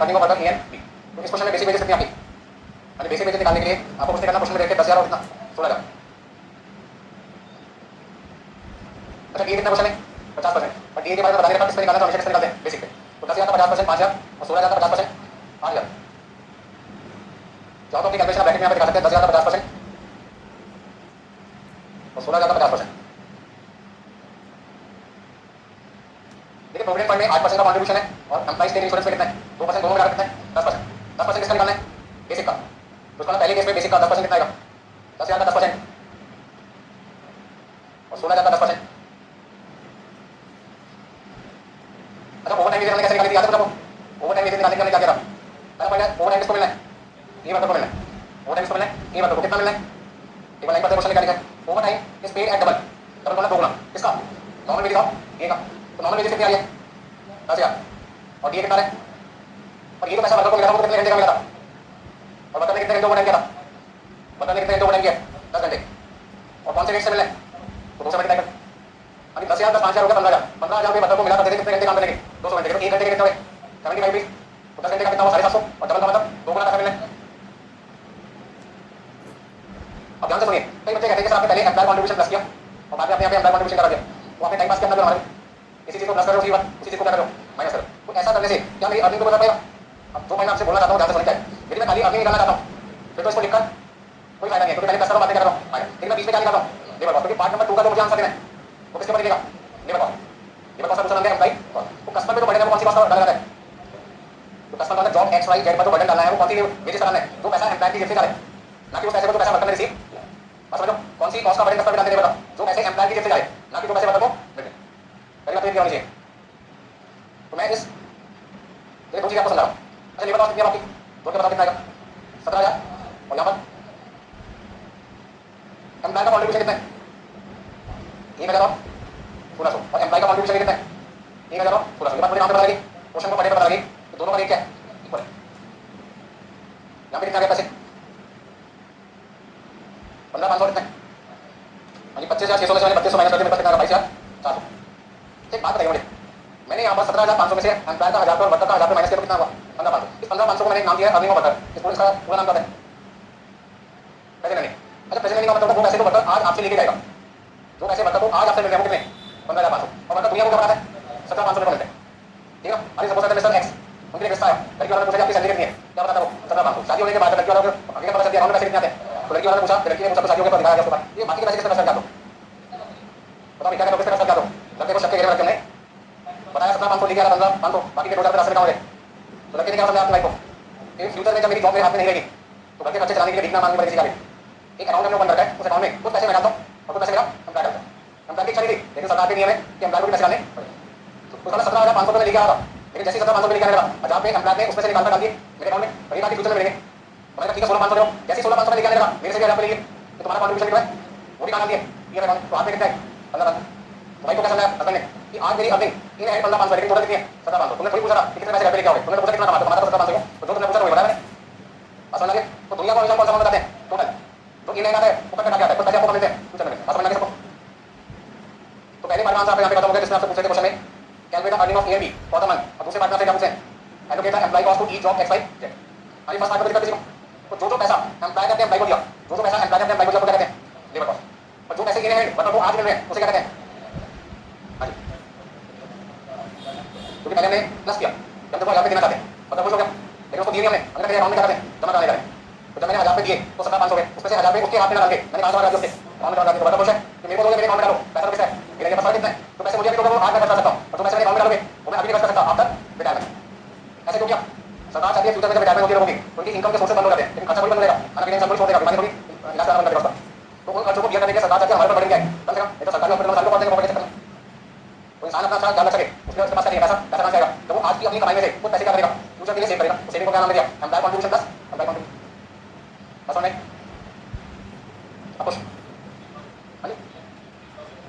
earning of worker A and B. तो इस क्वेश्चन में बेसिक वेजेस कितनी आपकी, यानी बेसिक वेजेस निकालने के लिए आपको कुछ नहीं करना, क्वेश्चन में देख के 10,000 और कितना 16,000। अच्छा डी कितना क्वेश्चन है 50%, और डी के बारे में बताने के बाद किस पे निकालना, तो हमेशा किस पे निकालते हैं बेसिक पे। तो 10,000 का 50% 5,000 और 16,000 का 50% 8,000। चाहो तो अपनी कैलकुलेशन ब्रैकेट में यहाँ पे दिखा सकते हैं 10,000 का 50% और 16,000 का 50%। देखिए प्रोविडेंट फंड में 8% का कॉन्ट्रीब्यूशन है और एम्प्लॉइज स्टेट इंश्योरेंस में कितना है 2%, दोनों मिला कितना है 10%। 10% किसका निकालना है बेसिक का, तो उसका पहले केस में बेसिक का 10% कितना आएगा 10,000 का 10% और 16,000 का 10%। अच्छा ओवर टाइम वेजेस हमने कैसे निकाली थी याद है आपको, ओवर टाइम वेजेस निकालने के लिए हमने क्या किया था, पहला पॉइंट है ओवर टाइम किसको मिलना है ए वर्कर को मिलना है, ओवर टाइम किसको मिलना है ए वर्कर को, कितना मिलना है टेबल 9 पर क्वेश्चन निकालेंगे। Overtime is paid at double, double मतलब 2 गुना किसका नॉर्मल वेजेस ऑफ ए का, तो नॉर्मल वेजेस कितनी आ रही है 10,000 और डी कितना है, और ये तो पैसा वर्कर को मिला था, वो कितने घंटे का मिला था, और वर्कर ने कितने घंटे ओवर टाइम किया था, वर्कर ने कितने घंटे ओवर टाइम किया 10 घंटे, और कौन से रेट से मिलने तो 200 मल्टीप्लाई कर, यानी 10,000 10 5,000 हो गया 15,000, 15,000 वर्कर को मिला था, कितने घंटे काम करेंगे 200 घंटे, तो 1 घंटे के कितने हुए 75 रुपीस, तो 10 घंटे का कितना हुआ 750, और डबल का मतलब 2 गुना पैसा मिलने। अब ध्यान से सुनिए, कई बच्चे कहते हैं कि सर आपने पहले एम्प्लॉयर कंट्रीब्यूशन प्लस किया और बाद में आपने यहाँ पे एम्प्लॉयर कंट्रीब्यूशन करा दिया, तो आपने टाइम पास किया अपना, हमारे इसी चीज को प्लस करो उसी बात उसी चीज को क्या करो माइनस करो, तो ऐसा करने से क्या मेरी अर्निंग को बदल पाएगा। अब 2 महीना आपसे बोलना चाहता हूँ, ध्यान से सुनिए, यदि मैं खाली अर्निंग निकालना चाहता हूँ फिर तो इसको लिखकर कोई फायदा नहीं है, क्योंकि पहले प्लस करो बातें कर रहा हूँ माइनस, लेकिन मैं बीच में क्या निकाल रहा हूँ लेबर कॉस्ट, क्योंकि पार्ट नंबर 2 का जो मुझे आंसर देना है वो किसके ऊपर लिखेगा लेबर कॉस्ट, लेबर कॉस्ट का दूसरा नाम है एम्प्लॉय, तो कस्टमर पे जो बर्डन है वो कौन सी कॉस्ट का डाला जाता है, तो कस्टमर का जॉब एक्स वाई जेड पर जो बर्डन डालना है वो कौन सी वेजेस डालना है, जो पैसा एम्प्लॉय की जेब से जाए, ना कि उस पैसे को जो पैसा वर्कर ने रिसीव, समझो कौन सी कॉस्ट का बर्डन कस्टमर पे डालते हैं, बताओ जो पैसे एम्प्लॉय की जेब से जाए ना कि जो पैसे वर्कर को मिले, पहली बात ये होनी चाहिए। तो मैं इस ये दो चीजें आपको समझा रहा हूँ। अच्छा लेबर कॉस्ट कितनी है आपकी, दो के बताओ कितना आएगा 17,000, और यहाँ पर एम्प्लॉय का कॉन्ट्रीब्यूशन कितना है 1,000 और 1,600, और एम्प्लॉय का कॉन्ट्रीब्यूशन कितना है 1,000 और 1,600, ये बात मुझे यहाँ पे पता लगी, क्वेश्चन को पढ़े पर पता लगी, तो दोनों का रेट क्या है इक्वल है। यहाँ पे कितना आ गया पैसे 15,500 कितना है, हाँ जी 25,600 में से मैंने 3200 माइनस करके मेरे पास कितना आ गया 22,400। एक बात बताइए मुझे, मैंने यहाँ पर 17,500 में से एम्प्लॉय का 1,000 और वर्कर का 1,000 माइनस किया तो कितना हुआ 15,500, इस 15,500 को मैंने नाम दिया है अर्निंग ऑफ वर्कर, इस पूरे इसका पूरा नाम क्या है प्रेजेंट अर्निंग। अच्छा प्रेजेंट अर्निंग का मतलब वो पैसे जो वर्कर आज आपसे लेके जाएगा, जो पैसे वर्कर को आज आपसे मिल रहे हैं वो कितने 15,500, और वर्कर दुनिया को क्या बताता है 17,500 रुपये मिलते हैं, ठीक है। अरे सपोज करते हैं मिस्टर एक्स, उनके लिए रिश्ता है, लड़की वाला ने पूछा आपकी सैलरी कितनी है, क्या बताता है वो 17,500, शादी होने के बाद लड़की वाला को आगे का पता चल गया अकाउंट में पैसे कितने आते हैं, तो लड़की वाला ने पूछा, लड़की ने पूछा तो शादी हो गया तो दिखाया गया उसके बाद, ये बाकी के पैसे किस तरह से क्या दो बताओ क्या किस तरह से क्या दो, लड़के को शक के घेरे में रखते हैं बताया 17,500 लेके आ रहा 15,500, बाकी के 2,000 रास्ते कहाँ हो गए, तो लड़के ने क्या समझा आपकी लाइफ को कि फ्यूचर में जब मेरी जॉब मेरे हाथ में नहीं रहेगी तो घर के खर्चे चलाने के लिए भीख ना मांगनी पड़ेगी, एक अकाउंट हमने ओपन रखा है, उस अकाउंट में कुछ पैसे मैं डालता हूँ और कुछ पैसे मेरा एम्प्लॉय डालता है, एम्प्लॉय की इच्छा नहीं थी लेकिन सरकार के नियम है कि एम्प्लॉय को भी पैसे डालने पड़े, तो उसका 17,500 रुपये लेके आ रहा, लेकिन जैसे 17,500 लेके आने लगा जहाँ पे एम्प्लॉय ने उसमें से निकाल कर डाल दिए मेरे अकाउंट में, वही बात फ्यूचर में मिलेंगे, मैंने कहा ठीक है 16,500 दो, जैसे 16,500 लेके आने लगा मेरे से भी 1,000 लेंगे, तो तुम्हारा कॉन्ट्रीब्यूशन कितना है वो भी कहाँ दिए ये अकाउंट, तो हाथ में कितना है 15,500, भाई को क्या समझा हस्बैंड ने कि आज मेरी अर्निंग इन है 15,500 लेकिन टोटल कितनी है 17,500, तुमने थोड़ी पूछा था कि कितने पैसे घर पे लेके आओगे, तुमने पूछा कितना कमाते हो, कमाता 17,500 को, तो जो तुमने पूछा वही बताया मैंने, बस समझ गए। तो दुनिया को हमेशा कौन सा बताते हैं टोटल, जो इन आता है वो कट आता है, कुछ पैसे आपको मिलते हैं फ्यूचर में, बस समझ गए सबको। तो पहले बार में आंसर आप यहाँ पे खत्म हो गया जिसने आपसे पूछे थे क्वेश्चन में calculate earning of A and B for the month, और दूसरे बार में आपसे क्या पूछे allocate the employ cost to each job X Y Z, अभी फर्स्ट पार्ट में दिक्कत किसी को, तो जो पैसा एम्प्लॉय ने अपने एम्प्लॉय को दिया, जो पैसा एम्प्लॉय ने अपने एम्प्लॉय को दिया क्या कहते हैं लेबर कॉस्ट, और जो पैसे इन है मतलब वो आज मिल रहे हैं उसे क्या कहते हैं, हाँ जी क्योंकि पहले हमने प्लस किया जब देखो 1,000 पे देना चाहते हैं मतलब खुश हो गया, लेकिन उसको दिए हमने कहीं अकाउंट में क्या करते हैं जमा कराने करें, तो जब मैंने 1,000 पे दिए तो 17,500 गए, उसमें से 1,000 पे उसके हाथ में डाल के मैंने कहा उसके अकाउंट में डाल दिया, तो खुश है कि मेरे को दोगे मेरे अकाउंट में डालो पैसा तो किसका है मेरे पास कितना है, तो पैसे मुझे भी दोगे वो आज मैं खर्च कर सकता हूँ, और जो पैसे मेरे अकाउंट में डालोगे वो मैं अभी नहीं खर्च कर सकता आफ्टर रिटायरमेंट, ऐसे क्यों किया सरकार चाहती है फ्यूचर में जब रिटायरमेंट होती है लोगों की उनकी इनकम के सोर्सेज बंद हो जाते हैं, लेकिन खर्चा थोड़ी बंद रहेगा, खाना पीने सब कुछ छोड़ देगा, बीमारी थोड़ी इलाज कराना बंद करेगा, तो उन खर्चों को दिया करने के सरकार चाहती है हमारे पर बढ़ गया है कम से कम, ये तो सरकारी हॉस्पिटल में सालों पढ़ने के मौके चक्कर में तो इंसान अपना अच्छा ख्याल रख सके, उसके पास नहीं पैसा पैसा कहाँ से आएगा, तो वो आज की अपनी कमाई में से कुछ पैसे क्या करेगा फ्यूचर के लिए सेव करेगा, सेविंग को क्या नाम दे दिया employ contribution plus employ contribution, बस नहीं अब कुछ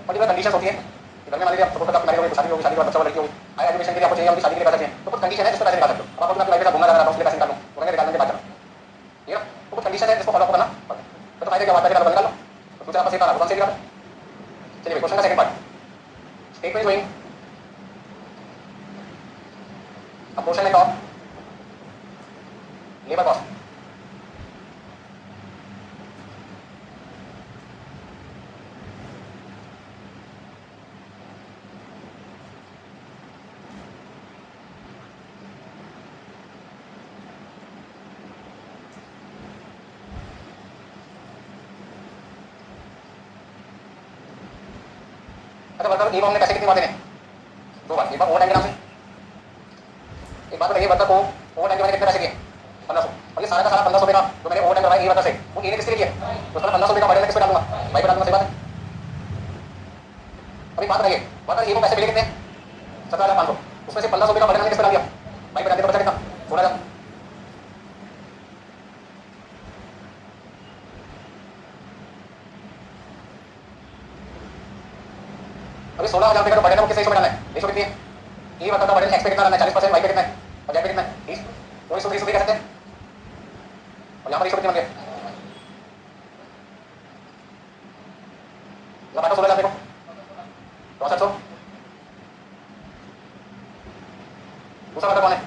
पर्टिकुलर कंडीशंस होती है घर में मान लीजिए आपको मैरिज होगी, शादी होगी, शादी का बच्चा लड़की होगी, हाई एजुकेशन के लिए आपको चाहिए उनकी शादी के लिए पैसा चाहिए, तो कुछ कंडीशन है जिसको पैसे निकाल सकते हो, अब आपको अपनी लाइफ में घूमना जा रहा है उसके पैसे निकाल लो, उन्हें निकालने के बाद चलो ठीक है, तो कुछ कंडीशन है जिसको फॉलो करना तो फायदे क्या बात है निकाल लो, तो दूसरा आपका कौन से निकाल, चलिए क्वेश्चन का सेकंड पार्ट स्टेटमेंट गोइंग, अब क्वेश्चन है क्या ए बार कॉस अच्छा वर्कर ए हमने पैसे कितनी बार देने 2 बार। एक बार ओवर टाइम के नाम से, एक बात बताइए वर्कर को ओवर टाइम के मैंने कितने पैसे दिए 1500, और ये सारा का सारा 1500 रुपये का जो मैंने ओवर टाइम करवाया ए वर्कर से वो ए ने किसके लिए किया, तो उसमें 1500 रुपये का बढ़ेगा किस पे डालूंगा भाई पे डालूंगा। सही बात है। अभी बात बताइए वर्कर ए को पैसे मिले कितने 17,500, उसमें से 1500 रुपये का बढ़ेगा किस पे डाल दिया भाई पे डाल दिया, तो बचा कितना 16,000। अभी 16,000 रुपये का बढ़ेगा वो किस हिस्से में डालना है, रेशो कितनी है ए वर्कर का बढ़ेगा एक्स पे कितना डालना है 40%, वाई पे कितना है और जेड पे कितना है 30, तो इसको 30 रुपये कह सकते हैं और यहाँ पर रेशो कितनी बन गया बांटो 16,000 रुपये को 6400। दूसरा वर्कर कौन है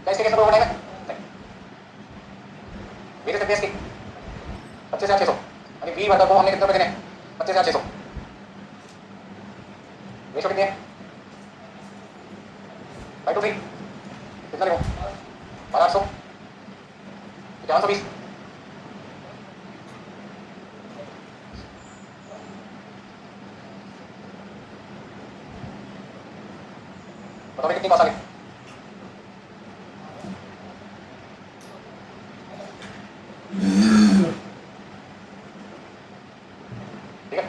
क्या इसके केस में ओवर टाइम है मेरे से की 25,600, यानी बी वर्कर को हमने कितने रुपये देने 25,600, रेशो कितनी है 5:3 कितना लिखो 12,800 5120। बताओ कितनी कॉस्ट आ गई ठीक है।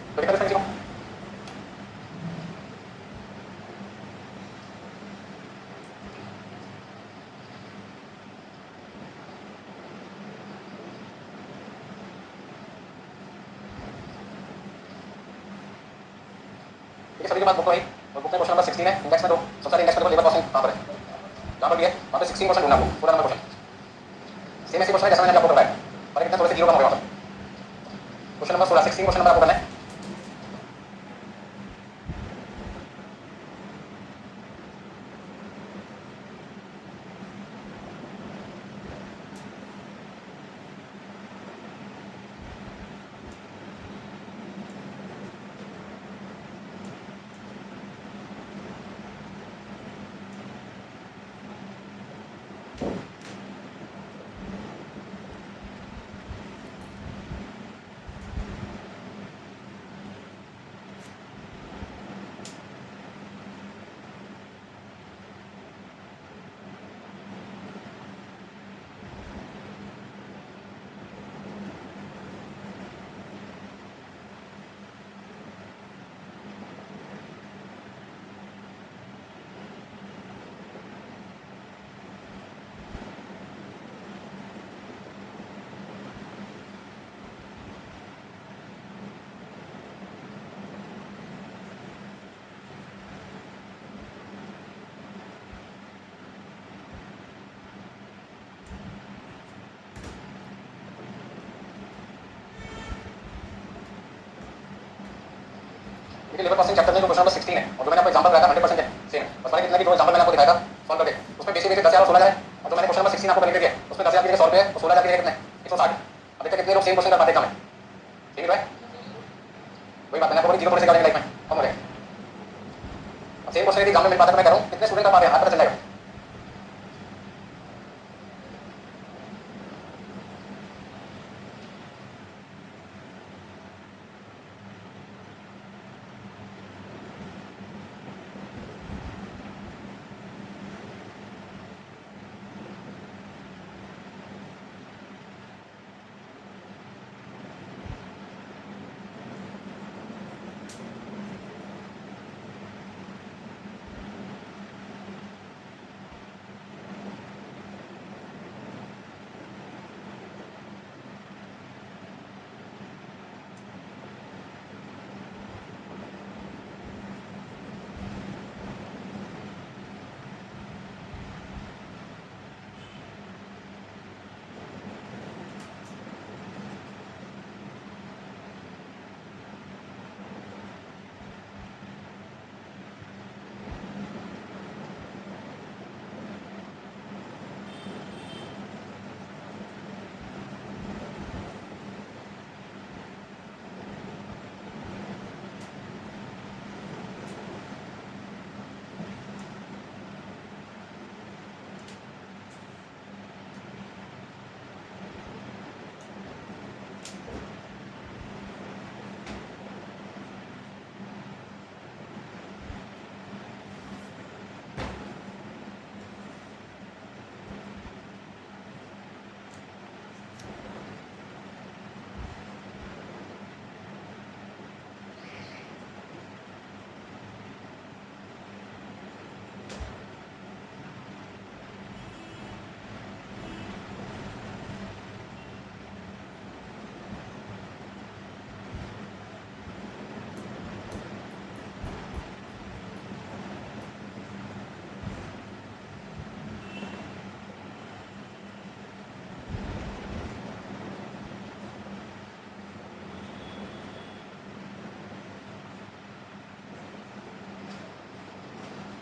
तो कितना डिफरेंस लिखो सभी के पास बुक है और बुक में क्वेश्चन नंबर 16 है, इंडेक्स में दो सबसे इंडेक्स में देखो लेबर कॉस्टिंग कहां पर है, जहां पर भी है वहां पे 16 क्वेश्चन ढूंढना आपको पूरा नंबर क्वेश्चन सेम ऐसे क्वेश्चन है जैसा मैंने आपको करवाया और कितने थोड़े से जीरो कम हो गया क्वेश्चन नंबर 16 16 क्वेश्चन नंबर आपको करना है। देखिए लेबर कॉस्टिंग चैप्टर में जो क्वेश्चन नंबर 16 है और जो मैंने आपको एग्जांपल बताया था 100% है सेम है, बस मैंने कितना की दो एग्जांपल मैंने आपको दिखाया था सॉल्व करके उसमें बेसिक 10,000 और 16,000 है और जो मैंने क्वेश्चन नंबर 16 आपको कैलकुलेट किया उसमें 10,000 की जगह 100 रुपये है और 16,000 की जगह कितने 160। अब देखते कितने लोग सेम क्वेश्चन कर पाते हैं एग्जाम में, ठीक है वही बात मैंने आपको जीरो थोड़े से करेंगे लाइफ में कम हो गए। अब सेम क्वेश्चन यदि एग्जाम में मिल पाता है तो मैं कह रहा हूँ कितने स्टूडेंट कर पाते हैं हाथ पता चल जाएगा।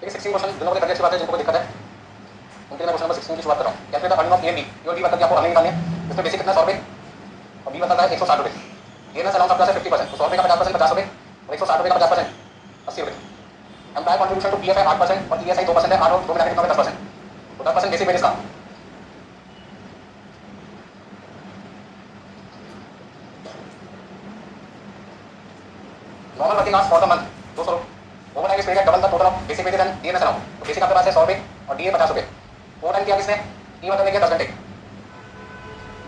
देखिए 16 क्वेश्चन दोनों को अच्छी बात है, जिनको कोई दिक्कत है उनके लिए मैं क्वेश्चन नंबर 16 की शुरुआत कर रहा हूँ। Calculate the earning of A and B. Your D बताती है आपको अर्निंग निकालनी है, इसमें बेसिक कितना 100 रुपये और बी बताता है 160 रुपये। ये ना अलाउंस आपका है 50%, तो 100 रुपये का 50% 50 रुपये और 160 रुपये का 50% 80 रुपये। एम्प्लॉय कंट्रीब्यूशन टू पीएफ है 8% और ईएसआई 2% है। 8 और 2 मिला के कितना 10%, तो 10% बेसिक वेजेस का। Normal working hours for the month 200। Overtime is paid at double the total of basic wages and DA में अलाउंस। तो बेसिक आपके पास है 100 रुपये और डीए 50 रुपये। ओवर टाइम किया किसने, ई मतलब किया 10 घंटे।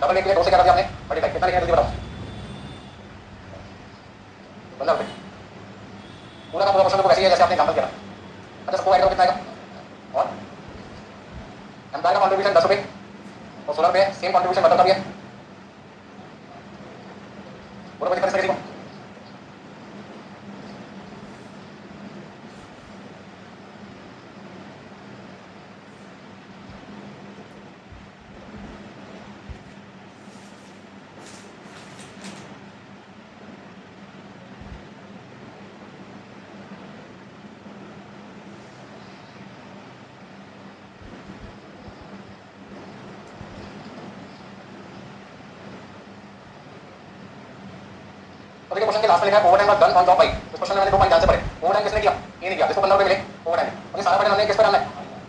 डबल के लिए 2 से क्या कर दिया आपने मल्टीप्लाई, कितना लिखा है जल्दी बताओ, 15 रुपये। पूरा का पूरा क्वेश्चन को वैसे ही है जैसे आपने एग्जांपल किया। अच्छा सबको आइटम कितना आएगा, और एम्प्लॉय का कंट्रीब्यूशन 10 रुपये और 16 रुपये, सेम कंट्रीब्यूशन मतलब का भी है। बोलो कोई दिक्कत इसमें किसी को? तो देखिए क्वेश्चन के लास्ट में लिखा है over time was done on job by. इस क्वेश्चन में मैंने 2 पॉइंट आंसर पढ़े। ओवर टाइम किसने किया, ये नहीं किया, इसको 15 रुपये मिले ओवर टाइम। और ये सारा बर्डन हमने किस पर डालना है,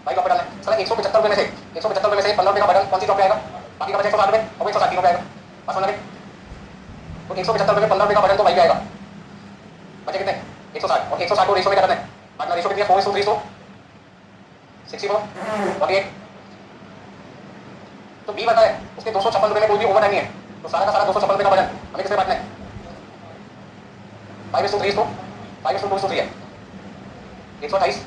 बाई जॉब पर डालना है। सर 175 रुपये में से 175 रुपये में से 15 रुपये का बर्डन कौन सी जॉब पे आएगा, बाकी का बचा 160 रुपये और 160 रुपये आएगा। बस समझ गए, तो 175 रुपये में 15 रुपये का बर्डन तो बाई पे आएगा। बचे कितने 160, और 160 को रेशो में क्या करना है, बाकी रेशो कितनी है 4:3 64 48। तो बी बता है उसके 256 रुपये में कोई भी ओवर टाइम नहीं है, तो सारा का सारा 256 रुपये का बर्डन हमें किसमें बांटना है, 5:3 5:2 है 128